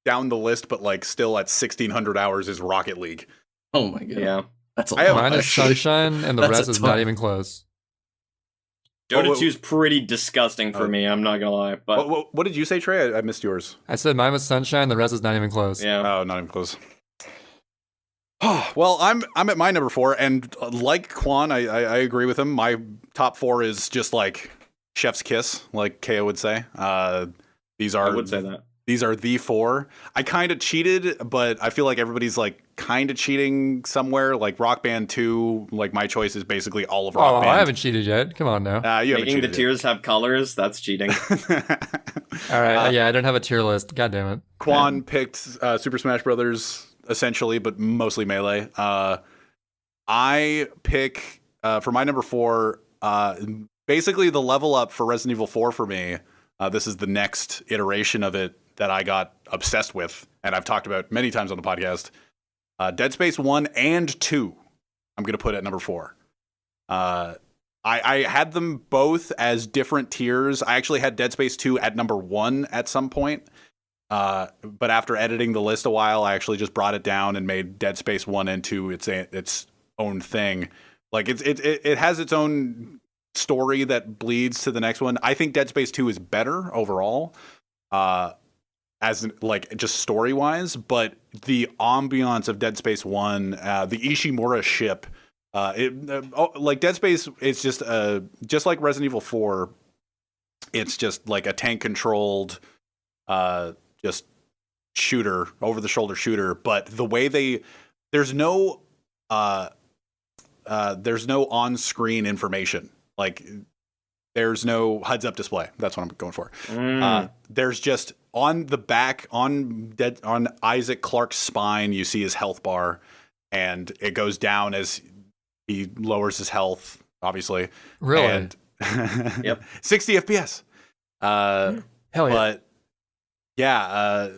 down the list, but like still at 1,600 hours is Rocket League. Oh my god. Yeah. That's a lot. Mine is Sunshine, and the rest is not even close. Dota What- 2's pretty disgusting for me, I'm not gonna lie. But What did you say, Trey? I missed yours. I said mine was Sunshine. The rest is not even close. yeah. Oh, not even close. Well, I'm at my number 4, and like Quan, I agree with him. My top 4 is just like chef's kiss, like Kao would say. These are I would say that. These are the 4. I kind of cheated, but I feel like everybody's like kind of cheating somewhere. Like Rock Band 2, like my choice is basically all of Rock Oh, Band. I haven't cheated yet. Come on now. You haven't Making the cheated tiers have colors, that's cheating. All right. Yeah, I don't have a tier list. God damn it. Quan picked Super Smash Brothers essentially, but mostly Melee. I pick for my number 4, basically the level up for Resident Evil 4 for me. This is the next iteration of it that I got obsessed with, and I've talked about many times on the podcast. Dead Space 1 and 2, I'm going to put at number 4. I had them both as different tiers. I actually had Dead Space 2 at number 1 at some point, but after editing the list a while, I actually just brought it down and made Dead Space 1 and 2 its own thing. Like it has its own story that bleeds to the next one. I think Dead Space 2 is better overall. As like just story wise, but the ambiance of Dead Space 1, the Ishimura ship, like Dead Space, it's just like Resident Evil 4. It's just like a tank controlled, just shooter, over the shoulder shooter. But the way there's no on screen information. Like there's no heads up display. That's what I'm going for. There's just on the back, on Isaac Clarke's spine, you see his health bar, and it goes down as he lowers his health, obviously. Really? And Yep. 60 FPS. Hell yeah. But yeah,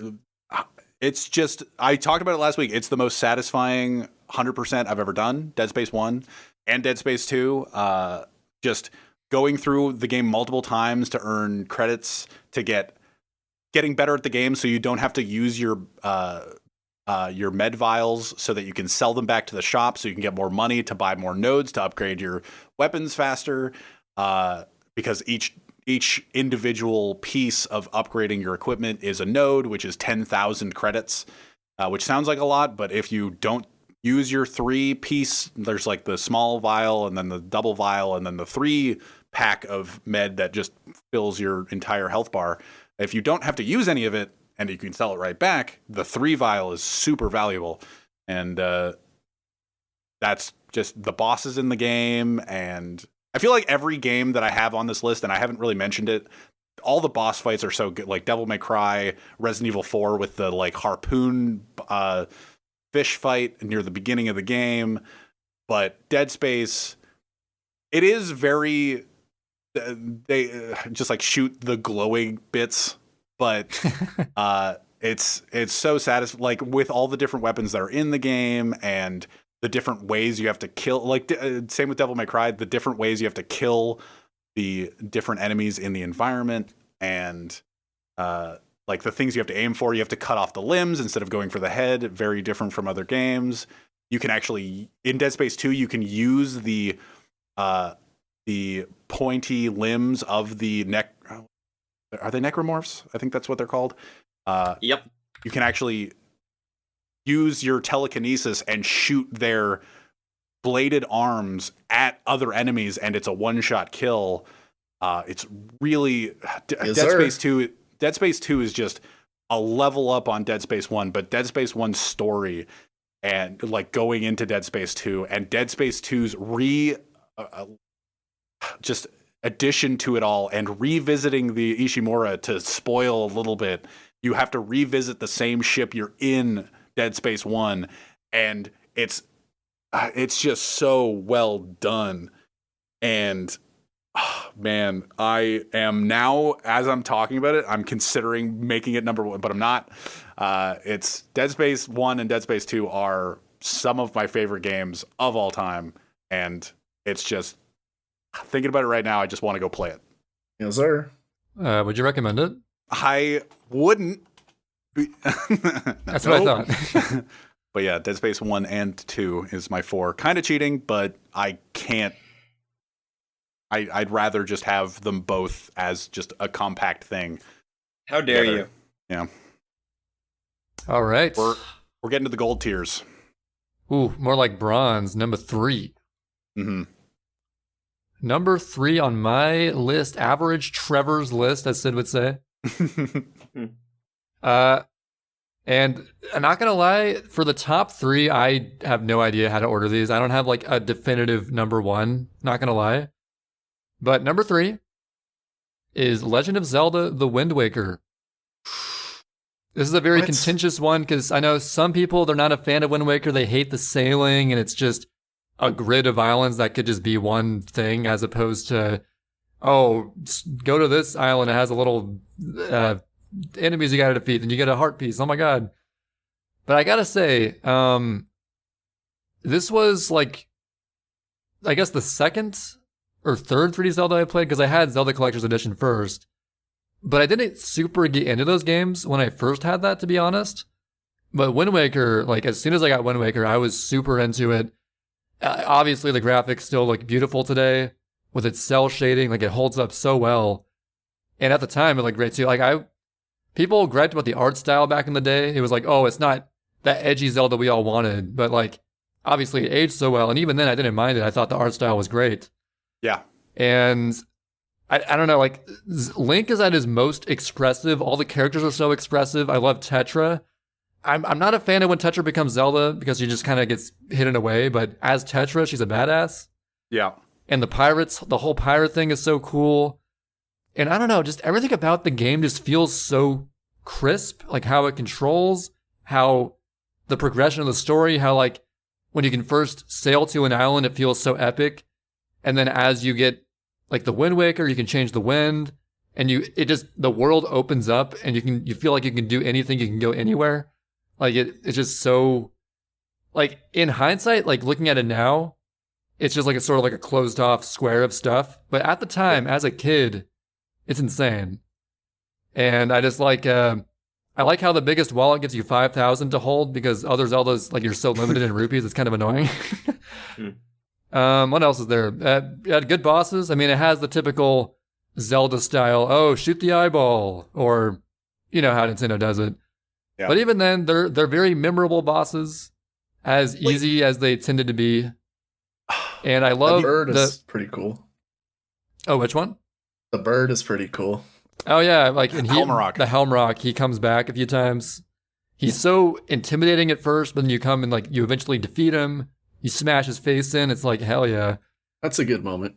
it's just, I talked about it last week. It's the most satisfying 100% I've ever done. Dead Space 1 and Dead Space 2. Just going through the game multiple times to earn credits to getting better at the game, so you don't have to use your med vials, so that you can sell them back to the shop, so you can get more money to buy more nodes to upgrade your weapons faster. Because each individual piece of upgrading your equipment is a node, which is 10,000 credits, which sounds like a lot, but if you don't use your 3-piece, there's like the small vial and then the double vial and then the 3-pack of med that just fills your entire health bar. If you don't have to use any of it and you can sell it right back, the 3 vial is super valuable. And that's just the bosses in the game. And I feel like every game that I have on this list, and I haven't really mentioned it, all the boss fights are so good. Like Devil May Cry, Resident Evil 4 with the like harpoon fish fight near the beginning of the game. But Dead Space, it is very, they just like shoot the glowing bits, but it's so satisfying, like with all the different weapons that are in the game and the different ways you have to kill, like same with Devil May Cry, the different ways you have to kill the different enemies in the environment, and like the things you have to aim for. You have to cut off the limbs instead of going for the head. Very different from other games. You can actually, in Dead Space 2, you can use the pointy limbs of the are they necromorphs? I think that's what they're called. Yep. You can actually use your telekinesis and shoot their bladed arms at other enemies, and it's a one-shot kill. It's really Yes, Dead sir. Space 2. Dead Space 2 is just a level up on Dead Space 1, but Dead Space 1's story and like going into Dead Space 2 and Dead Space 2's just addition to it all, and revisiting the Ishimura to spoil a little bit. You have to revisit the same ship you're in Dead Space 1, and it's just so well done. And man, I am now, as I'm talking about it, I'm considering making it number 1, but I'm not. It's Dead Space 1 and Dead Space 2 are some of my favorite games of all time, and it's just, thinking about it right now, I just want to go play it. Yes, sir. Would you recommend it? I wouldn't. That's what I thought. But yeah, Dead Space 1 and 2 is my 4. Kind of cheating, but I can't I'd rather just have them both as just a compact thing. How dare you? Yeah. All right. We're getting to the gold tiers. Ooh, more like bronze. Number 3. Mm-hmm. Number 3 on my list, average Trevor's list, as Sid would say. And I'm not gonna lie, for the top 3, I have no idea how to order these. I don't have like a definitive number 1, not gonna lie. But number 3 is Legend of Zelda: The Wind Waker. This is a very contentious one because I know some people, they're not a fan of Wind Waker. They hate the sailing and it's just a grid of islands that could just be one thing as opposed to, oh, go to this island. It has a little enemies you got to defeat and you get a heart piece. Oh my God. But I got to say, this was like, I guess the second or third 3D Zelda I played because I had Zelda Collector's Edition first. But I didn't super get into those games when I first had that, to be honest. But Wind Waker, like as soon as I got Wind Waker, I was super into it. Obviously, the graphics still look beautiful today with its cell shading. Like it holds up so well. And at the time, it looked great too. Like people griped about the art style back in the day. It was like, oh, it's not that edgy Zelda we all wanted. But like, obviously, it aged so well. And even then, I didn't mind it. I thought the art style was great. Yeah. And I don't know, like, Link is at his most expressive. All the characters are so expressive. I love Tetra. I'm not a fan of when Tetra becomes Zelda because she just kind of gets hidden away. But as Tetra, she's a badass. Yeah. And the pirates, the whole pirate thing is so cool. And I don't know, just everything about the game just feels so crisp. Like how it controls, how the progression of the story, how like when you can first sail to an island, it feels so epic. And then as you get like the Wind Waker, you can change the wind, and the world opens up, and you feel like you can do anything, you can go anywhere. Like it's just so, like in hindsight, like looking at it now, it's just like it's sort of like a closed off square of stuff. But at the time, as a kid, it's insane. And I just like, I like how the biggest wallet gives you 5,000 to hold because other Zeldas, like you're so limited in rupees, it's kind of annoying. What else is there? It had good bosses. I mean, it has the typical Zelda style, oh, shoot the eyeball, or you know how Nintendo does it. Yeah. But even then, they're very memorable bosses, as easy as they tended to be. And I love the bird is pretty cool. Oh, which one? The bird is pretty cool. Oh yeah, like and Helmrock. The Helmrock, he comes back a few times. He's so intimidating at first, but then you come and like you eventually defeat him. You smash his face in, it's like, hell yeah. That's a good moment.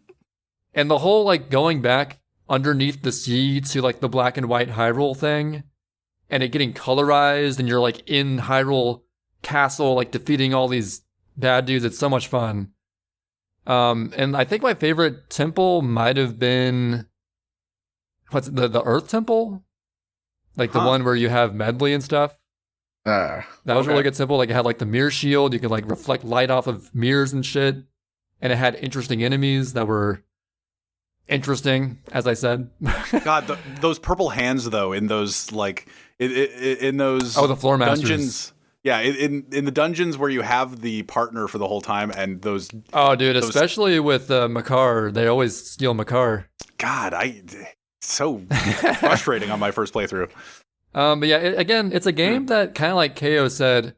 And the whole, like, going back underneath the sea to, like, the black and white Hyrule thing, and it getting colorized, and you're, like, in Hyrule Castle, like, defeating all these bad dudes, it's so much fun. And I think my favorite temple might have been, the Earth Temple? Like, the one where you have Medley and stuff. That was a really good temple. Like it had like the mirror shield. You could like reflect light off of mirrors and shit. And it had interesting enemies that were interesting, as I said. God, those purple hands though, in those like in those the floor dungeons. Masters. Yeah, in the dungeons where you have the partner for the whole time and those. Oh, dude, especially with Makar, they always steal Makar. God, so frustrating on my first playthrough. But yeah, it's a game that kind of like Kao said,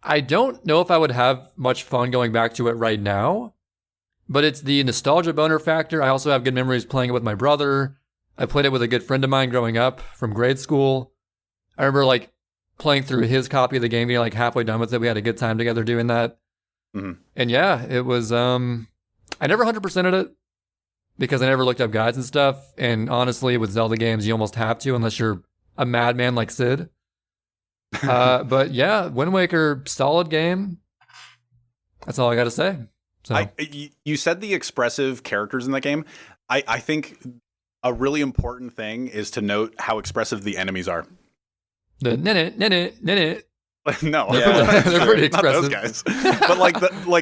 I don't know if I would have much fun going back to it right now, but it's the nostalgia boner factor. I also have good memories playing it with my brother. I played it with a good friend of mine growing up from grade school. I remember like playing through his copy of the game, being like halfway done with it. We had a good time together doing that. Mm-hmm. And yeah, it was, I never 100%ed it because I never looked up guides and stuff. And honestly, with Zelda games, you almost have to unless you're a madman like Sid. But yeah, Wind Waker, solid game. That's all I got to say. So you said the expressive characters in that game. I think a really important thing is to note how expressive the enemies are. The nene. No, they're pretty expressive. Not those guys. But like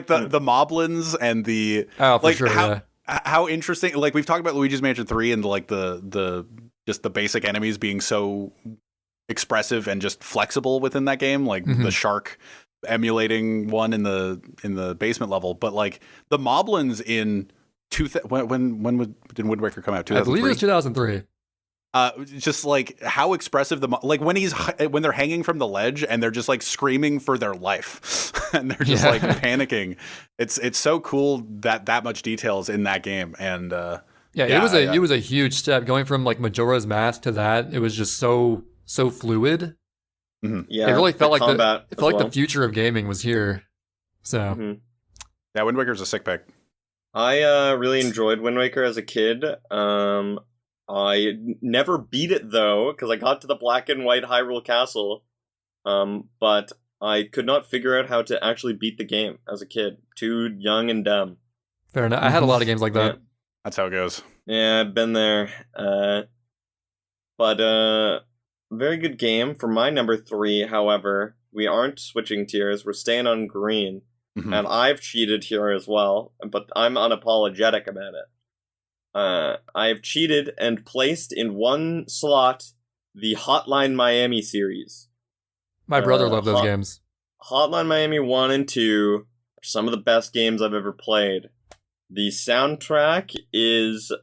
the moblins and the how interesting. Like we've talked about Luigi's Mansion 3 and like the just the basic enemies being so expressive and just flexible within that game, like the shark emulating one in the basement level. But like the moblins in did Wind Waker come out? I believe it was 2003. 2003. Just like how expressive like when they're hanging from the ledge and they're just like screaming for their life and they're just like panicking. It's so cool that much details in that game. And it was a huge step going from like Majora's Mask to that. It was just so fluid. Mm-hmm. Yeah, it really felt like the the future of gaming was here. So yeah, Wind Waker's a sick pick. I really enjoyed Wind Waker as a kid. I never beat it though, because I got to the black and white Hyrule Castle, but I could not figure out how to actually beat the game as a kid. Too young and dumb. Fair enough. I had a lot of games like that. Yeah. That's how it goes. Yeah, I've been there. But very good game. For my number 3, however, we aren't switching tiers. We're staying on green. Mm-hmm. And I've cheated here as well, but I'm unapologetic about it. I have cheated and placed in one slot the Hotline Miami series. My brother loved those games. Hotline Miami 1 and 2 are some of the best games I've ever played. The soundtrack is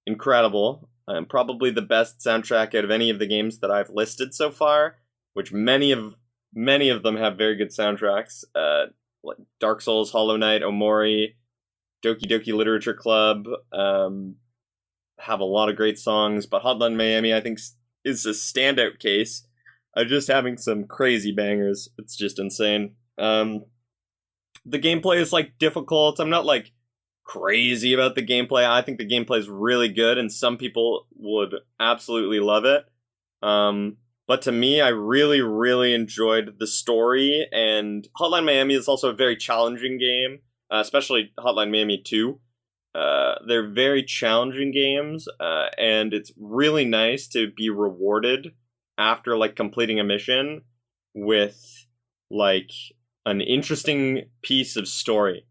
incredible. Probably the best soundtrack out of any of the games that I've listed so far, which many of them have very good soundtracks. Like Dark Souls, Hollow Knight, Omori, Doki Doki Literature Club have a lot of great songs, but Hotline Miami, I think, is a standout case of just having some crazy bangers. It's just insane. The gameplay is like difficult. I'm not like crazy about the gameplay. I think the gameplay is really good, and some people would absolutely love it. But to me, I really, really enjoyed the story, and Hotline Miami is also a very challenging game. Especially Hotline Miami 2. They're very challenging games, and it's really nice to be rewarded after like completing a mission with like an interesting piece of story.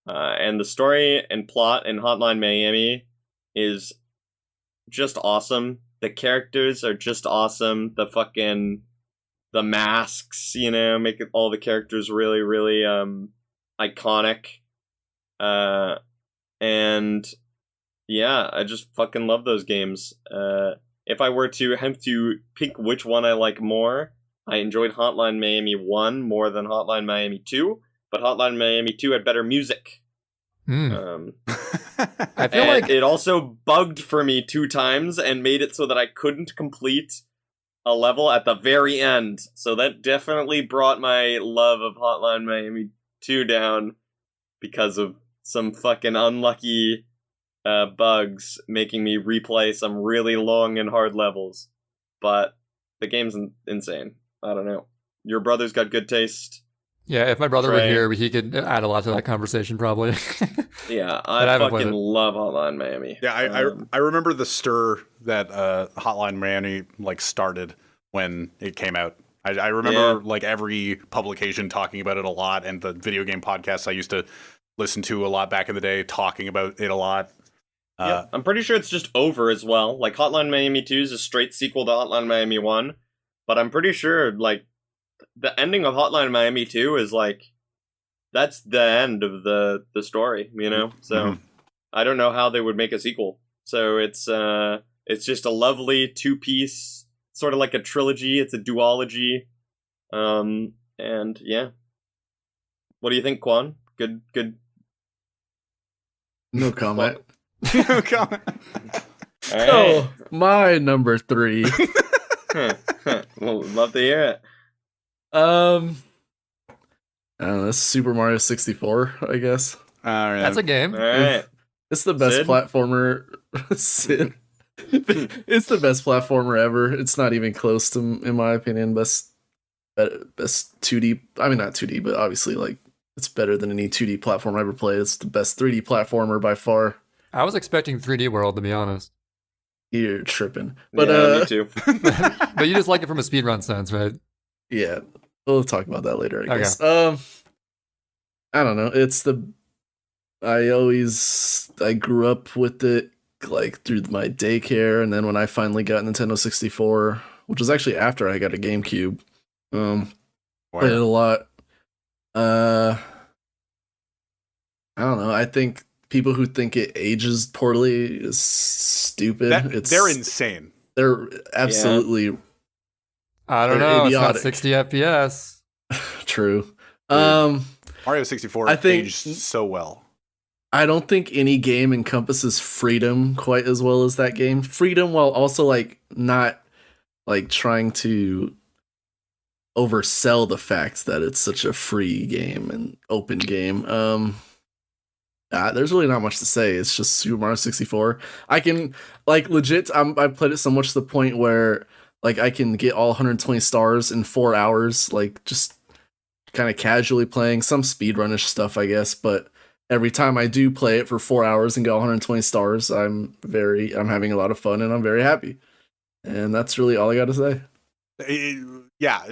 And the story and plot in Hotline Miami is just awesome. The characters are just awesome. The masks, make all the characters really, really iconic. And yeah, I just fucking love those games. If I were to have to pick which one I like more, I enjoyed Hotline Miami 1 more than Hotline Miami 2, but Hotline Miami 2 had better music. I feel like it also bugged for me 2 times and made it so that I couldn't complete a level at the very end. So that definitely brought my love of Hotline Miami 2 down because of some fucking unlucky bugs making me replay some really long and hard levels. But the game's insane. I don't know. Your brother's got good taste. Yeah, if my brother were here, he could add a lot to that conversation, probably. Yeah, I fucking love Hotline Miami. Yeah, I remember the stir that Hotline Miami like started when it came out. I remember like every publication talking about it a lot, and the video game podcasts I used to listen to a lot back in the day talking about it a lot. I'm pretty sure it's just over as well. Like Hotline Miami 2 is a straight sequel to Hotline Miami 1, but I'm pretty sure like the ending of Hotline Miami 2 is like that's the end of the story, So I don't know how they would make a sequel. So it's just a lovely 2-piece, sort of like a trilogy. It's a duology. And yeah. What do you think, Quan? Good. No comment. No comment. All right. Oh, my number 3. Well, love to hear it. I don't know, Super Mario 64, I guess. All right. That's a game. All right. It's the best Sid? platformer. Sid. It's the best platformer ever. It's not even close to, in my opinion, best 2D. I mean, not 2D, but obviously, like, it's better than any 2D platform I ever played. It's the best 3D platformer by far. I was expecting 3D World, to be honest. You're tripping. But Yeah, me too. But you just like it from a speedrun sense, right? yeah, we'll talk about that later, I Okay. guess. I don't know. I grew up with it like through my daycare, and then when I finally got Nintendo 64, which was actually after I got a GameCube, played it a lot. I don't know. I think people who think it ages poorly is stupid. They're insane. They're absolutely I don't they're know. idiotic. It's got 60 FPS. true. Mario 64 I think- aged so well. I don't think any game encompasses freedom quite as well as that game. Freedom while also like not like trying to oversell the fact that it's such a free game and open game. There's really not much to say. It's just Super Mario 64. I can like legit. I played it so much to the point where like I can get all 120 stars in 4 hours. Like just kind of casually playing some speedrunish stuff, I guess. But every time I do play it for 4 hours and get 120 stars, I'm having a lot of fun and I'm very happy. And that's really all I got to say. Yeah,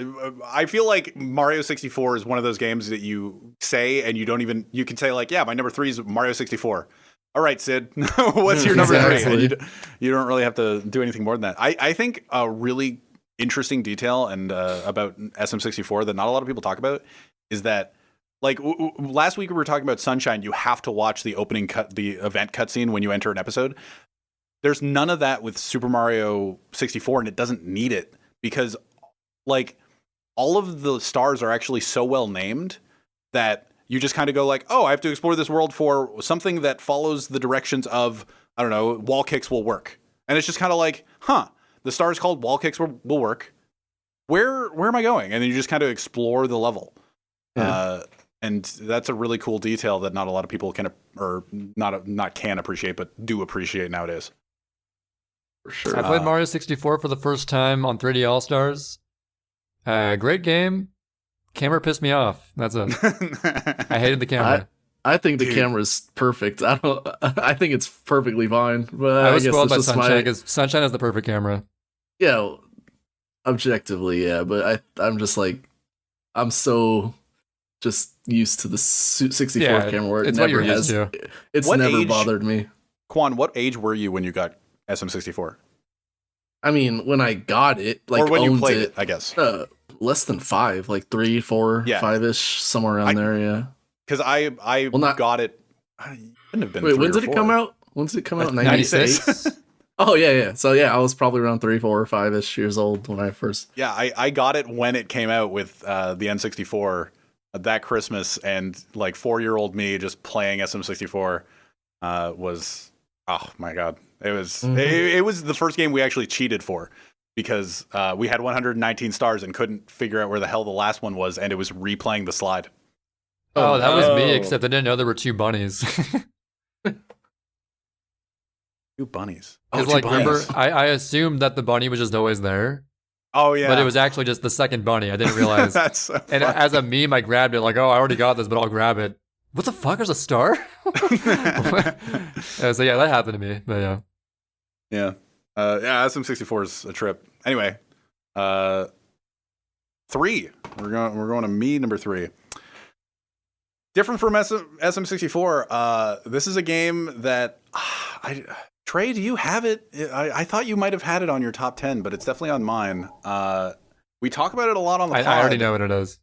I feel like Mario 64 is one of those games that you say and you can say like, yeah, my number 3 is Mario 64. All right, Sid, what's your number 3? And you don't really have to do anything more than that. I think a really interesting detail and about SM64 that not a lot of people talk about is that like last week we were talking about Sunshine. You have to watch the event cutscene when you enter an episode. There's none of that with Super Mario 64, and it doesn't need it. Because, like, all of the stars are actually so well named that you just kind of go like, oh, I have to explore this world for something that follows the directions of, I don't know, wall kicks will work. And it's just kind of like, the star is called wall kicks will work. Where am I going? And then you just kind of explore the level. Yeah. And that's a really cool detail that not a lot of people can, or not can appreciate, but do appreciate nowadays. For sure. I played Mario 64 for the first time on 3D All-Stars. Great game. Camera pissed me off. That's it. I hated the camera. I think the camera's perfect. I think it's perfectly fine. But I was guess spoiled by that's just Sunshine because Sunshine has the perfect camera. Yeah, objectively, yeah. But I'm just like, I'm so just used to the 64 camera where it's never what you're used to. It's What never age- bothered me. Quan, what age were you when you got SM64? I mean, when I got it, like Or when you owned played it, I guess. Less than 5, like 3, 4, Yeah. 5-ish, somewhere around there, yeah. Because I got it. I couldn't have been. Wait, 3 when or did it 4. come out? When did it come out? 96? 96? Oh, yeah. So, yeah, I was probably around 3, 4, 5-ish years old when I first... Yeah, I got it when it came out with the N64 that Christmas, and like 4-year-old me just playing SM64 was, oh my god. It was it was the first game we actually cheated for because we had 119 stars and couldn't figure out where the hell the last one was, and it was replaying the slide. Oh, that was me, no. except I didn't know there were 2 bunnies. 2 bunnies. Because, like, remember, I assumed that the bunny was just always there. Oh yeah, But it was actually just the second bunny. I didn't realize. That's so And funny. as a meme, I grabbed it, like, oh, I already got this, but I'll grab it. What the fuck? There's a star? So, yeah, that happened to me. But, yeah. Yeah. SM64 is a trip. Anyway, 3. We're going to me number 3. Different from SM64. This is a game that Trey, do you have it? I thought you might have had it on your top 10, but it's definitely on mine. We talk about it a lot on the pod. I already know what it is.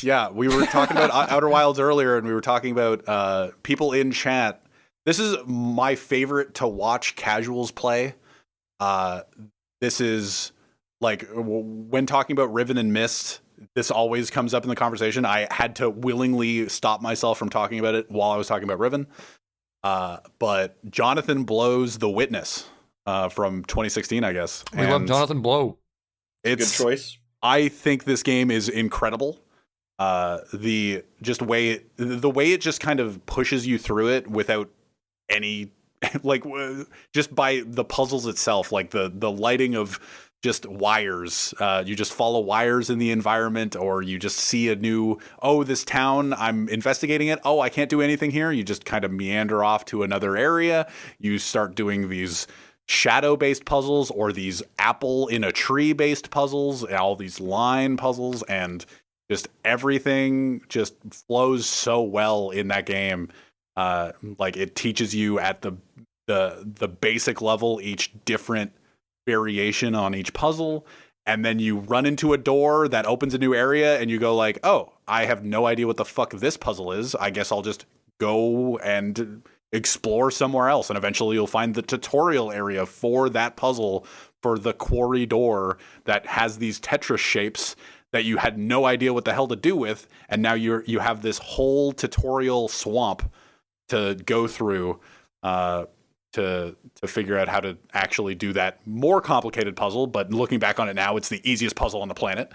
Yeah, we were talking about Outer Wilds earlier, and we were talking about people in chat. This is my favorite to watch casuals play. This is like when talking about Riven and Mist, this always comes up in the conversation. I had to willingly stop myself from talking about it while I was talking about Riven. But Jonathan Blow's The Witness from 2016, I guess. We love Jonathan Blow. Good choice. I think this game is incredible. The way it just kind of pushes you through it without any like just by the puzzles itself, like the lighting of just wires. You just follow wires in the environment, or you just see a new, this town, I'm investigating it. Oh, I can't do anything here. You just kind of meander off to another area. You start doing these shadow-based puzzles or these apple in a tree-based puzzles, all these line puzzles, and just everything just flows so well in that game. Like it teaches you at the basic level each different variation on each puzzle, and then you run into a door that opens a new area and you go like, oh, I have no idea what the fuck this puzzle is. I guess I'll just go and explore somewhere else, and eventually you'll find the tutorial area for that puzzle, for the quarry door that has these Tetris shapes that you had no idea what the hell to do with, and now you have this whole tutorial swamp to go through to figure out how to actually do that more complicated puzzle. But looking back on it now, it's the easiest puzzle on the planet.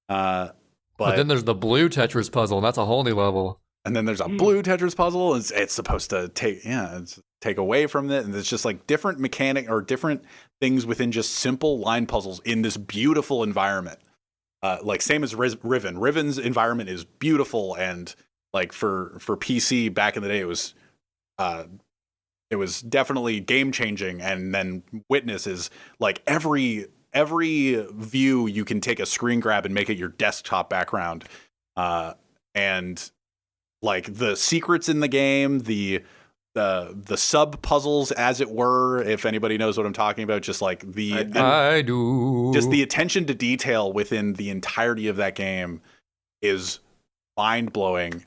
But then there's the blue Tetris puzzle, and that's a whole new level. And then there's a blue Tetris puzzle. And it's supposed to take away from it. And it's just like different mechanic or different things within just simple line puzzles in this beautiful environment. Like same as Riven. Riven's environment is beautiful, and like for PC back in the day, it was definitely game changing. And then Witness is like every view you can take a screen grab and make it your desktop background, and like the secrets in the game, the sub puzzles, as it were, if anybody knows what I'm talking about, just like I do. Just the attention to detail within the entirety of that game is mind blowing.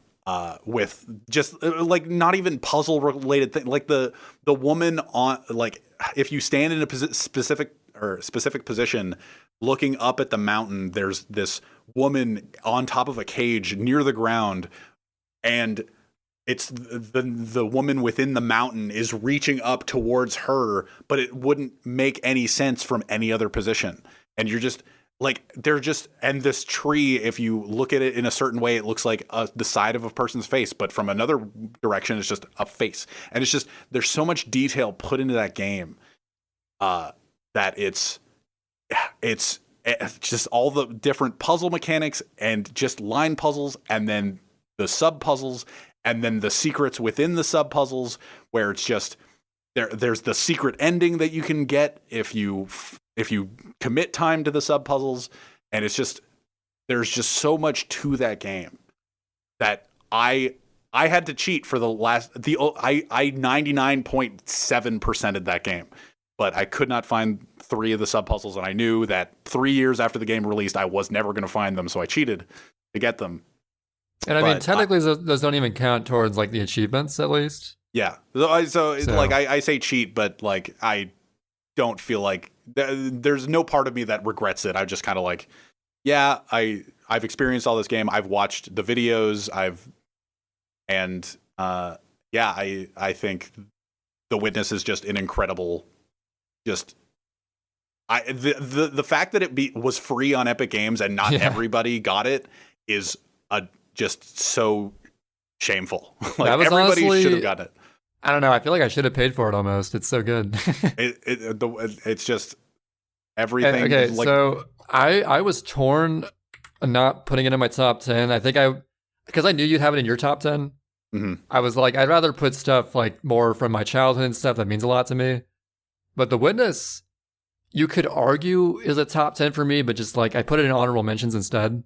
With just like not even puzzle related thing, like the woman on, like if you stand in a specific position looking up at the mountain, there's this woman on top of a cage near the ground, and it's the woman within the mountain is reaching up towards her, but it wouldn't make any sense from any other position. And you're just like, and this tree, if you look at it in a certain way, it looks like the side of a person's face, but from another direction, it's just a face. And it's just, there's so much detail put into that game that it's just all the different puzzle mechanics and just line puzzles, and then the sub puzzles, and then the secrets within the sub puzzles, where it's just there's the secret ending that you can get if you commit time to the sub puzzles. And it's just, there's just so much to that game that I had to cheat for I 99.7%ed that game, but I could not find 3 of the sub puzzles, and I knew that 3 years after the game released, I was never going to find them, so I cheated to get them. And I mean, technically, those don't even count towards like the achievements, at least. Yeah. So like I say cheat, but like I don't feel like there's no part of me that regrets it. I'm just kind of like, yeah, I've experienced all this game. I've watched the videos. I think The Witness is just an incredible, the fact that it was free on Epic Games and not everybody got it is just so shameful. Like everybody should have gotten it. I don't know. I feel like I should have paid for it almost. It's so good. It's just everything. Okay, so I was torn not putting it in my top 10. I think because I knew you'd have it in your top 10. Mm-hmm. I was like, I'd rather put stuff like more from my childhood and stuff that means a lot to me. But The Witness, you could argue is a top 10 for me, but just like I put it in honorable mentions instead.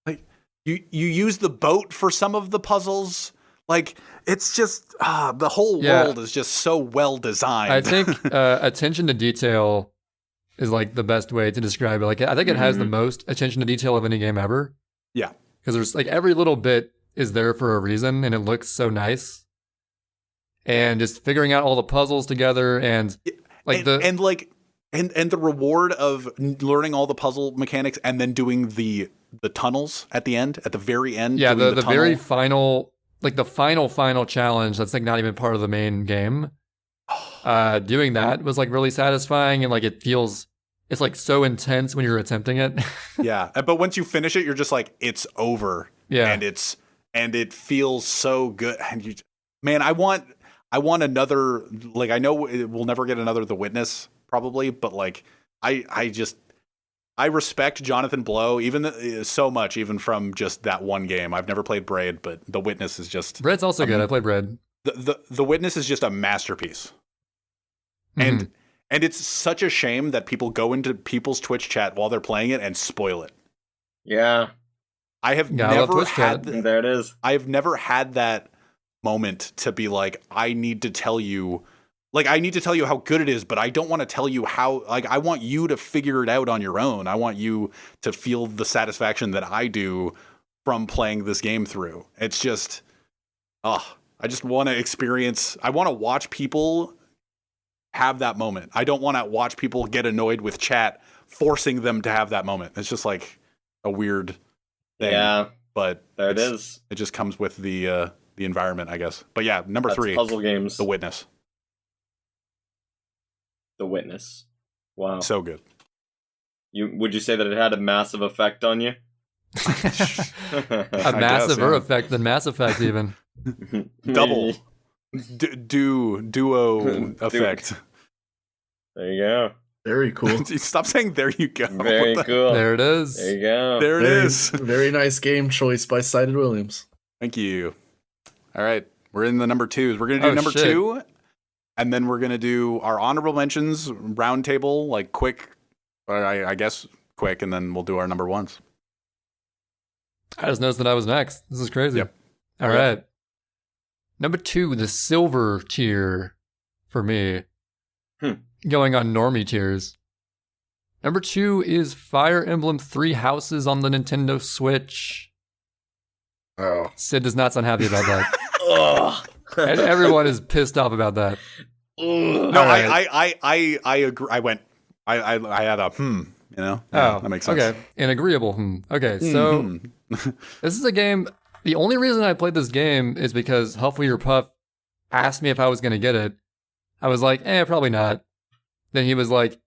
Like you use the boat for some of the puzzles. Like it's just the whole world is just so well designed. I think attention to detail is like the best way to describe it. Like I think it has the most attention to detail of any game ever. Yeah, because there's like every little bit is there for a reason, and it looks so nice. And just figuring out all the puzzles together, and like and the reward of learning all the puzzle mechanics and then doing the tunnels at the very end. Yeah, the very final. Like the final challenge that's like not even part of the main game. Doing that was like really satisfying, and like it's like so intense when you're attempting it. Yeah, but once you finish it, you're just like, it's over. Yeah, and it feels so good. And I want another. Like I know we'll never get another The Witness probably, but like I respect Jonathan Blow so much, even from just that one game. I've never played Braid, but The Witness is just... Braid's also good. I played Braid. The Witness is just a masterpiece. Mm-hmm. And it's such a shame that people go into people's Twitch chat while they're playing it and spoil it. Yeah. I have never had... There it is. I have never had that moment to be like, I need to tell you... Like, I need to tell you how good it is, but I don't want to tell you how, like, I want you to figure it out on your own. I want you to feel the satisfaction that I do from playing this game through. It's just, I just want to experience. I want to watch people have that moment. I don't want to watch people get annoyed with chat, forcing them to have that moment. It's just like a weird thing. Yeah, but there it is. It just comes with the environment, I guess. But yeah, number 3, puzzle games. The Witness. The Witness. Wow. So good. Would you say that it had a massive effect on you? A massive effect than Mass Effect even. Double. Duo effect. There you go. Very cool. Stop saying there you go. Very cool. There it is. There you go. There it is. Very nice game choice by Sided Williams. Thank you. All right. We're in the number 2s. We're going to do number 2. And then we're going to do our honorable mentions, roundtable, like quick, or I guess quick, and then we'll do our number 1s. I just noticed that I was next. This is crazy. Yep. All right. Number 2, the silver tier for me. Going on normie tiers. Number 2 is Fire Emblem 3 Houses on the Nintendo Switch. Oh. Sid does not sound happy about that. Ugh. And everyone is pissed off about that. No, right. I agree. I had a you know? Yeah, that makes sense. Okay. An agreeable Okay, so this is a game. The only reason I played this game is because Huff Your Puff asked me if I was going to get it. I was like, probably not. Then he was like,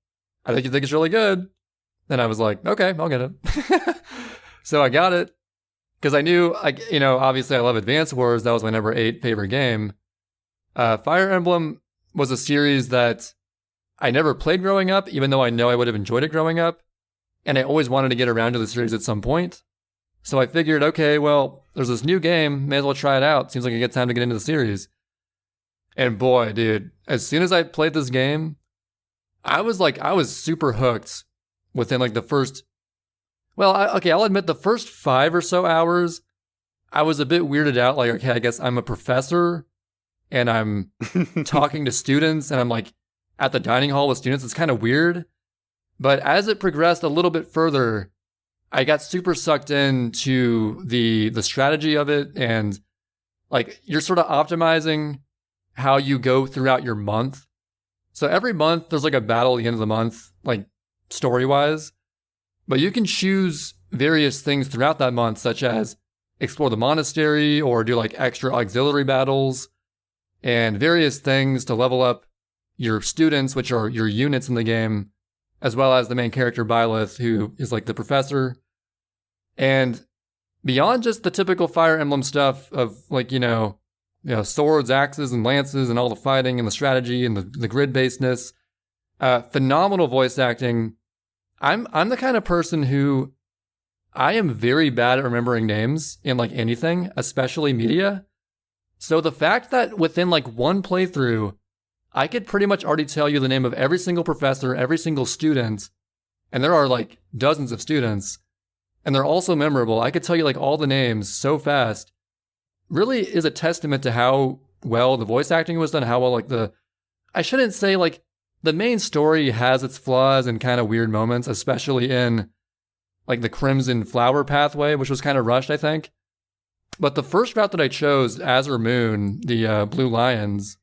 I think you think it's really good. Then I was like, okay, I'll get it. So I got it because I knew, obviously I love Advance Wars. That was my number 8 favorite game. Fire Emblem was a series that I never played growing up, even though I know I would have enjoyed it growing up. And I always wanted to get around to the series at some point. So I figured, okay, well, there's this new game. May as well try it out. Seems like a good time to get into the series. And boy, dude, as soon as I played this game, I was super hooked within like the first, I'll admit the first 5 or so hours, I was a bit weirded out. Like, okay, I guess I'm a professor and I'm talking to students and I'm like at the dining hall with students. It's kind of weird. But as it progressed a little bit further, I got super sucked into the strategy of it. And like, you're sort of optimizing how you go throughout your month. So every month there's like a battle at the end of the month, like story-wise. But you can choose various things throughout that month, such as explore the monastery or do like extra auxiliary battles and various things to level up your students, which are your units in the game, as well as the main character, Byleth, who is like the professor. And beyond just the typical Fire Emblem stuff of like, swords, axes, and lances, and all the fighting and the strategy and the grid-basedness, phenomenal voice acting. I'm the kind of person who I am very bad at remembering names in like anything, especially media. So the fact that within like one playthrough, I could pretty much already tell you the name of every single professor, every single student, and there are like dozens of students, and they're also memorable. I could tell you like all the names so fast. Really is a testament to how well the voice acting was done, how well like I shouldn't say like the main story has its flaws and kind of weird moments, especially in like the Crimson Flower pathway, which was kind of rushed, I think. But the first route that I chose, Azure Moon, the Blue Lions,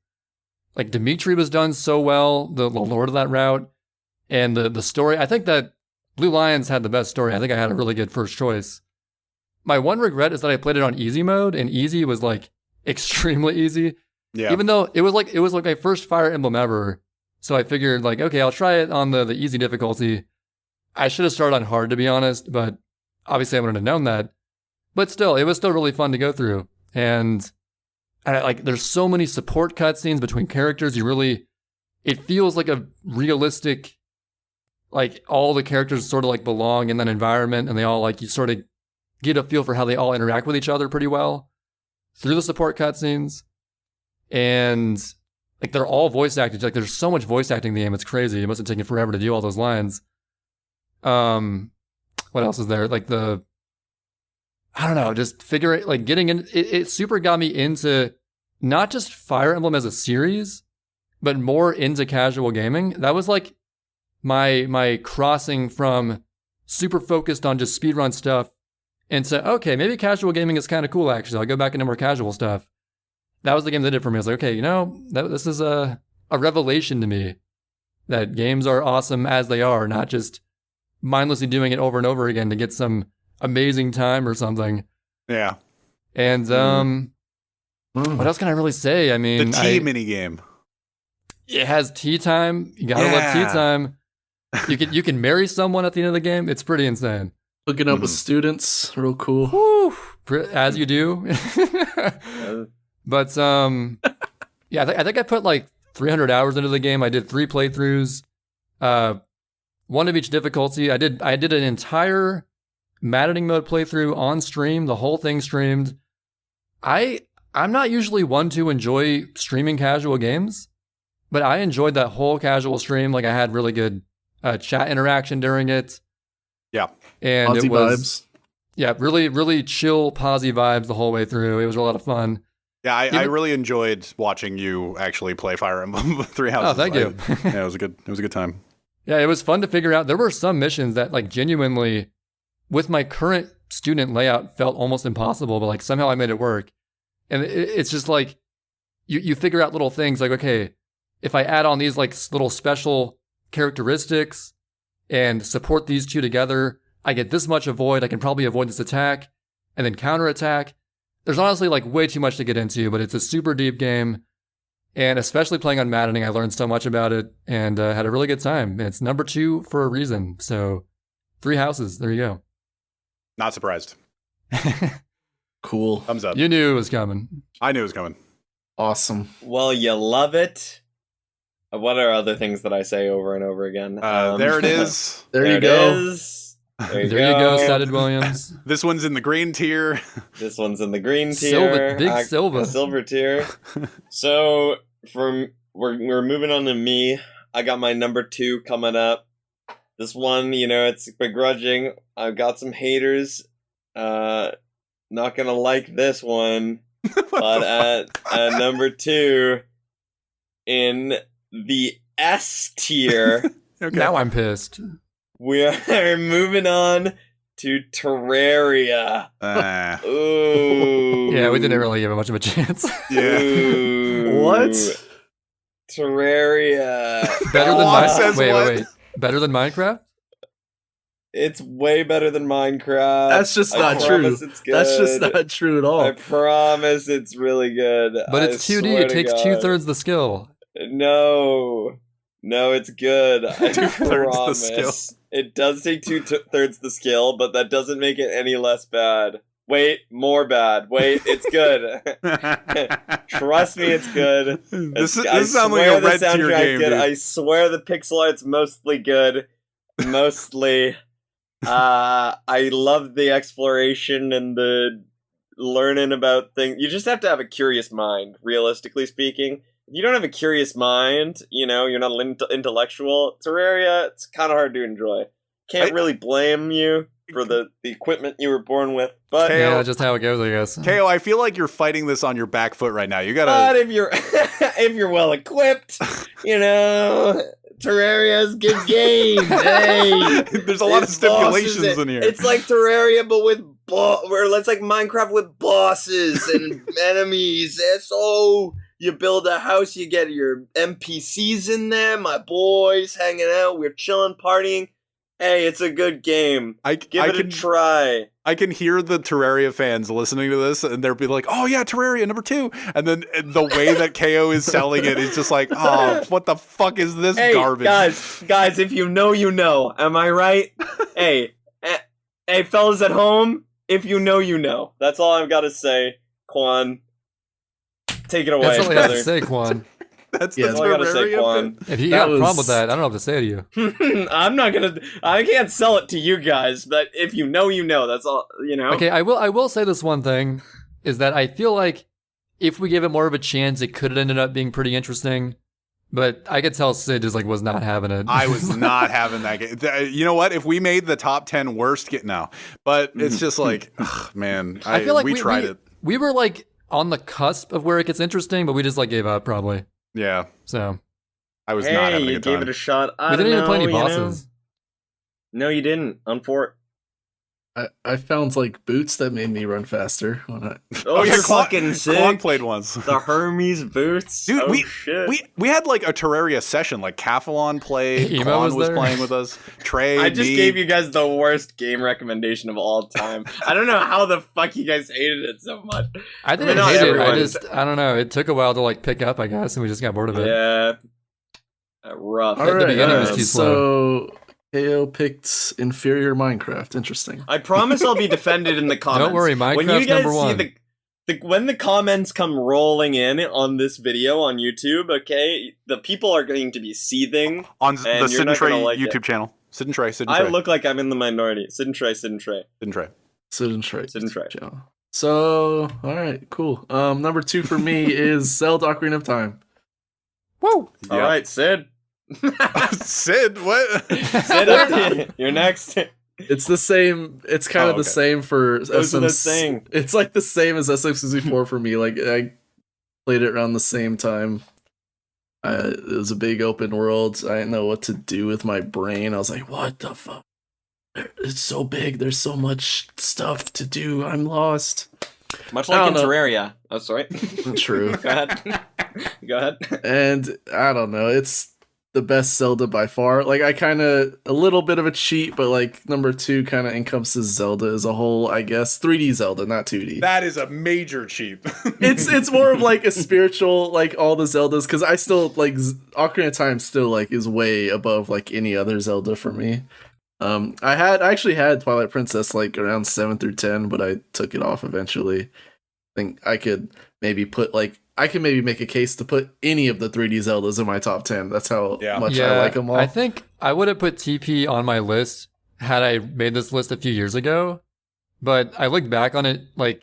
like Dimitri was done so well, the lord of that route, and the story. I think that Blue Lions had the best story. I think I had a really good first choice. My one regret is that I played it on easy mode, and easy was like extremely easy. Yeah. Even though it was like my first Fire Emblem ever. So I figured like, okay, I'll try it on the easy difficulty. I should have started on hard, to be honest, but obviously I wouldn't have known that. But still, it was still really fun to go through. And there's so many support cutscenes between characters. It feels like a realistic, like all the characters sort of like belong in that environment, and they all like, you sort of get a feel for how they all interact with each other pretty well through the support cutscenes. And like they're all voice acted. Like there's so much voice acting in the game. It's crazy. It must have taken forever to do all those lines. What else is there? Like I don't know, just figuring, like getting in, it super got me into not just Fire Emblem as a series, but more into casual gaming. That was like my crossing from super focused on just speedrun stuff into, okay, maybe casual gaming is kind of cool actually. I'll go back into more casual stuff. that was the game that did it for me. I was like, okay, this is a revelation to me that games are awesome as they are, not just mindlessly doing it over and over again to get some amazing time or something. Yeah. And what else can I really say? I mean, The tea mini game. It has tea time. You gotta love tea time. You can marry someone at the end of the game. It's pretty insane. Hooking up with students, real cool. Whew, as you do. But yeah, I think I put like 300 hours into the game. I did 3 playthroughs, one of each difficulty. I did an entire maddening mode playthrough on stream, the whole thing streamed. I'm not usually one to enjoy streaming casual games, but I enjoyed that whole casual stream. Like I had really good chat interaction during it. Yeah. And Posy it was vibes. Yeah, really, really chill, posy vibes the whole way through. It was a lot of fun. Yeah, I really enjoyed watching you actually play Fire Emblem Three Houses. Oh, thank you. Yeah, it was a good time. Yeah, it was fun to figure out. There were some missions that like genuinely, with my current student layout, felt almost impossible, but like somehow I made it work. And it's just like, you figure out little things like, okay, if I add on these like little special characteristics and support these two together, I get this much avoid. I can probably avoid this attack and then counterattack. There's honestly like way too much to get into, but it's a super deep game. And especially playing on maddening, I learned so much about it and had a really good time. And it's number 2 for a reason. So 3 houses. There you go. Not surprised. Cool. Thumbs up. You knew it was coming. I knew it was coming. Awesome. Well, you love it. What are other things that I say over and over again? There it is. There you it go. is. There you There you go, Studded Williams. This one's in the green tier. This one's in the green tier. Silver, big silver. Silver tier. So we're moving on to me. I got my number 2 coming up. This one, it's begrudging. I've got some haters. Not gonna like this one. But at number 2 in the S tier. Okay. Now I'm pissed. We are moving on to Terraria. Ooh. Yeah, we didn't really give it much of a chance. Yeah. Ooh. What? Terraria. Better than Juan says wait. Better than Minecraft? It's way better than Minecraft. That's just not true. Promise it's good. That's just not true at all. I promise it's really good. But it's 2D. swear It to takes God. 2/3 the skill. No, it's good. I 2/3 the skill. promise. It does take 2/3 the skill, but that doesn't make it any less bad. Wait, more bad. Wait, it's good. Trust me, it's good. This I sounds like swear a the red tier soundtrack game, good. dude. I swear the pixel art's mostly good. Mostly. I love the exploration and the learning about things. You just have to have a curious mind, realistically speaking. If you don't have a curious mind, you're not an intellectual, Terraria, it's kind of hard to enjoy. Can't really blame you for the equipment you were born with, but... Yeah, that's just how it goes, I guess. KO, I feel like you're fighting this on your back foot right now. You But gotta... if you're if you're well equipped, Terraria's good game. Hey, There's a lot of there's bosses stipulations in here. It's like Terraria, but with or it's like Minecraft with bosses and enemies. So you build a house, you get your NPCs in there, my boys hanging out, we're chilling, partying. Hey, it's a good game. Give it a try. I can hear the Terraria fans listening to this, and they'll be like, "Oh yeah, Terraria number 2." And then the way that KO is selling it is just like, "Oh, what the fuck is this garbage?" Guys, if you know, you know. Am I right? hey, fellas at home, if you know, you know. That's all I've got to say. Quan, take it away, That's all I have brother. to say, Quan. That's Yeah, the That's all I gotta say, Terraria Quan. bit. If you That got a problem was- with that, I don't know what to say to you. I can't sell it to you guys, but if you know, you know. That's all, Okay, I will say this one thing, is that I feel like if we gave it more of a chance, it could have ended up being pretty interesting. But I could tell Sid just like was not having it. I was not having that game. You know what? If we made the top 10 worst get now, but it's just like, ugh, man. I feel like we tried it. We were like on the cusp of where it gets interesting, but we just like gave up probably. Yeah, So I was not having a you good gave time. it a shot. I we don't didn't even know, play any you know? bosses. No, you didn't. I found like boots that made me run faster when I Oh, you're Quan- fucking sick. Quan played ones. The Hermes boots. Dude, oh, we, shit. we had like a Terraria session. Like Cathalon played, Emo Quan was was there. playing with us. Trey, I just me. gave you guys the worst game recommendation of all time. I don't know how the fuck you guys hated it so much. I didn't not hate it. everyone. I don't know. It took a while to like pick up, I guess, and we just got bored of it. Yeah. Rough. All right, beginning was too so KO picked inferior Minecraft. Interesting. I promise I'll be defended in the comments. Don't worry, when you Minecraft's guys number one. see when the comments come rolling in on this video on YouTube, okay, the people are going to be seething. On the and you're not gonna SidNTrey like YouTube it. channel. SidNTrey. I look like I'm in the minority. SidNTrey. SidNTrey. SidNTrey. So, all right, cool. Number 2 for me is Zelda Ocarina of Time. Woo! All right, Sid. Sid, what? Sid, you're next. It's the same. It's kind of okay. the same for Those are the SM. same. It's like the same as SM64 for me. Like I played it around the same time. It was a big open world. I didn't know what to do with my brain. I was like, "What the fuck? It's so big. There's so much stuff to do. I'm lost." Much I like in don't know. Terraria. Oh, sorry. True. Go ahead. Go ahead. And I don't know. It's the best Zelda by far. Like I kind of a little bit of a cheat, but like number 2 kind of encompasses Zelda as a whole. I guess 3D Zelda, not 2D. That is a major cheap. It's more of like a spiritual, like all the Zeldas, because I still like Ocarina of Time still like is way above like any other Zelda for me. I actually had Twilight Princess like around 7 through 10, but I took it off eventually. I think I could maybe make a case to put any of the 3D Zeldas in my top 10. That's how much I like them all. I think I would have put TP on my list had I made this list a few years ago, but I look back on it like,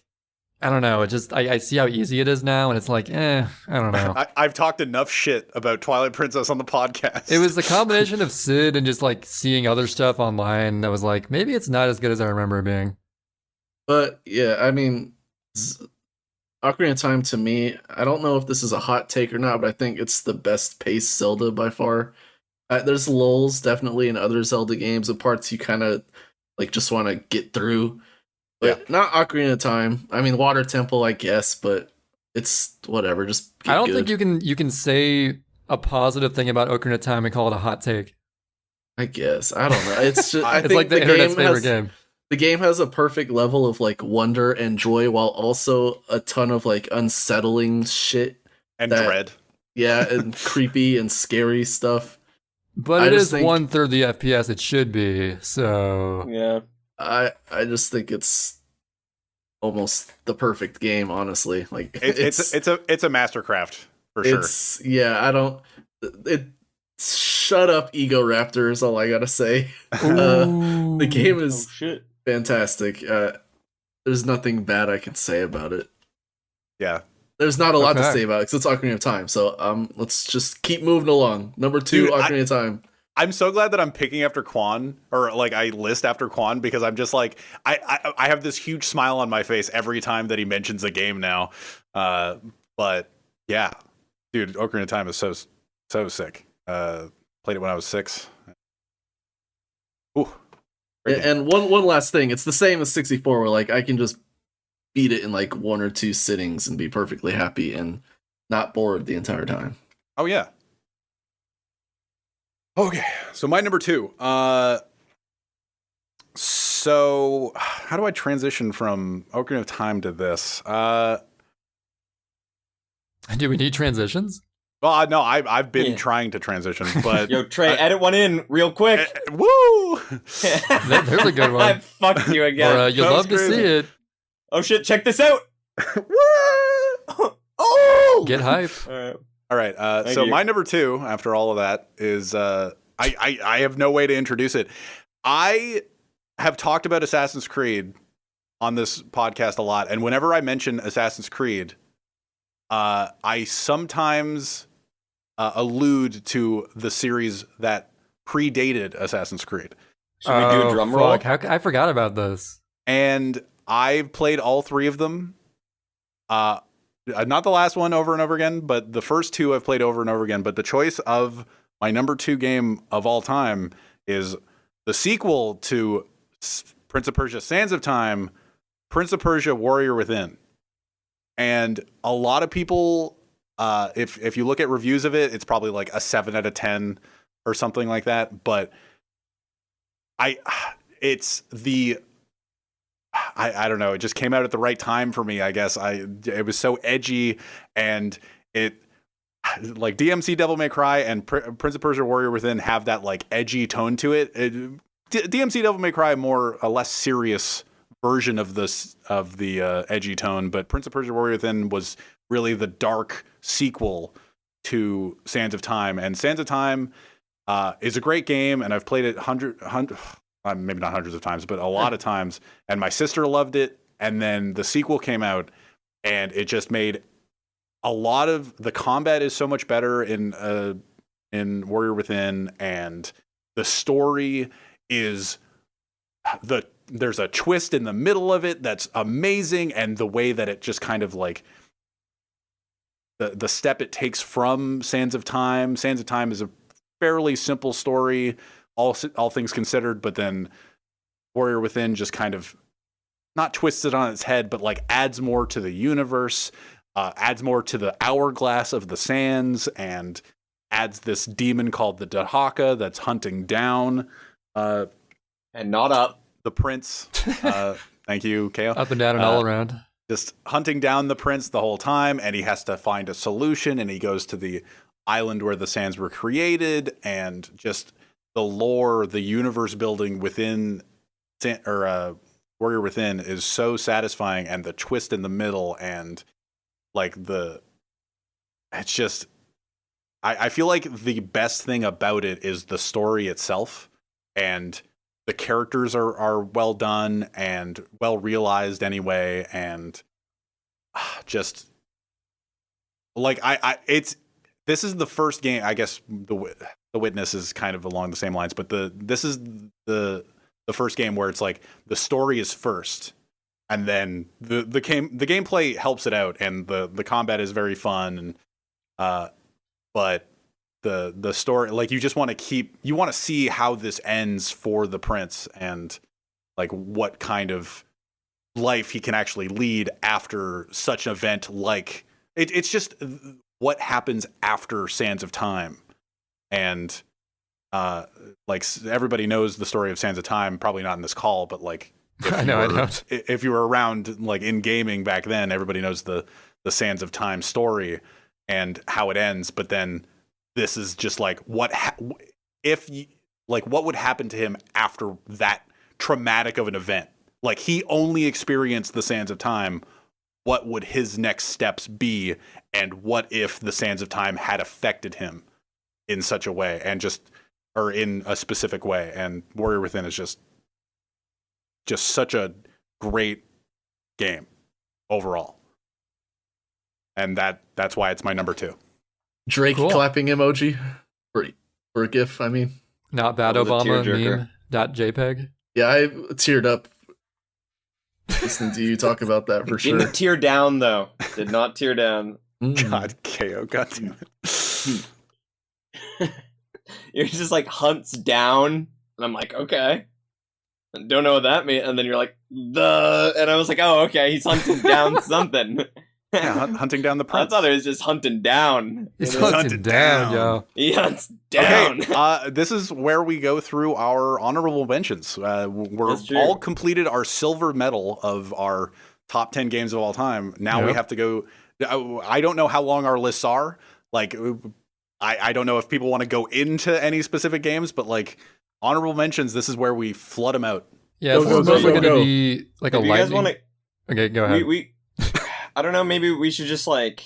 I don't know. It just I see how easy it is now, and it's like, I don't know. I've talked enough shit about Twilight Princess on the podcast. It was the combination of Sid and just like seeing other stuff online that was like, maybe it's not as good as I remember it being. But yeah, I mean, Ocarina of Time to me, I don't know if this is a hot take or not, but I think it's the best paced Zelda by far. There's lulls definitely in other Zelda games, the parts you kind of like just want to get through. But not Ocarina of Time. I mean, Water Temple, I guess, but it's whatever. Just I don't think you can say a positive thing about Ocarina of Time and call it a hot take. I guess I don't know. It's just I It's think like the internet's favorite game. The game has a perfect level of like wonder and joy, while also a ton of like unsettling shit and that- dread. Yeah, and creepy and scary stuff. But I it just is think- 1/3 the FPS it should be. So Yeah. I just think it's almost the perfect game, honestly. Like It's a mastercraft for sure. It's I don't. Shut up, Ego Raptor is all I gotta say. The game is shit. fantastic. There's nothing bad I can say about it. Yeah. There's not a lot to Okay. say about it because it's Ocarina of Time. So let's just keep moving along. Number 2, Dude, Ocarina of Time. I'm so glad that I'm picking after Quan, or like I list after Quan, because I'm just like I have this huge smile on my face every time that he mentions a game now. But yeah, dude, Ocarina of Time is so sick. Played it when I was 6. Ooh. Great game. And one last thing, it's the same as 64, where like I can just beat it in like 1 or 2 sittings and be perfectly happy and not bored the entire time. Oh yeah. Okay, so my number 2. So how do I transition from Ocarina of Time to this? do we need transitions? Well, no, I've been Yeah. trying to transition, but Yo, Trey, edit one in real quick. Woo! There's a good one. I fucked you again. Or you'd That was love to see crazy. it. Oh shit, check this out. Woo! Oh! Get hype. All right, Thank so you. my number 2, after all of that, is I have no way to introduce it. I have talked about Assassin's Creed on this podcast a lot, and whenever I mention Assassin's Creed, I sometimes allude to the series that predated Assassin's Creed. Should we do a drum roll? Fuck. I forgot about this. And I've played all 3 of them. Not the last one over and over again, but the first 2 I've played over and over again. But the choice of my number 2 game of all time is the sequel to Prince of Persia: Sands of Time, Prince of Persia: Warrior Within. And a lot of people, if you look at reviews of it, it's probably like a 7 out of 10 or something like that. But I don't know. It just came out at the right time for me, I guess. It was so edgy, and it like DMC Devil May Cry and Prince of Persia: Warrior Within have that like edgy tone to it. DMC Devil May Cry more a less serious version of the edgy tone, but Prince of Persia: Warrior Within was really the dark sequel to Sands of Time, and Sands of Time is a great game, and I've played it maybe not hundreds of times, but a lot of times, and my sister loved it, and then the sequel came out, and it just made a lot of the combat is so much better in Warrior Within, and the story is there's a twist in the middle of it that's amazing, and the way that it just kind of like the step it takes from Sands of Time. Sands of Time is a fairly simple story, all things considered, but then Warrior Within just kind of not twists it on its head, but like adds more to the universe, adds more to the hourglass of the sands, and adds this demon called the Dahaka that's hunting down and not up the prince. Thank you, Kao. Up and down and all around. Just hunting down the prince the whole time, and he has to find a solution, and he goes to the island where the sands were created, and just the lore, the universe building within Warrior Within is so satisfying, and the twist in the middle, and like it's just, I feel like the best thing about it is the story itself, and the characters are well done and well realized anyway, and just like this is the first game, I guess the Witness is kind of along the same lines, but this is the first game where it's like the story is first, and then the gameplay helps it out, and the combat is very fun, and but the story, like, you just want to see how this ends for the prince, and like what kind of life he can actually lead after such an event. Like it's just what happens after Sands of Time. And like everybody knows the story of Sands of Time, probably not in this call, but like I know. If you were around like in gaming back then, everybody knows the Sands of Time story and how it ends. But then this is just like what would happen to him after that traumatic of an event? Like, he only experienced the Sands of Time. What would his next steps be? And what if the Sands of Time had affected him in such a way, or in a specific way? And Warrior Within is just such a great game overall. And that's why it's my number 2. Drake Cool. clapping emoji for a GIF. I mean, Not bad That was a Obama tearjerker. meme. .jpeg. yeah, I teared up listening to you talk about that for sure. Didn't tear down though. Did not tear down. God, KO, God damn it. You're just like hunts down, and I'm like, okay. Don't know what that means, and then you're like, and I was like, oh, okay, he's hunting down something. Yeah, hunting down the I prince. thought it was just hunting down. He's It was hunted hunted down, down. yo. He hunts down. Okay, this is where we go through our honorable mentions. We're That's true. all completed our silver medal of our top 10 games of all time. Now we Yep. have to go. I don't know how long our lists are. Like, I don't know if people want to go into any specific games, but like honorable mentions, this is where we flood them out. Yeah, Go, it's go, go, mostly go, going to go. be like a If you guys lightning. want to, Okay, go ahead. we I don't know. Maybe we should just like,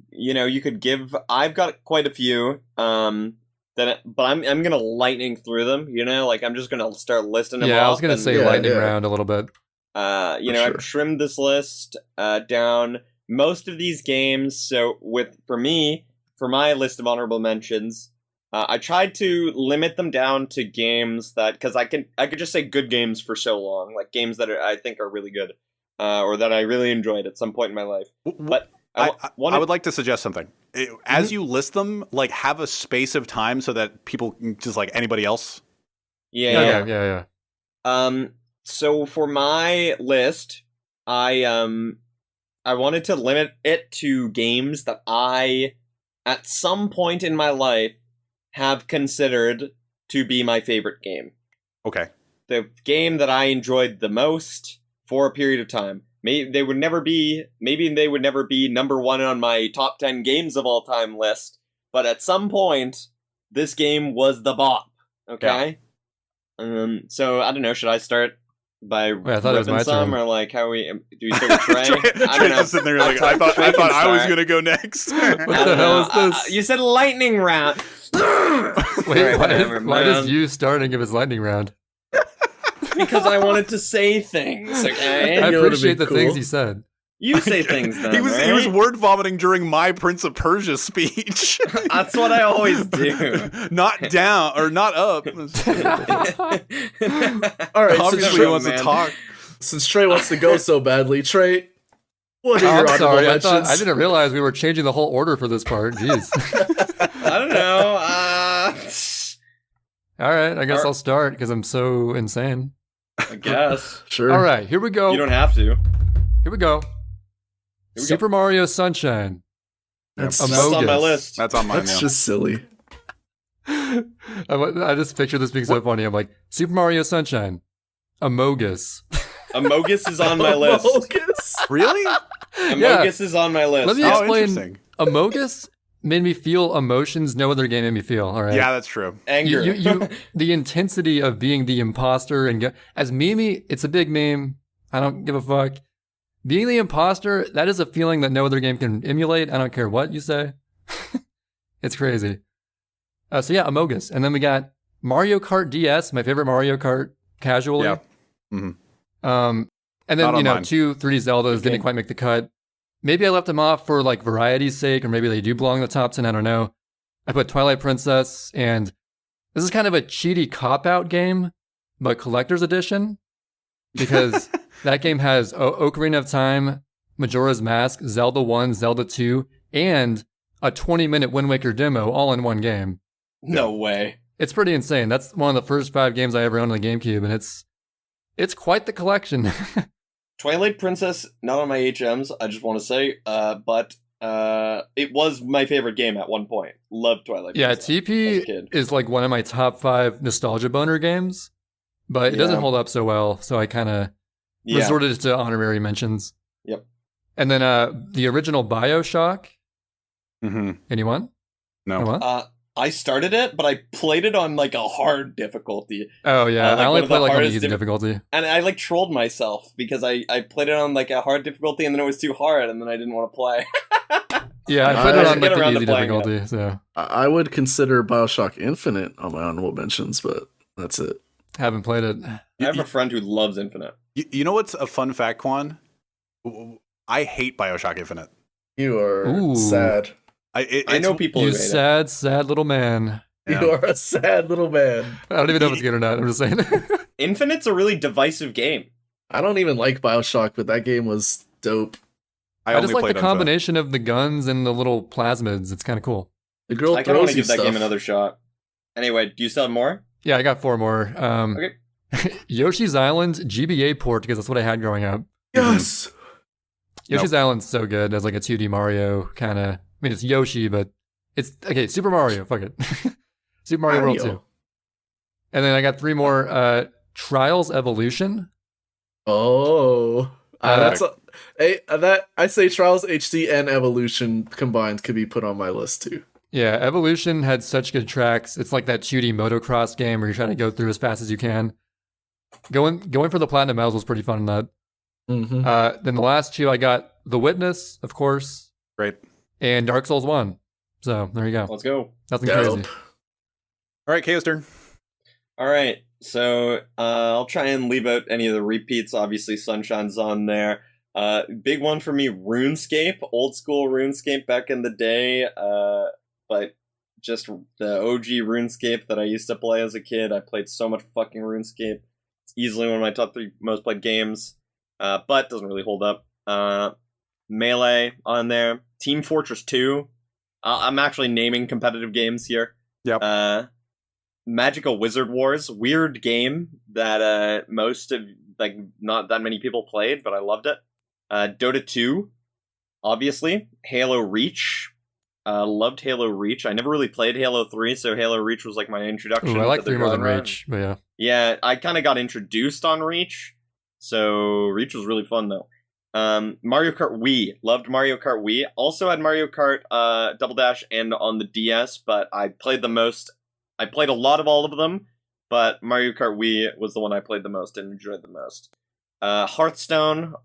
you could give. I've got quite a few. But I'm gonna lightning through them. Like I'm just gonna start listing them. Yeah, I was off going to and, say Yeah, lightning yeah. round a little bit. I've sure. trimmed this list down. Most of these games. So for my list of honorable mentions, I tried to limit them down to games that, because I could just say good games for so long, like games that I think are really good, or that I really enjoyed at some point in my life. But I wanted, would like to suggest something. As you list them, like, have a space of time so that people can just, like anybody else. yeah. Yeah. So for my list, I wanted to limit it to games that I, at some point in my life, have considered to be my favorite game. Okay. The game that I enjoyed the most for a period of time. Maybe they would never be number one on my top 10 games of all time list, but at some point, this game was the bop. Okay? Yeah. So I don't know, should I start by I thought it was my some, turn. or like how do we start with Trey? I don't know. Sitting there like, I thought I was gonna go next. What the hell is this? You said lightning round. Wait, why does you starting give his lightning round? Because I wanted to say things, okay? I You know what'd appreciate be the cool? things he said. You say things then, he was right? word vomiting during my Prince of Persia speech. That's what I always do. Not down or not up. All right, Obviously, he wants to talk. Since Trey wants to go so badly, Trey, what are Oh, your I'm honorable sorry. mentions? I didn't realize we were changing the whole order for this part. Jeez. I don't know. All right, I guess I'll start because I'm so insane. I guess. Sure. All right, here we go. You don't have to. Here we go. we go. Super Mario Sunshine. That's Among That's on my Us. list. That's on mine That's now. just silly. I just picture this being so funny. I'm like, Super Mario Sunshine. Amogus. Amogus is on my list. Amogus? Really? Amogus is on my list. Let me Oh, explain. interesting. Amogus made me feel emotions no other game made me feel. All right. Yeah, that's true. Anger. You the intensity of being the imposter and as Mimi, it's a big meme. I don't give a fuck. Being the imposter, that is a feeling that no other game can emulate. I don't care what you say. It's crazy. So yeah, Amogus. And then we got Mario Kart DS, my favorite Mario Kart casually. Yeah. Mhm. And then, Not on mine. 2, 3 Zeldas didn't quite make the cut. Maybe I left them off for like variety's sake, or maybe they do belong in the top 10. I don't know. I put Twilight Princess, and this is kind of a cheaty cop-out game, but collector's edition, because that game has Ocarina of Time, Majora's Mask, Zelda 1, Zelda 2, and a 20-minute Wind Waker demo all in one game. No way. It's pretty insane. That's one of the first 5 games I ever owned on the GameCube, and it's quite the collection. Twilight Princess, not on my HMs, I just want to say, but it was my favorite game at one point. Loved Twilight Yeah, Princess. as a TP kid. is like one of my top 5 nostalgia boner games, but it doesn't Yeah. hold up so well, so I kind of Yeah. resorted to honorary mentions. Yep. And then the original BioShock. Mm-hmm. Anyone? No. Anyone? I started it, but I played it on like a hard difficulty. Oh yeah, like I one only of the played like on the hardest easy difficulty. And I like trolled myself because I played it on like a hard difficulty and then it was too hard and then I didn't want to play. Yeah, I I played it should on get like around the to easy playing it. difficulty. So I would consider Bioshock Infinite on my honorable mentions, but that's it. haven't played it. I have a friend who loves Infinite. You know what's a fun fact, Quan? I hate Bioshock Infinite. You are Ooh. sad. I know people You who hate it. sad, sad little man. Yeah. You are a sad little man. I don't even know if it's good or not. I'm just saying. Infinite's a really divisive game. I don't even like Bioshock, but that game was dope. I only just like played the Infinite. combination of the guns and the little plasmids. It's kind of cool. The girl I kind of want throws to you give that stuff. game another shot. Anyway, do you still have more? Yeah, I got 4 more. Okay. Yoshi's Island GBA port, because that's what I had growing up. Yes. Yoshi's Island's so good as like a 2D Mario kind of. I mean, it's Yoshi, but it's okay. Super Mario, fuck it. Super Mario World 2. And then I got 3 more. Trials Evolution. Oh. Uh, That I say Trials HD and Evolution combined could be put on my list too. Yeah, Evolution had such good tracks. It's like that 2D motocross game where you're trying to go through as fast as you can. Going for the platinum medals was pretty fun in that. Mm-hmm. Then the last 2 I got The Witness, of course, Great. and Dark Souls 1. So there you go. Let's go. Nothing crazy. All right, Chaos turn. All right, so I'll try and leave out any of the repeats. Obviously, Sunshine's on there. Big one for me, RuneScape, old school RuneScape back in the day. But just the OG RuneScape that I used to play as a kid. I played so much fucking RuneScape. It's easily one of my top 3 most played games, but doesn't really hold up. Melee on there. Team Fortress 2. I'm actually naming competitive games here. Yep. Magical Wizard Wars, weird game that most of like not that many people played, but I loved it. Dota 2, obviously. Halo Reach. Loved Halo Reach. I never really played Halo 3, so Halo Reach was like my introduction. Ooh, I like to the 3 more than genre. Reach, but yeah. Yeah, I kind of got introduced on Reach, so Reach was really fun though. Mario Kart Wii. Loved Mario Kart Wii. Also had Mario Kart Double Dash and on the DS, but I played the most. I played a lot of all of them, but Mario Kart Wii was the one I played the most and enjoyed the most. Hearthstone,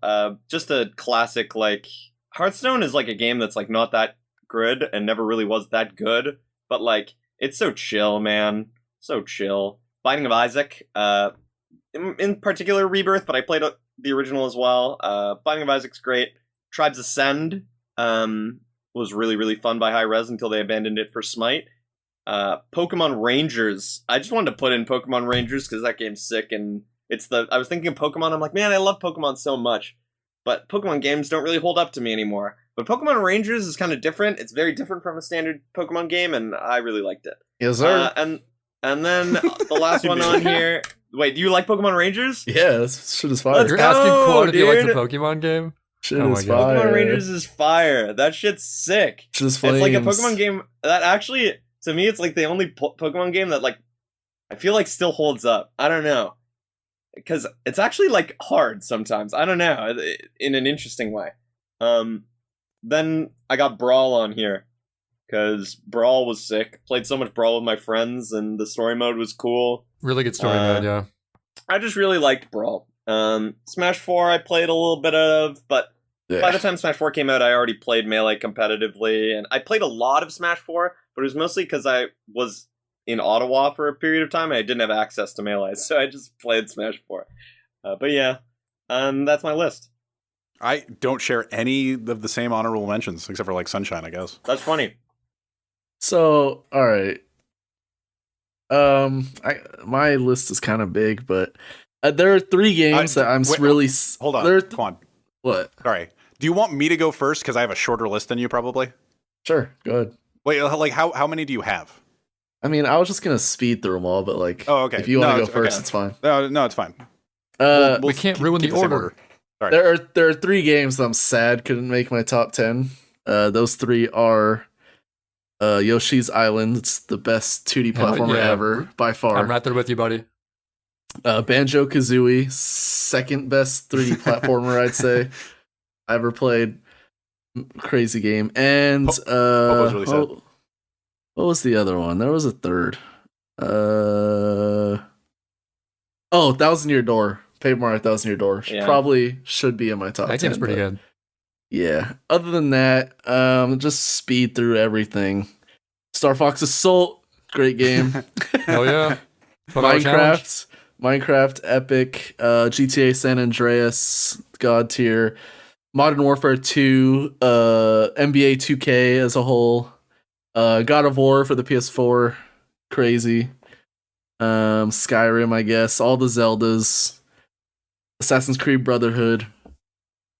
just a classic. Like Hearthstone is like a game that's like not that good and never really was that good, but like it's so chill, man, so chill. Binding of Isaac, in particular Rebirth, but I played the original as well. Binding of Isaac's great. Tribes Ascend was really, really fun by High Res until they abandoned it for Smite. Pokemon Rangers. I just wanted to put in Pokemon Rangers because that game's sick, and I was thinking of Pokemon. I'm like, man, I love Pokemon so much, but Pokemon games don't really hold up to me anymore. But Pokemon Rangers is kind of different. It's very different from a standard Pokemon game, and I really liked it. Yes, sir. And then the last one on here. Wait, do you like Pokemon Rangers? Yeah, this shit is fire. Let's You're go, asking Quan if he likes a dude. Pokemon game? Shit Oh is my God. fire. Pokemon Rangers is fire. That shit's sick. Shit is It's like a flames. Pokemon game that actually, to me, it's like the only Pokemon game that like I feel like still holds up. I don't know, because it's actually like hard sometimes. I don't know, in an interesting way. Then I got Brawl on here because Brawl was sick. Played so much Brawl with my friends, and the story mode was cool. Really good story mode, yeah. I just really liked Brawl. Smash 4 I played a little bit of, but by the time Smash 4 came out, I already played Melee competitively, and I played a lot of Smash 4, but it was mostly because I was in Ottawa for a period of time, and I didn't have access to Melee, so I just played Smash 4. But yeah, that's my list. I don't share any of the same honorable mentions, except for like Sunshine, I guess. That's funny. So, all right. My list is kind of big, but there are 3 games that I'm wait, really. Hold on, There are come on. What? Sorry. Do you want me to go first? Because I have a shorter list than you, probably. Sure, go ahead. Wait, like how many do you have? I mean, I was just gonna speed through them all, but like, Oh, okay. if you want to No, go first, okay. it's fine. No, it's fine. We can't ruin the keep same order. Sorry. There are 3 games that I'm sad couldn't make my top 10. Those 3 are Yoshi's Island. It's the best 2D Hell platformer yeah. ever by far. I'm right there with you, buddy. Banjo-Kazooie, second best 3D platformer I'd say I ever played. Crazy game. And was really sad. what was the other one? There was a third. 1,000 Year Door. Paper Mario 1,000 Year Door. Yeah. Probably should be in my top 10. That game's pretty but good. Yeah. Other than that, just speed through everything. Star Fox Assault, great game. Hell yeah. 12-hour challenge. Minecraft, epic. GTA San Andreas, god tier. Modern Warfare 2, NBA 2K as a whole. God of War for the PS4, crazy. Skyrim, I guess. All the Zeldas. Assassin's Creed Brotherhood.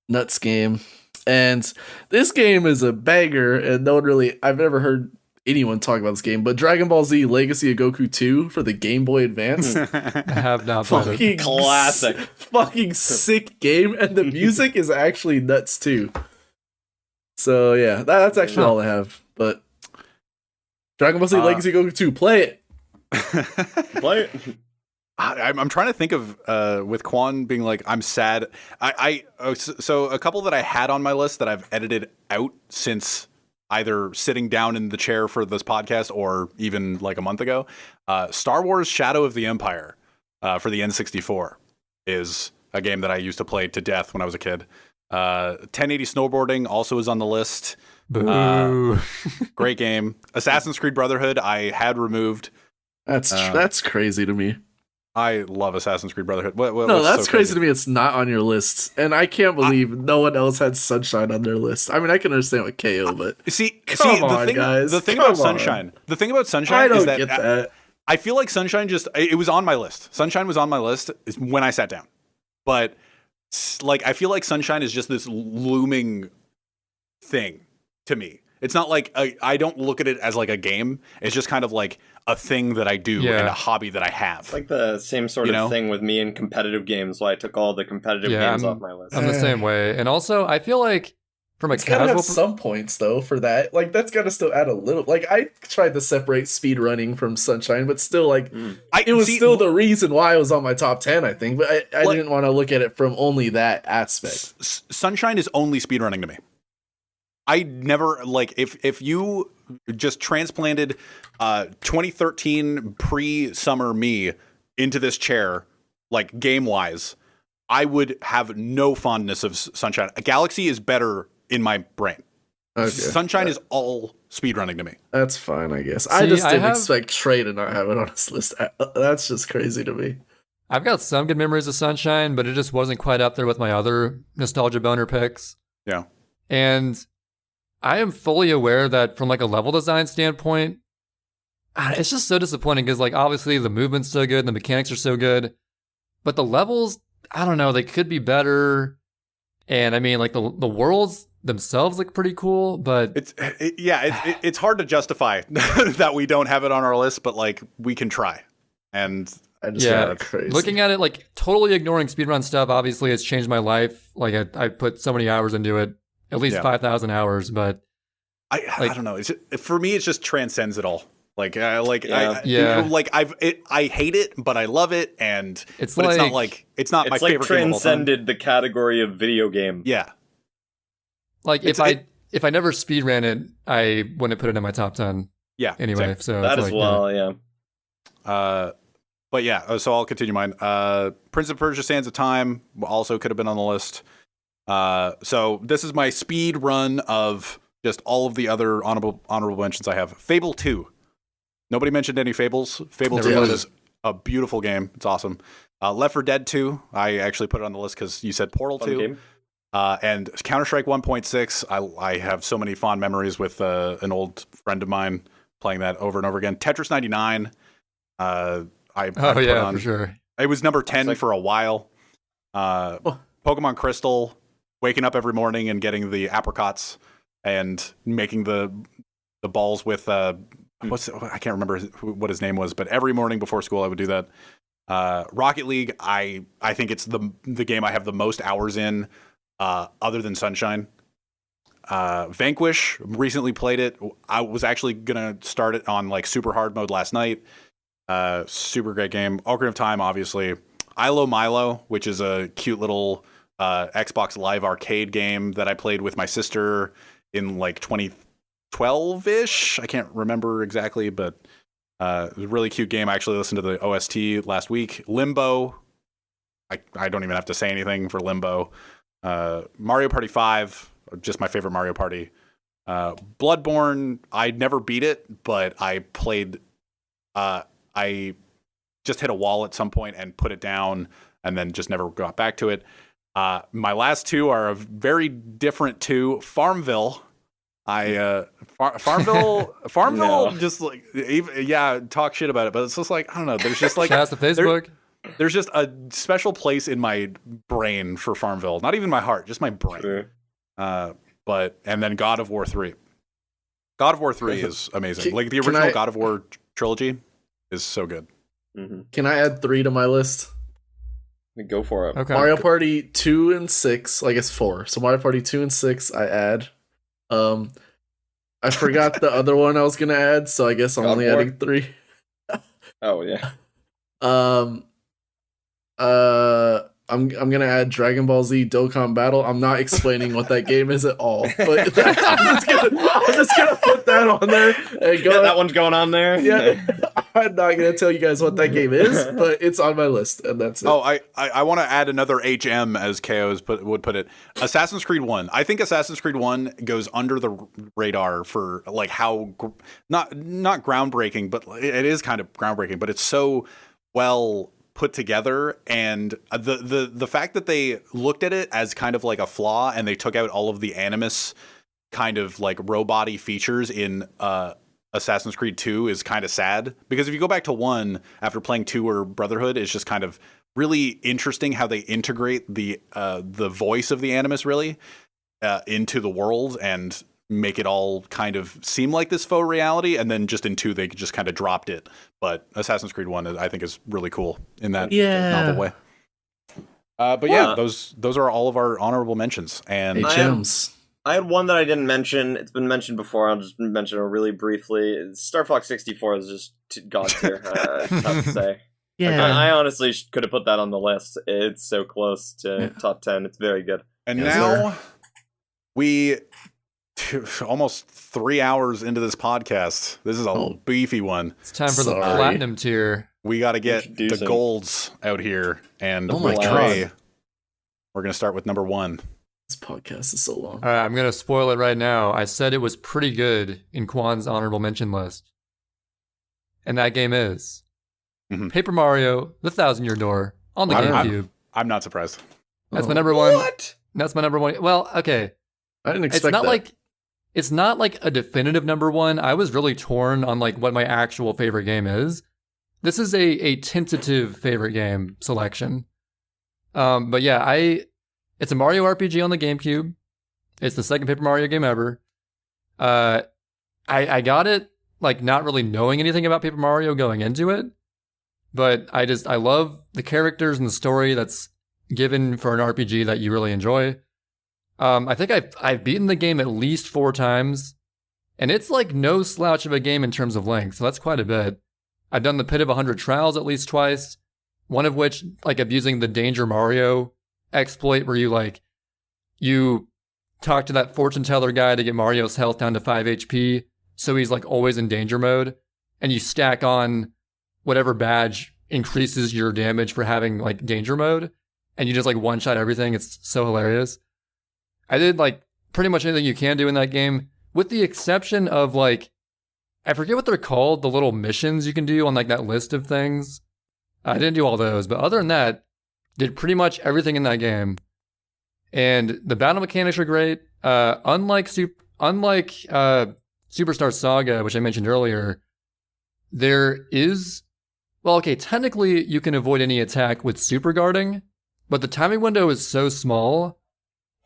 Nuts game. And this game is a banger, and I've never heard anyone talk about this game, but Dragon Ball Z Legacy of Goku 2 for the Game Boy Advance. I have not played it. Fucking Classic. Fucking sick game, and the music is actually nuts too. So yeah, that's actually all I have. But Dragon Ball Z Legacy of Goku 2, play it. Play it. I'm trying to think of with Quan being like, I'm sad. So a couple that I had on my list that I've edited out since either sitting down in the chair for this podcast or even like a month ago. Star Wars Shadow of the Empire for the N64 is a game that I used to play to death when I was a kid. 1080 Snowboarding also is on the list. Boo. Great game. Assassin's Creed Brotherhood I had removed. That's crazy to me. I love Assassin's Creed Brotherhood. No, that's so crazy to me. It's not on your list, and I can't believe no one else had Sunshine on their list. I mean, I can understand with KO, but come on, guys. The thing about Sunshine I don't is that, get that. I feel like Sunshine it was on my list. Sunshine was on my list when I sat down, but like I feel like Sunshine is just this looming thing to me. It's not like I don't look at it as like a game. It's just kind of like a thing that I do and a hobby that I have. It's like the same sort of thing with me in competitive games. Why I took all the competitive games off my list. I'm the same way. And also, I feel like from a It's gotta casual have some points though for that. Like that's gotta still add a little. Like I tried to separate speed running from Sunshine, but still, like it was still the reason why it was on my top 10. I think, but I didn't want to look at it from only that aspect. Sunshine is only speedrunning to me. I never like if you just transplanted 2013 pre-summer me into this chair, like game wise, I would have no fondness of Sunshine. Galaxy is better in my brain. Okay. Sunshine is all speedrunning to me. That's fine, I guess. I just didn't expect Trey to not have it on his list. That's just crazy to me. I've got some good memories of Sunshine, but it just wasn't quite up there with my other nostalgia boner picks. Yeah. And I am fully aware that from like a level design standpoint, it's just so disappointing because like obviously the movement's so good, the mechanics are so good, but the levels, I don't know, they could be better. And I mean, like the worlds themselves look pretty cool, but it's hard to justify that we don't have it on our list, but like we can try. And I just found it crazy. Looking at it, like totally ignoring speedrun stuff, obviously it's changed my life. Like I put so many hours into it, at least 5,000 hours, but I don't know. For me, it just transcends it all. I hate it, but I love it, and it's not my favorite. It's like transcended the category of video game. Yeah. Like if I never speedran it, I wouldn't put it in my top 10. Yeah. Anyway, same. so that as well. Yeah. But yeah, so I'll continue mine. Prince of Persia: Sands of Time also could have been on the list. So this is my speed run of just all of the other honorable mentions I have. Fable 2. Nobody mentioned any Fables. Fable 2 is a beautiful game. It's awesome. Left 4 Dead 2. I actually put it on the list because you said Portal 2. And Counter-Strike 1.6. I have so many fond memories with an old friend of mine playing that over and over again. Tetris 99. For sure. It was number 10 for a while. Pokemon Crystal. Waking up every morning and getting the apricots and making the balls with I can't remember what his name was, but every morning before school I would do that. Rocket League, I think it's the game I have the most hours in, other than Sunshine. Vanquish, recently played it. I was actually gonna start it on like super hard mode last night. Super great game. Ocarina of Time, obviously. Ilo Milo, which is a cute little Xbox Live Arcade game that I played with my sister in like 2012-ish. I can't remember exactly, but it was a really cute game. I actually listened to the OST last week. Limbo. I don't even have to say anything for Limbo. Mario Party 5, just my favorite Mario Party. Bloodborne, I never beat it, but I played... I just hit a wall at some point and put it down and then just never got back to it. My last two are a very different two. Farmville. Farmville no. Just like, talk shit about it, but it's just like, I don't know. There's just like, shout out to Facebook. There's just a special place in my brain for Farmville. Not even my heart, just my brain. Sure. And then God of War 3. God of War 3 is amazing. Like the original God of War trilogy is so good. Mm-hmm. Can I add 3 to my list? Go for it. Okay. Mario Party 2 and 6, I guess 4. So Mario Party 2 and 6, I add. I forgot the other one I was gonna add, so I guess I'm only adding 3. Oh yeah. I'm gonna add Dragon Ball Z Dokkan Battle. I'm not explaining what that game is at all, but I'm just gonna put that on there. And go that one's going on there. Yeah, I'm not gonna tell you guys what that game is, but it's on my list, and that's it. Oh, I want to add another HM, as KO would put it. Assassin's Creed 1. I think Assassin's Creed 1 goes under the radar for like how not groundbreaking, but it is kind of groundbreaking. But it's so well put together, and the fact that they looked at it as kind of like a flaw and they took out all of the animus kind of like robot-y features in Assassin's Creed 2 is kind of sad, because if you go back to 1 after playing 2 or Brotherhood, it's just kind of really interesting how they integrate the voice of the animus really into the world and make it all kind of seem like this faux reality, and then just in 2 they just kind of dropped it. But Assassin's Creed 1 I think is really cool in that novel way. But yeah, those are all of our honorable mentions. And HMs. I had one that I didn't mention. It's been mentioned before. I'll just mention it really briefly. Star Fox 64 is just god tier. Tough to say. Yeah. I honestly could have put that on the list. It's so close to top 10. It's very good. And now we almost 3 hours into this podcast. This is a beefy one. It's time for the platinum tier. We got to get the golds out here. And oh my God. We're going to start with number 1. This podcast is so long. All right, I'm going to spoil it right now. I said it was pretty good in Quan's honorable mention list. And that game is Paper Mario, The Thousand Year Door on the GameCube. I'm not surprised. That's my number 1. What? That's my number 1. Well, okay. I didn't expect that. It's not like a definitive number 1. I was really torn on like what my actual favorite game is. This is a tentative favorite game selection. But yeah, it's a Mario RPG on the GameCube. It's the second Paper Mario game ever. I got it like not really knowing anything about Paper Mario going into it, but I love the characters and the story that's given for an RPG that you really enjoy. I think I've beaten the game at least 4 times, and it's like no slouch of a game in terms of length, so that's quite a bit. I've done the Pit of 100 Trials at least twice, one of which like abusing the Danger Mario exploit where you talk to that fortune teller guy to get Mario's health down to 5 HP, so he's like always in danger mode, and you stack on whatever badge increases your damage for having like danger mode, and you just like one-shot everything. It's so hilarious. I did like pretty much anything you can do in that game, with the exception of like, I forget what they're called, the little missions you can do on like that list of things. I didn't do all those, but other than that, did pretty much everything in that game. And the battle mechanics are great. Unlike Superstar Saga, which I mentioned earlier, there is, well, okay, technically you can avoid any attack with super guarding, but the timing window is so small,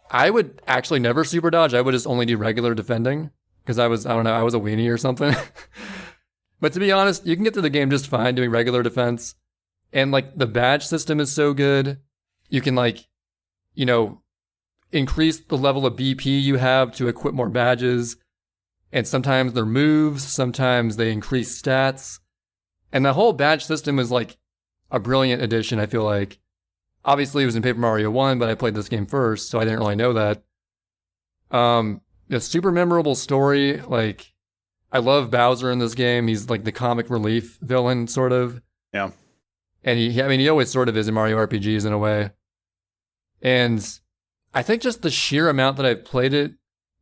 I would actually never super dodge. I would just only do regular defending, because I was a weenie or something. But to be honest, you can get through the game just fine doing regular defense. And like the badge system is so good. You can like, increase the level of BP you have to equip more badges. And sometimes they're moves, sometimes they increase stats. And the whole badge system is like a brilliant addition, I feel like. Obviously, it was in Paper Mario 1, but I played this game first, so I didn't really know that. A super memorable story. Like, I love Bowser in this game. He's like the comic relief villain, sort of. Yeah. And he always sort of is in Mario RPGs in a way. And I think just the sheer amount that I've played it,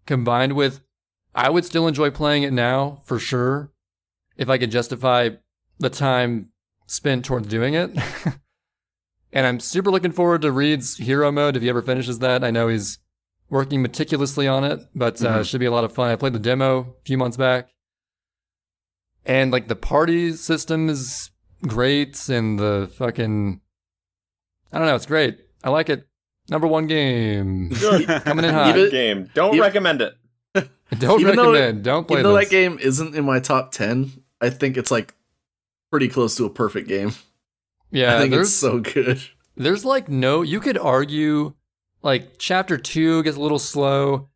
combined with, I would still enjoy playing it now, for sure, if I could justify the time spent towards doing it. And I'm super looking forward to Reed's hero mode if he ever finishes that. I know he's working meticulously on it, but it should be a lot of fun. I played the demo a few months back. And like the party system is great, and the fucking, I don't know, it's great. I like it. Number 1 game. Coming in hot. Game. Don't recommend it. Don't recommend. Don't play even though this. that game isn't in my top 10, I think it's like pretty close to a perfect game. Yeah, I think it's so good. There's like you could argue like chapter 2 gets a little slow.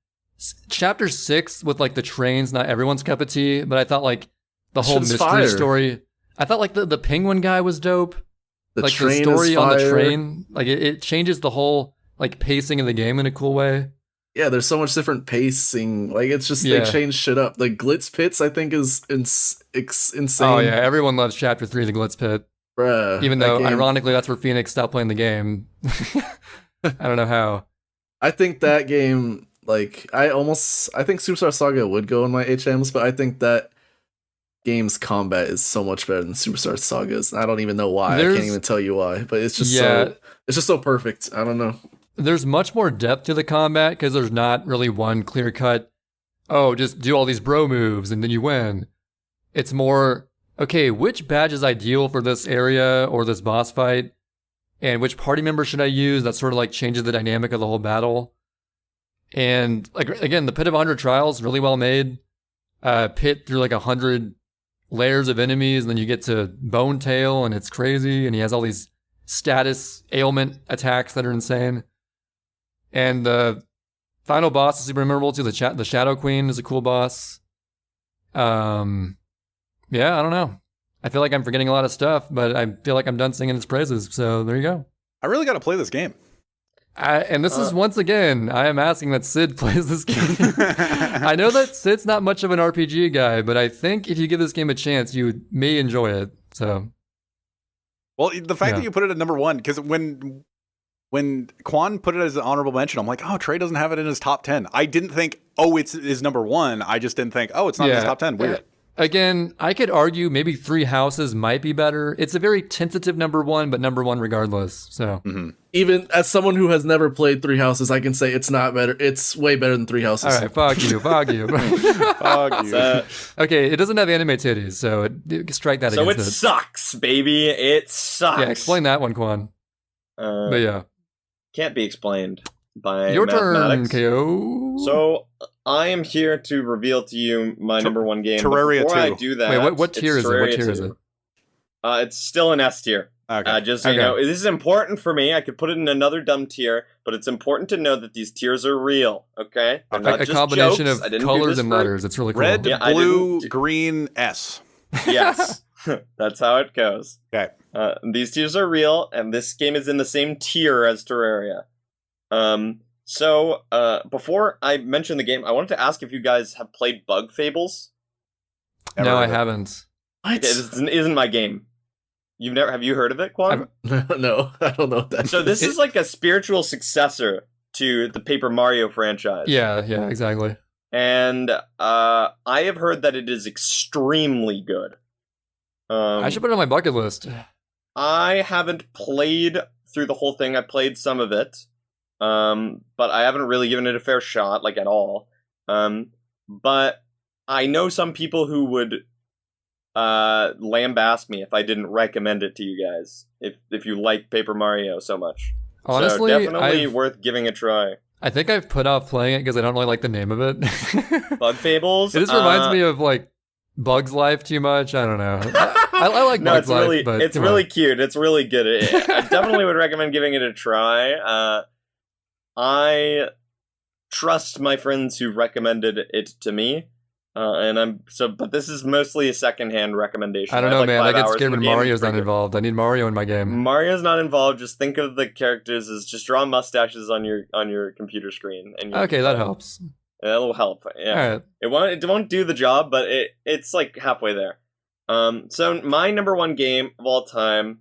Chapter 6 with like the trains, not everyone's cup of tea, but I thought like the whole mystery story. I thought like the penguin guy was dope. The like train the story is on the fire. train, like it changes the whole like pacing of the game in a cool way. Yeah, there's so much different pacing. Like it's just they change shit up. Like Glitz Pits, I think is insane. Oh yeah, everyone loves chapter 3, the Glitz Pit. Bruh, Even though ironically that's where Phoenix stopped playing the game. I don't know how. I think that game, like I think Superstar Saga would go in my HMs, but I think that game's combat is so much better than Superstar Saga's. I don't even know why. I can't even tell you why, but it's just so perfect. I don't know. There's much more depth to the combat because there's not really one clear cut, oh, just do all these bro moves and then you win. It's more, okay, which badge is ideal for this area or this boss fight? And which party member should I use? That sort of like changes the dynamic of the whole battle. And like again, the Pit of 100 Trials, really well made. Pit through like 100 layers of enemies, and then you get to Bone Tail, and it's crazy. And he has all these status ailment attacks that are insane. And the final boss is super memorable too. The Shadow Queen is a cool boss. Yeah, I don't know. I feel like I'm forgetting a lot of stuff, but I feel like I'm done singing its praises. So there you go. I really got to play this game. And this is once again, I am asking that Sid plays this game. I know that Sid's not much of an RPG guy, but I think if you give this game a chance, you may enjoy it. So, well, the fact that you put it at number 1, because when Quan put it as an honorable mention, I'm like, oh, Trey doesn't have it in his top 10. I didn't think, oh, it's his number 1. I just didn't think, oh, it's not in his top 10. Weird. Again, I could argue maybe Three Houses might be better. It's a very tentative number 1, but number 1 regardless. So even as someone who has never played Three Houses, I can say it's not better. It's way better than Three Houses. All right, fuck you. Fuck you. Okay, it doesn't have anime titties, so strike that so against it sucks, baby. It sucks. Yeah, explain that one, Quan. But yeah. Can't be explained by your turn, mathematics. KO. So I am here to reveal to you my number 1 game. Terraria Before 2. I do that, Wait, what tier is it? What Terraria tier is 2. it? It's still an S tier. Okay. Just so you know, this is important for me. I could put it in another dumb tier, but it's important to know that these tiers are real. Okay, they're not A just combination jokes. of colors and letters. It's really cool. Red, Yeah, I blue, didn't- green, S. Yes, that's how it goes. Okay. These tiers are real, and this game is in the same tier as Terraria. So before I mention the game, I wanted to ask if you guys have played Bug Fables. No, I haven't. What? Okay, this isn't my game. Have you heard of it, Quan? No, I don't know what that So this is like a spiritual successor to the Paper Mario franchise. Yeah, exactly. And I have heard that it is extremely good. I should put it on my bucket list. I haven't played through the whole thing. I played some of it, but I haven't really given it a fair shot, like at all. But I know some people who would lambaste me if I didn't recommend it to you guys. If you like Paper Mario so much, Honestly, so definitely worth giving a try. I think I've put off playing it because I don't really like the name of it. Bug Fables. It just reminds me of like Bug's Life too much. I don't know. I like No, Bug's Life, but it's really cute. It's really good. I definitely would recommend giving it a try. I trust my friends who recommended it to me, but this is mostly a secondhand recommendation. I don't know, had, man. I 5 get hours scared in the when game. Mario's It's pretty not good. involved. I need Mario in my game. Mario's not involved. Just think of the characters as just draw mustaches on your computer screen, and Okay, that helps. That'll help. Yeah, All right. it won't do the job, but it's like halfway there. So my number 1 game of all time,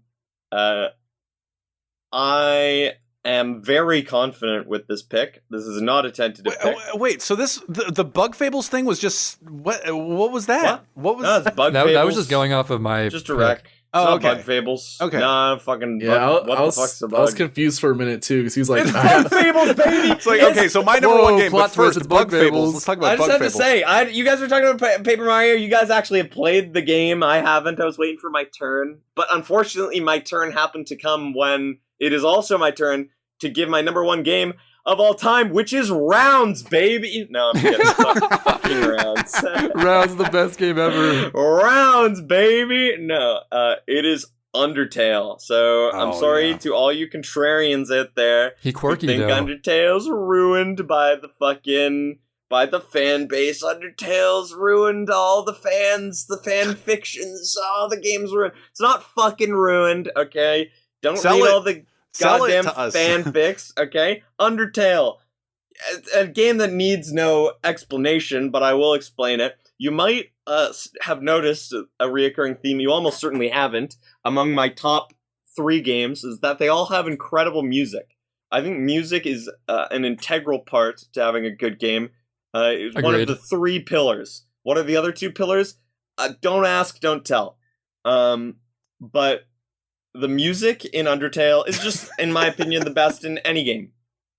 I am very confident with this pick. This is not a tentative pick. Wait, so the Bug Fables thing was just what was that? What was No, it's Bug That Fables. was just going off of my just a pick. rec. Oh, It's not okay. Bug Fables. Okay. Nah, fucking. Yeah, Bug, what I the fuck's a I was bug? confused for a minute too because he's like, It's Bug Fables, baby. It's like, okay, so my number Whoa, 1 game, plot but first, twist, it's Bug Bug Fables. Fables. Let's talk I about just Bug have to Fables. say, you guys were talking about Paper Mario. You guys actually have played the game. I haven't. I was waiting for my turn, but unfortunately, my turn happened to come when it is also my turn to give my number 1 game of all time, which is Rounds, baby. No, I'm kidding. Fucking Rounds. Round's the best game ever. Rounds, baby. No, it is Undertale. So I'm Oh, sorry yeah. to all you contrarians out there. He quirky think though. Undertale's ruined by the fan base. Undertale's ruined all the fans, the fan fictions, all the games ruined. It's not fucking ruined, okay? Don't Sell read it. all the Sell it goddamn to us. fanfics, okay? Undertale. A game that needs no explanation, but I will explain it. You might have noticed a reoccurring theme, you almost certainly haven't, among my top 3 games, is that they all have incredible music. I think music is an integral part to having a good game. It's one of Agreed. the 3 pillars. What are the other 2 pillars? Don't ask, don't tell. But the music in Undertale is just, in my opinion, the best in any game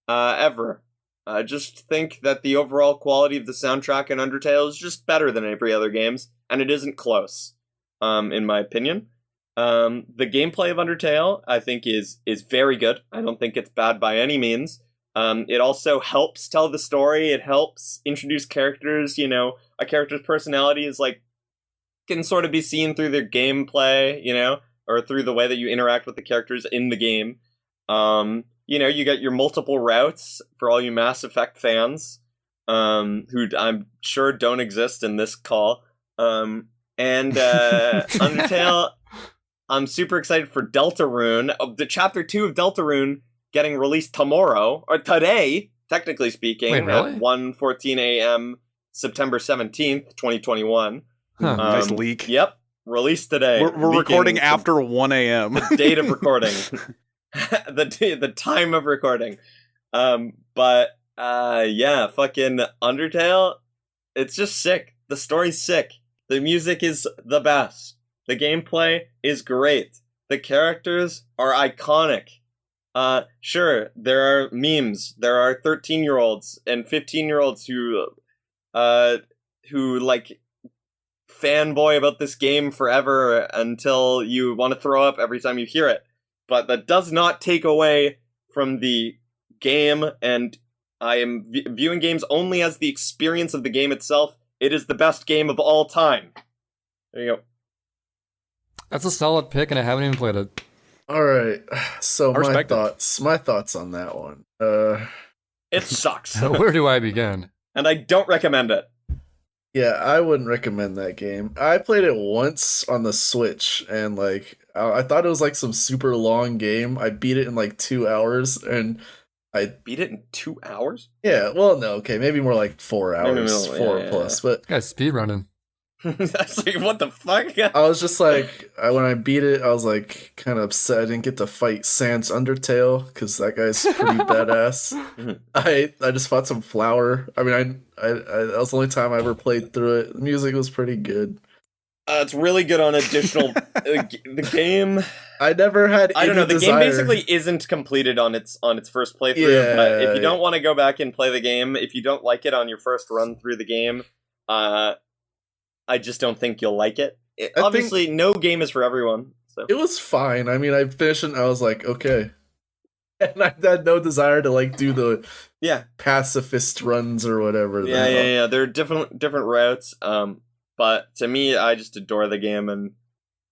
ever. I just think that the overall quality of the soundtrack in Undertale is just better than every other game's, and it isn't close, in my opinion. The gameplay of Undertale, I think, is very good. I don't think it's bad by any means. It also helps tell the story. It helps introduce characters. You know, a character's personality is like can sort of be seen through their gameplay, you know, or through the way that you interact with the characters in the game. You know, you get your multiple routes for all you Mass Effect fans, who I'm sure don't exist in this call. And Undertale, I'm super excited for Deltarune. The Chapter 2 of Deltarune getting released tomorrow, or today, technically speaking, Wait, really? at 1:14 a.m. September 17th, 2021. Huh. Nice leak. Yep, released today. We're recording Leaking after 1 a.m. the date of recording. the time of recording. Yeah, fucking Undertale, it's just sick. The story's sick. The music is the best. The gameplay is great. The characters are iconic. Sure, there are memes. There are 13-year-olds and 15-year-olds who like fanboy about this game forever until you want to throw up every time you hear it. But that does not take away from the game, and I am viewing games only as the experience of the game itself. It is the best game of all time. There you go. That's a solid pick, and I haven't even played it. All right. So I respect my thoughts on that one. It sucks. So where do I begin? And I don't recommend it. Yeah, I wouldn't recommend that game. I played it once on the Switch, and like I thought it was like some super long game. I beat it in like 2 hours, and Beat it in 2 hours? yeah, well, no, okay, maybe more like 4 Maybe hours, more, 4 yeah, plus. But Guys, speedrunning. That's like, what the fuck? I was just like, when I beat it, I was like kind of upset I didn't get to fight Sans Undertale because that guy's pretty badass. I just fought some flower. I mean, I that was the only time I ever played through it. The music was pretty good. It's really good on additional... the game... I never had. I don't know. The desire. game basically isn't completed on its first playthrough. Yeah. But if you don't want to go back and play the game, if you don't like it on your first run through the game, I just don't think you'll like it. Obviously, no game is for everyone. So It was fine. I mean, I finished it and I was like, okay. And I had no desire to like do the pacifist runs or whatever. Yeah. There are different routes. But to me, I just adore the game and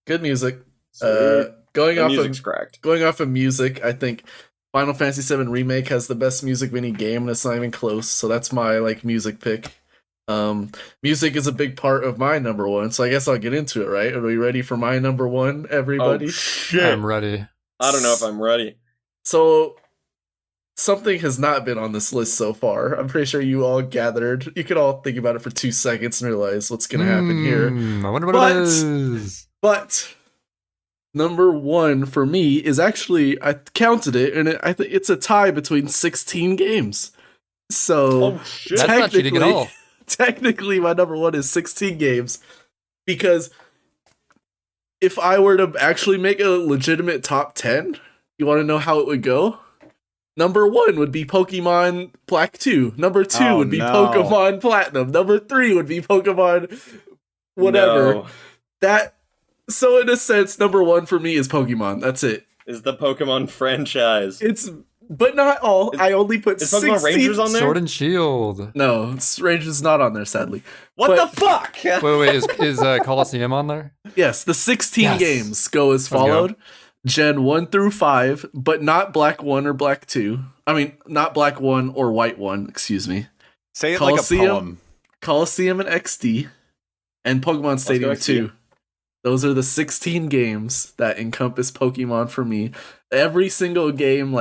good music. the Going music's cracked. off of music, I think Final Fantasy VII Remake has the best music of any game, and it's not even close. So that's my like music pick. Music is a big part of my number one, so I guess I'll get into it, right? Are we ready for my number one, everybody? Oh shit! I'm ready. I don't know if I'm ready. So something has not been on this list so far. I'm pretty sure you all gathered. You could all think about it for 2 seconds and realize what's going to happen here. I wonder what it is. But number one for me is actually, I counted it, and I think it's a tie between 16 games. So Oh shit! That's not cheating at all. technically, my number one is 16 games, because if I were to actually make a legitimate top 10, you want to know how it would go? Number one would be Pokemon Black 2. Number 2 would be Pokemon Platinum. Number 3 would be Pokemon whatever. No. So in a sense, number one for me is Pokemon. That's it. Is the Pokemon franchise? But not all. I only put Is 16. Pokemon Rangers on there? Sword and Shield. No, Rangers not on there, sadly. What But- the fuck? Wait, is Coliseum on there? Yes, the 16 Yes. games go as Let's go. followed. Gen 1 through 5, but not Black 1 or Black 2. I mean, not Black 1 or White 1, excuse me. Say it Colosseum. like a poem. Coliseum and XD, and Pokemon Stadium XD. 2. Those are the 16 games that encompass Pokemon for me. Every single game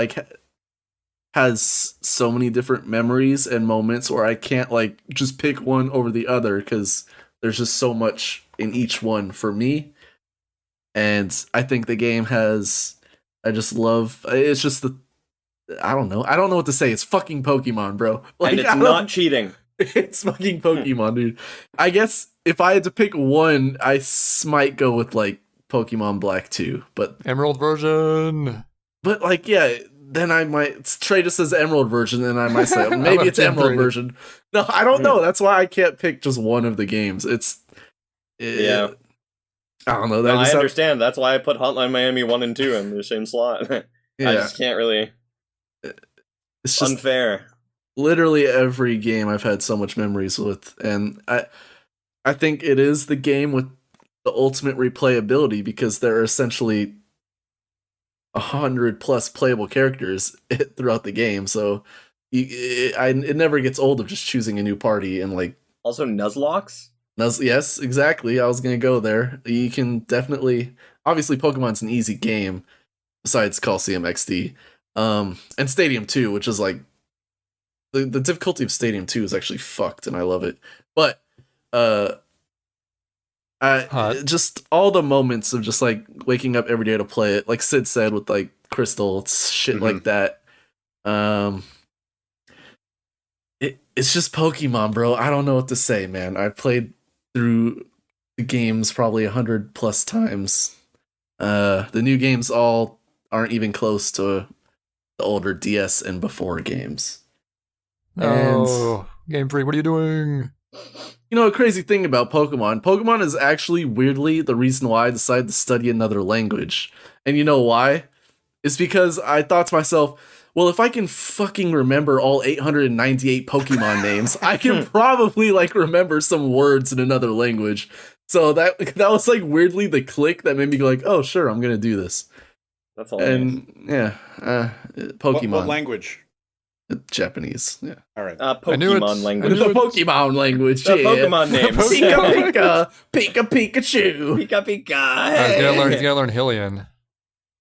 has so many different memories and moments where I can't just pick one over the other because there's just so much in each one for me. And I think the game has, it's just I don't know what to say. It's fucking Pokemon, bro. And it's not cheating. It's fucking Pokemon, dude. I guess if I had to pick one, I might go with Pokemon Black 2, but Emerald version. then I might Trey just says Emerald version, and I might say maybe about it's Gen Emerald 3? version. No, I don't know. That's why I can't pick just one of the games. Yeah. I don't know. No, I understand. That's why I put Hotline Miami 1 and 2 in the same slot. I Yeah, just can't really. It's just unfair. literally every game I've had so much memories with, and I think it is the game with the ultimate replayability because there are essentially 100 plus playable characters throughout the game. So it never gets old of just choosing a new party and like. Also, Nuzlocke. Yes, exactly. I was gonna go there. You can definitely, obviously, Pokemon's an easy game besides Coliseum XD, and Stadium 2, which is like the difficulty of Stadium 2 is actually fucked, and I love it. But just all the moments of just like waking up every day to play it, like Sid said with like Crystal, it's shit like that. It's just Pokemon, bro. I don't know what to say, man. I've played through the games probably 100 plus times. The new games all aren't even close to the older DS and before games. Oh, Game Freak, what are you doing? You know, a crazy thing about Pokemon is actually weirdly the reason why I decided to study another language. And you know why? It's because I thought to myself, well, if I can fucking remember all 898 Pokemon names, I can probably like remember some words in another language. So that was like weirdly the click that made me go like, oh sure, I'm gonna do this. That's all. And yeah, Pokemon. What language? Japanese. Yeah. All right. Pokemon language. The Pokemon language. The yeah. Pokemon names. Pika Pika, Pika Pikachu. Pika Pika. He's gonna learn Hylian.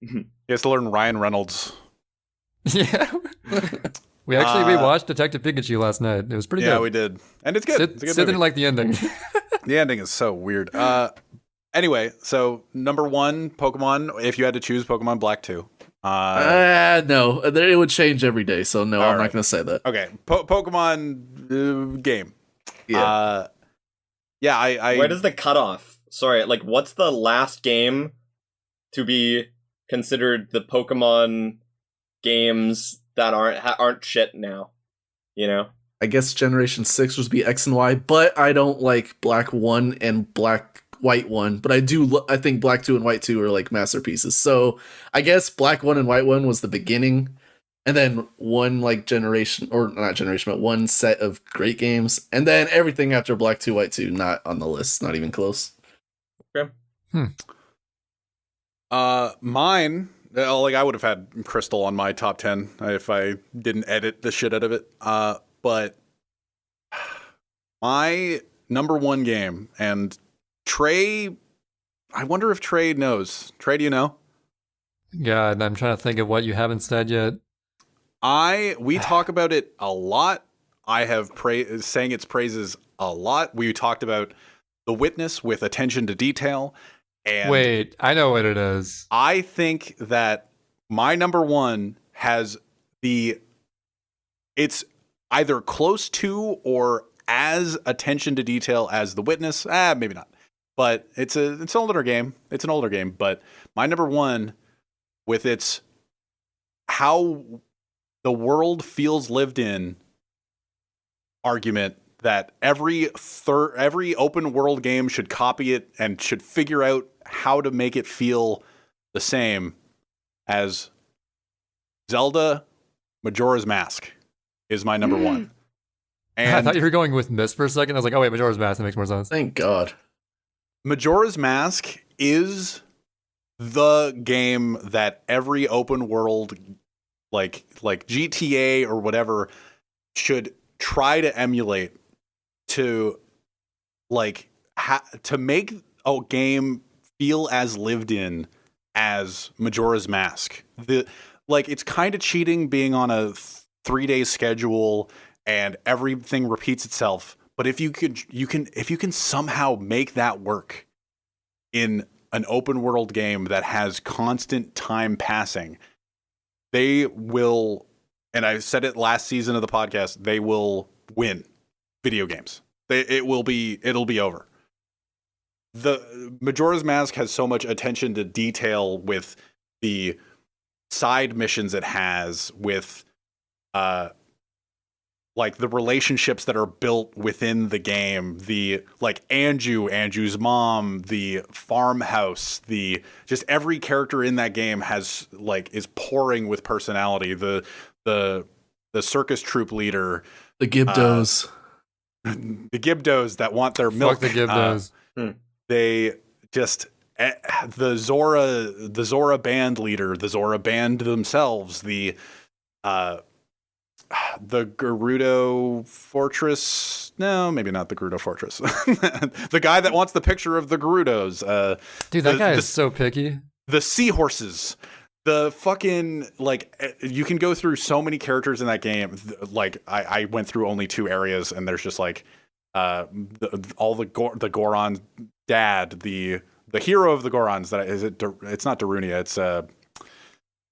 He has to learn Ryan Reynolds. Yeah. We actually rewatched Detective Pikachu last night. It was pretty good. Yeah, we did. And it's good. It's a good Sid movie. didn't like the ending. The ending is so weird. Anyway, so number 1, Pokemon, if you had to choose, Pokemon Black 2. No, it would change every day, so no, I'm right. not going to say that. Okay, Pokemon game. Yeah. I Where does the cutoff? Sorry, like what's the last game to be considered the Pokemon games that aren't shit now? You know? I guess Generation 6 would be X and Y, but I don't like Black 1 and White 1, but I think Black 2 and White 2 are like masterpieces. So I guess Black 1 and White 1 was the beginning, and then one like generation, or not generation, but one set of great games, and then everything after Black 2, White 2, not on the list, not even close. Okay. Mine, like I would have had Crystal on my top 10 if I didn't edit the shit out of it. But my number 1 game, and Trey, I wonder if Trey knows. Trey, do you know? God, I'm trying to think of what you haven't said yet. We talk about it a lot. I have sang its praises a lot. We talked about The Witness with attention to detail. And wait, I know what it is. I think that my number 1 has it's either close to or as attention to detail as The Witness. Maybe not. But it's an older game. It's an older game. But my number 1, with its how the world feels lived in argument that every open world game should copy it and should figure out how to make it feel the same as Zelda Majora's Mask is my number 1. And I thought you were going with Mist for a second. I was like, oh wait, Majora's Mask, that makes more sense. Thank God. Majora's Mask is the game that every open world like GTA or whatever should try to emulate to like to make a game feel as lived in as Majora's Mask. It's kind of cheating being on a 3-day schedule and everything repeats itself. But if you can somehow make that work in an open world game that has constant time passing, they will, and I said it last season of the podcast, they will win video games. It'll be over. The Majora's Mask has so much attention to detail with the side missions it has, with like the relationships that are built within the game, the like Anju's mom, the farmhouse, the just every character in that game has like is pouring with personality. The circus troupe leader, The Gibdos. the Gibdos that want their milk. Fuck the Gibdos. They just the Zora band leader, the Zora band themselves, the Gerudo Fortress. No, maybe not the Gerudo Fortress. The guy that wants the picture of the Gerudos. Dude, that guy is so picky. The seahorses. The fucking, like, you can go through so many characters in that game. Like, I went through only 2 areas, and there's just like the Goron dad, the hero of the Gorons. It's not Darunia. It's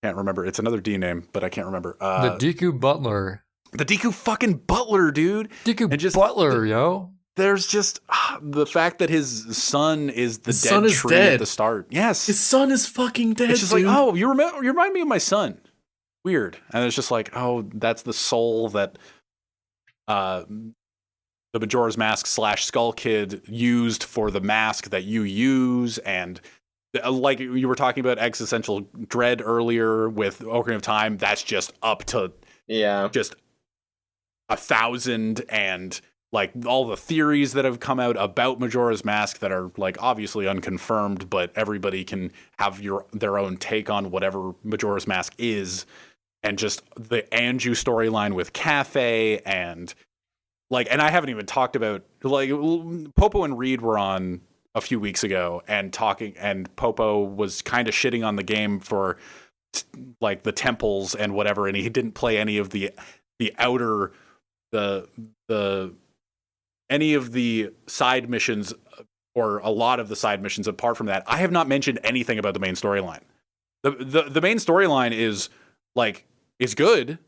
can't remember. It's another D name, but I can't remember. The Deku Butler. The Deku fucking Butler, dude. Deku Butler, yo. There's just the fact that his son is the son dead is tree dead. at the start. Yes. His son is fucking dead, It's just dude. like, oh, you remind me of my son. Weird. And it's just like, oh, that's the soul that the Majora's Mask / Skull Kid used for the mask that you use. And like you were talking about existential dread earlier with Ocarina of Time, that's just up to just 1,000, and like all the theories that have come out about Majora's Mask that are like obviously unconfirmed, but everybody can have their own take on whatever Majora's Mask is. And just the Anju storyline with Cafe, and like, and I haven't even talked about, like, Popo and Reed were on a few weeks ago and talking, and Popo was kind of shitting on the game for like the temples and whatever, and he didn't play any of the outer any of the side missions, or a lot of the side missions. Apart from that, I have not mentioned anything about the main storyline. The main storyline is good,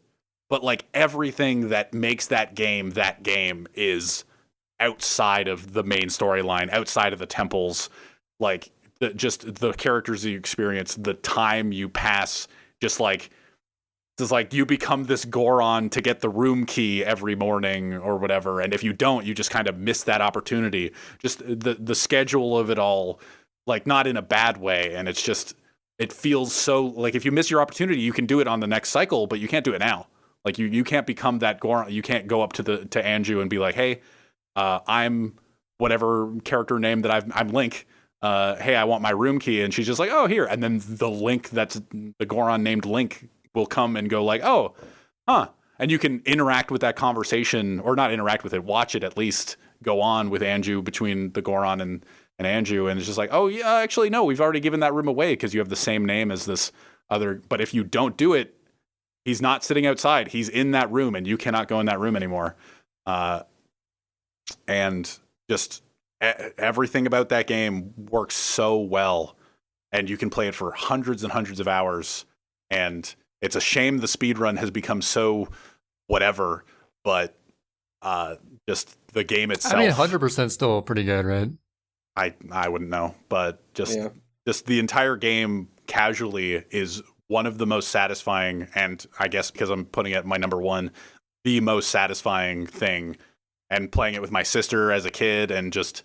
but like everything that makes that game is outside of the main storyline, outside of the temples, like just the characters you experience, the time you pass, just like you become this Goron to get the room key every morning or whatever, and if you don't, you just kind of miss that opportunity. Just the schedule of it all, like, not in a bad way, and it's just, it feels so like if you miss your opportunity, you can do it on the next cycle, but you can't do it now. Like you can't become that Goron. You can't go up to Anju and be like, hey, I'm whatever character name that I'm Link. Hey, I want my room key, and she's just like, oh, here, and then the Link that's the Goron named Link will come and go like, oh, huh. And you can interact with that conversation, or not interact with it, watch it at least go on with Anju, between the Goron and Anju. And it's just like, oh yeah, actually, no, we've already given that room away because you have the same name as this other. But if you don't do it, he's not sitting outside. He's in that room, and you cannot go in that room anymore. And just everything about that game works so well, and you can play it for hundreds and hundreds of hours. And it's a shame the speedrun has become so whatever, but just the game itself. I mean, 100% still pretty good, right? I wouldn't know, but just the entire game casually is one of the most satisfying, and I guess because I'm putting it at my number 1, the most satisfying thing. And playing it with my sister as a kid, and just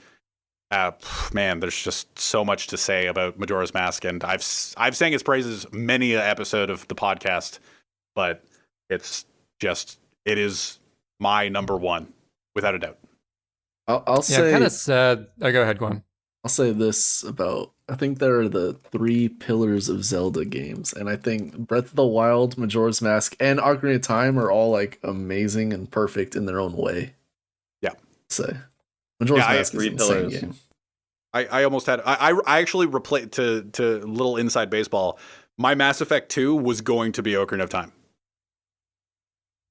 man, there's just so much to say about Majora's Mask, and I've sang its praises many an episode of the podcast, but it is my number 1 without a doubt. I'll say, I'm kind of sad. Oh, go ahead, go on. I'll say this about, I think there are the 3 pillars of Zelda games, and I think Breath of the Wild, Majora's Mask, and Ocarina of Time are all like amazing and perfect in their own way. Yeah. Say Majora's Mask is 3 an insane pillars. game. I almost had I actually replayed to little inside baseball. My Mass Effect 2 was going to be Ocarina of Time.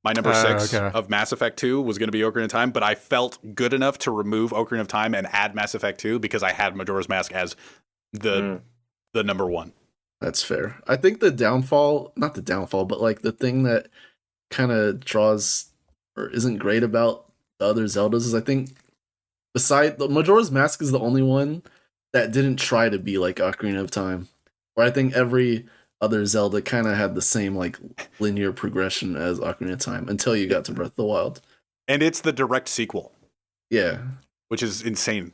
My number 6 of Mass Effect 2 was going to be Ocarina of Time, but I felt good enough to remove Ocarina of Time and add Mass Effect 2 because I had Majora's Mask as the number 1. That's fair. I think not the downfall, but like the thing that kind of draws or isn't great about the other Zeldas is, I think, the Majora's Mask is the only one that didn't try to be like Ocarina of Time. Where I think every other Zelda kind of had the same like linear progression as Ocarina of Time until you got to Breath of the Wild. And it's the direct sequel. Yeah. Which is insane.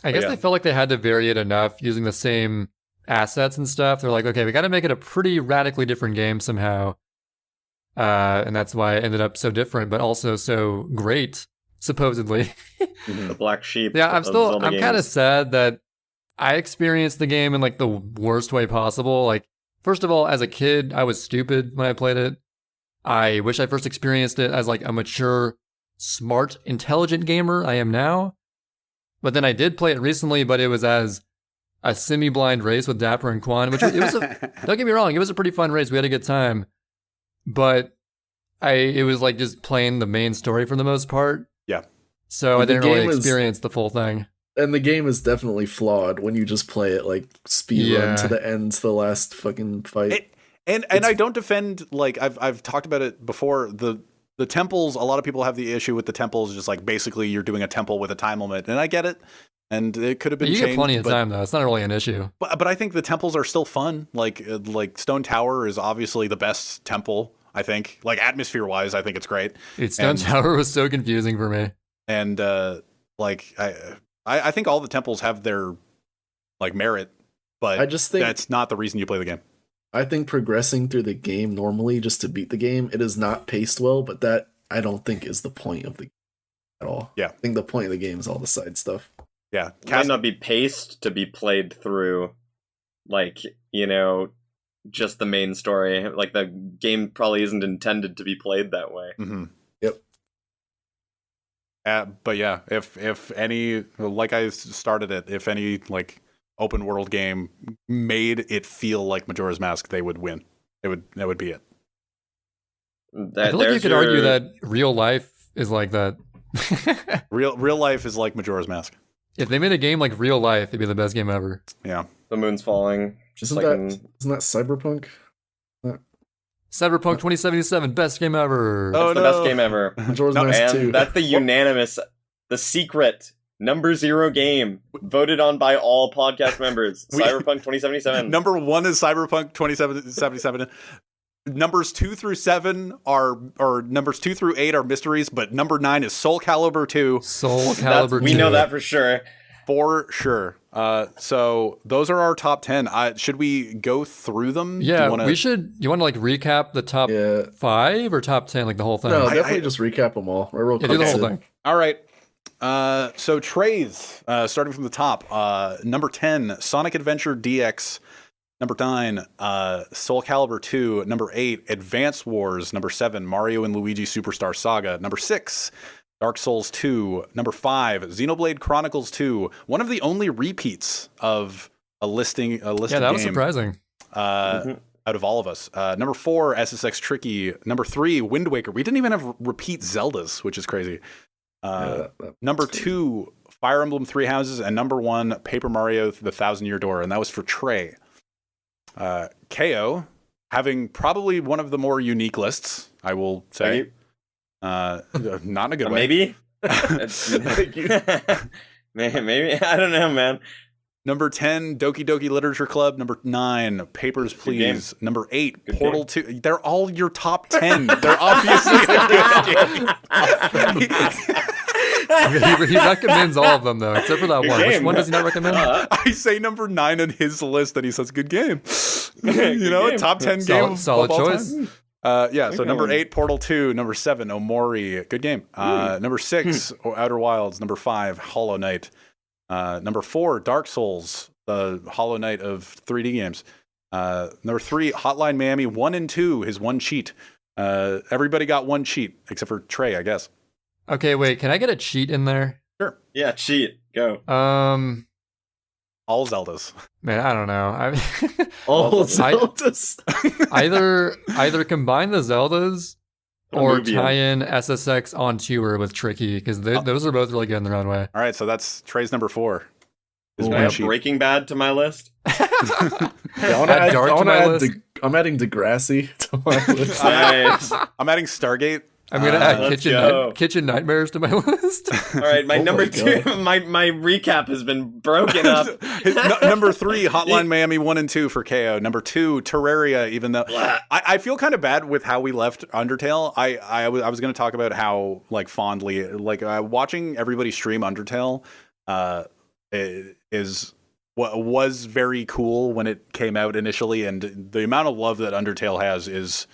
I guess they felt like they had to vary it enough using the same assets and stuff. They're like, okay, we got to make it a pretty radically different game somehow. and that's why it ended up so different, but also so great, supposedly. The black sheep. Yeah, Zelda I'm kind of games. sad that I experienced the game in like the worst way possible. Like, first of all, as a kid, I was stupid when I played it. I wish I first experienced it as like a mature, smart, intelligent gamer I am now. But then I did play it recently, but it was as a semi-blind race with Dapper and Quan, which it was don't get me wrong, it was a pretty fun race. We had a good time. But it was like just playing the main story for the most part. Yeah. So I The didn't really game is- experience the full thing. And the game is definitely flawed when you just play it like speed Yeah. run to the end, to the last fucking fight. And I don't defend, like I've talked about it before, the temples. A lot of people have the issue with the temples, just like basically you're doing a temple with a time limit, and I get it. And it could have been You changed. get plenty of but, time though. It's not really an issue. But I think the temples are still fun. Like Stone Tower is obviously the best temple. I think, like atmosphere wise, I think it's great. Stone And- Tower was so confusing for me. And like I think all the temples have their like merit, but I just think that's not the reason you play the game. I think progressing through the game normally just to beat the game, it is not paced well, but that I don't think is the point of the game at all. Yeah. I think the point of the game is all the side stuff. Yeah, It might not be paced to be played through, like, you know, just the main story. Like, the game probably isn't intended to be played that way. Mm-hmm. Yep. But yeah, if any, like I started it, if any like open world game made it feel like Majora's Mask, they would win. That would be it. I feel like you could argue that real life is like that. Real life is like Majora's Mask. If they made a game like real life, it'd be the best game ever. Yeah. the moon's falling. Just Isn't like that in, isn't that Cyberpunk? Cyberpunk 2077, best game ever. Oh, it's the best game ever. Majora's No, Mask And 2. that's the unanimous, the secret number 0 game voted on by all podcast members. Cyberpunk 2077. Number 1 is Cyberpunk 2077. Numbers 2 through 7 are, or numbers 2 through 8 are mysteries, but number 9 is Soul Calibur 2 Soul Calibur 2. We know that for sure. for sure. So those are our top 10. Should we go through them? Do Yeah, you wanna- we should. You want to like recap the top Yeah. 5 or top 10, like the whole thing? No, I- definitely just recap them all. Real yeah, quick. do the whole Sid. thing. All right. So trays, starting from the top. Number 10, Sonic Adventure DX. Number 9, Soul Calibur 2. Number 8, Advance Wars. Number 7, Mario and Luigi Superstar Saga. Number 6, Dark Souls 2. Number 5, Xenoblade Chronicles 2. One of the only repeats of a listed Yeah, that was game surprising. out of all of us. Number 4, SSX Tricky. Number 3, Wind Waker. We didn't even have repeat Zeldas, which is crazy. Number 2, Fire Emblem Three Houses, and number 1, Paper Mario: The Thousand Year Door, and that was for Trey. KO, having probably one of the more unique lists, I will say. Not in a good way. Maybe? Maybe? I don't know, man. Number 10, Doki Doki Literature Club. Number 9, Papers, Please. Number 8, Good Portal 2. They're all your top 10. They're obviously a good game. he recommends all of them though, except for that Good one. Which game. one does he not recommend? I say number 9 on his list, and he says, good game. You know, game. top 10 Solid- game. solid of all choice. time. Yeah, so Good number one. 8, Portal 2. Number 7, Omori. Good game. Number 6, Outer Wilds. Number 5, Hollow Knight. Number 4, Dark Souls, the Hollow Knight of 3D games. Number 3, Hotline Miami 1 and 2, his one cheat. Everybody got one cheat, except for Trey, I guess. Okay, wait. Can I get a cheat in there? Sure. Yeah, cheat. Go. All Zeldas. Man, I don't know. All I- Zeldas. either combine the Zeldas or Movie tie in SSX on Tour with Tricky, because those are both really good in their own way. All right, so that's Trey's number 4. His Ooh, Can I one add cheat. Breaking Bad to my list? Yeah, Add Dark to my list. I'm adding Degrassi to my list. Nice. I'm adding Stargate. I'm gonna add let's go. Kitchen Nightmares to my list. All right, my Oh number my 2, God. my recap has been broken up. Number 3, Hotline Miami 1 and 2 for KO. Number 2, Terraria, even though I feel kind of bad with how we left Undertale. I was going to talk about how like fondly, like watching everybody stream Undertale is what was very cool when it came out initially, and the amount of love that Undertale has is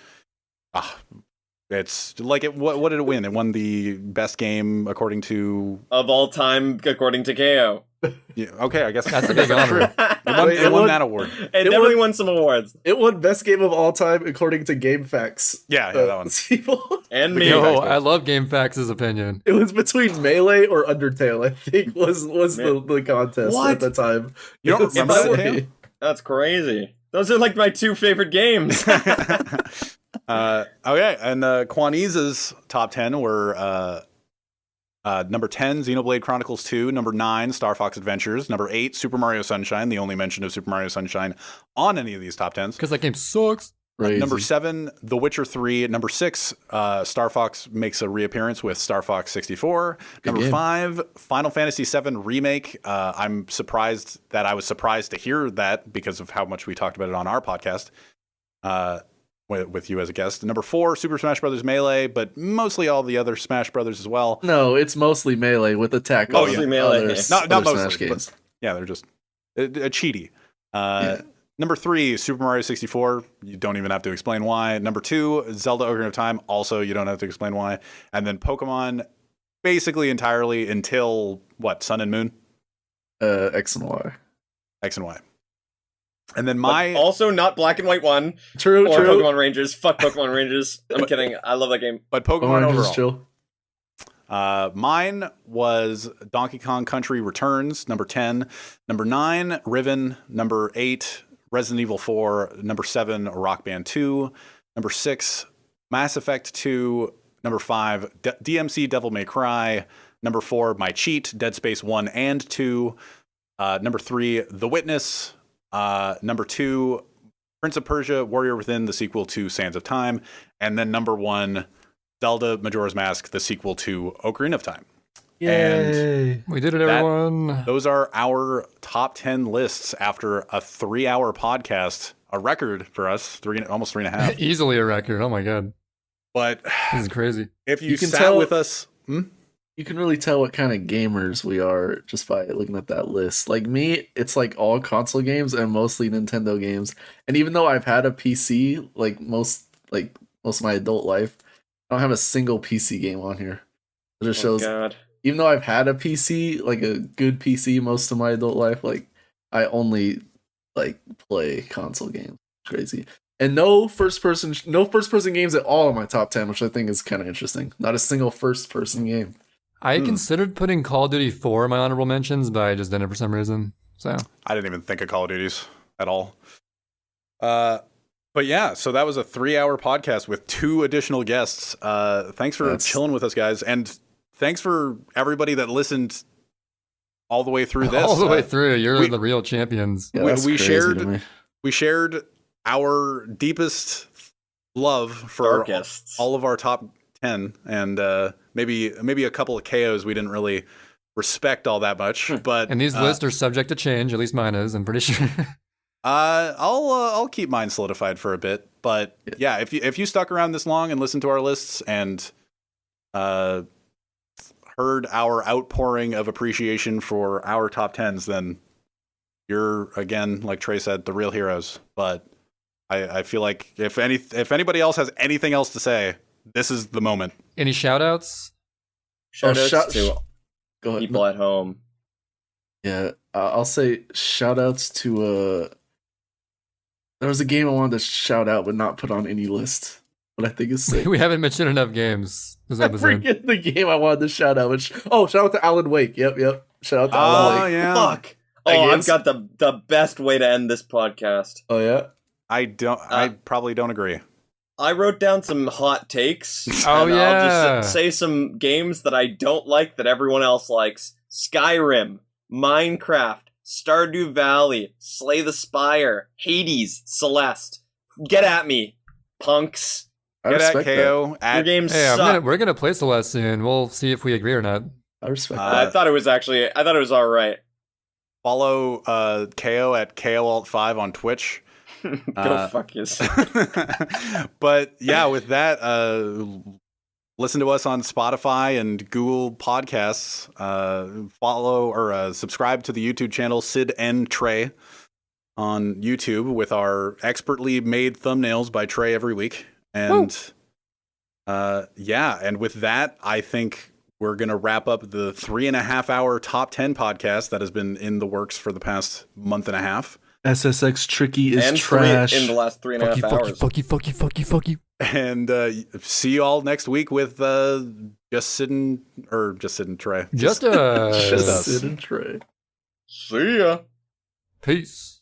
It's like what did it win? It won the best game according to Of all time, according to KO. yeah, okay, I guess That's a big honor. it won that award. It definitely won some awards. It won best game of all time according to Game Facts. Yeah, that one. People. And The me. Game Yo, Facts I love GameFAQs' opinion. It was between Melee or Undertale, I think, was the contest What? at the time. You don't remember that, Teo? That's crazy. Those are like my two favorite games. Okay, and Kwaniza's top 10 were number 10, Xenoblade Chronicles 2, number 9, Star Fox Adventures, number 8, Super Mario Sunshine, the only mention of Super Mario Sunshine on any of these top 10s. Because that game sucks. Crazy. Number 7, The Witcher 3. Number 6, Star Fox makes a reappearance with Star Fox 64. Number game. 5, Final Fantasy VII Remake. I'm surprised that I was surprised to hear that because of how much we talked about it on our podcast with you as a guest. Number 4, Super Smash Bros. Melee, but mostly all the other Smash Brothers as well. No, it's mostly Melee with attack. Mostly on Melee. other- Not other mostly, Smash games. but yeah, they're just a cheaty. Yeah. Number 3, Super Mario 64. You don't even have to explain why. Number 2, Zelda Ocarina of Time. Also, you don't have to explain why. And then Pokemon, basically entirely until what? Sun and Moon, X and Y. X and Y. And then But also not Black and White 1 True, or true. Pokemon Rangers. Fuck Pokemon Rangers. I'm kidding. I love that game. but Pokemon Orange is overall. chill. Mine was Donkey Kong Country Returns, number 10. Number 9, Riven. Number 8, Resident Evil 4. Number 7, Rock Band 2. Number 6, Mass Effect 2. Number 5, DMC Devil May Cry. Number 4, My Cheat, Dead Space 1 and 2. Number 3, The Witness. Number 2, Prince of Persia, Warrior Within, the sequel to Sands of Time. And then number 1, Zelda Majora's Mask, the sequel to Ocarina of Time. Yay. We did it, everyone. Those are our top 10 lists after a 3-hour podcast, a record for us, almost 3.5. Easily a record. Oh my god. But This is crazy. if you You can sat tell- with us, You can really tell what kind of gamers we are just by looking at that list. Like me, it's like all console games and mostly Nintendo games. And even though I've had a PC like most of my adult life, I don't have a single PC game on here. It just Oh, shows God. even though I've had a PC, like a good PC most of my adult life, like I only like play console games. Crazy. And no first person games at all in my top 10, which I think is kind of interesting. Not a single first person game. I considered putting Call of Duty 4 in my honorable mentions, but I just didn't for some reason. So I didn't even think of Call of Duties at all. But yeah, so that was a 3-hour podcast with 2 additional guests. Thanks for chilling with us, guys. And thanks for everybody that listened all the way through this. all the way through, you're we- the real champions. Yeah, We- that's we crazy shared- to me. We shared our deepest love for Darkest. all of our top 10, and maybe a couple of KOs we didn't really respect all that much. But And these lists are subject to change. At least mine is. I'm pretty sure. I'll keep mine solidified for a bit. But yeah, if you stuck around this long and listened to our lists and heard our outpouring of appreciation for our top 10s, then you're, again, like Trey said, the real heroes. But I feel like if anybody else has anything else to say, this is the moment. Any shout outs? Shoutouts to Go ahead. people at home. Yeah, I'll say shout outs to there was a game I wanted to shout out but not put on any list. But I think it's sick. We haven't mentioned enough games this I episode. forget the game I wanted to shout out. Shout out to Alan Wake. Yep. Shout out to Alan Wake. yeah. Fuck. That Oh, I've game's- got the best way to end this podcast. Oh yeah. I probably don't agree. I wrote down some hot takes. Oh, and yeah. I'll just say some games that I don't like that everyone else likes. Skyrim, Minecraft, Stardew Valley, Slay the Spire, Hades, Celeste. Get at me, punks. I Get at respect that. KO. Your At, games Hey, suck. we're gonna play Celeste soon. We'll see if we agree or not. I respect I thought it was all right. follow KO at KOAlt5 on Twitch. Go fuck yourself. But yeah, with that, listen to us on Spotify and Google Podcasts. Follow or subscribe to the YouTube channel SidNTrey on YouTube with our expertly made thumbnails by Trey every week. And Yeah, and with that, I think we're going to wrap up the 3.5-hour top 10 podcast that has been in the works for the past month and a half. SSX Tricky is and trash. in the last 3.5 hours. Fuck you. And see you all next week with just SidNTrey. Just Just us. SidNTrey. See ya. Peace.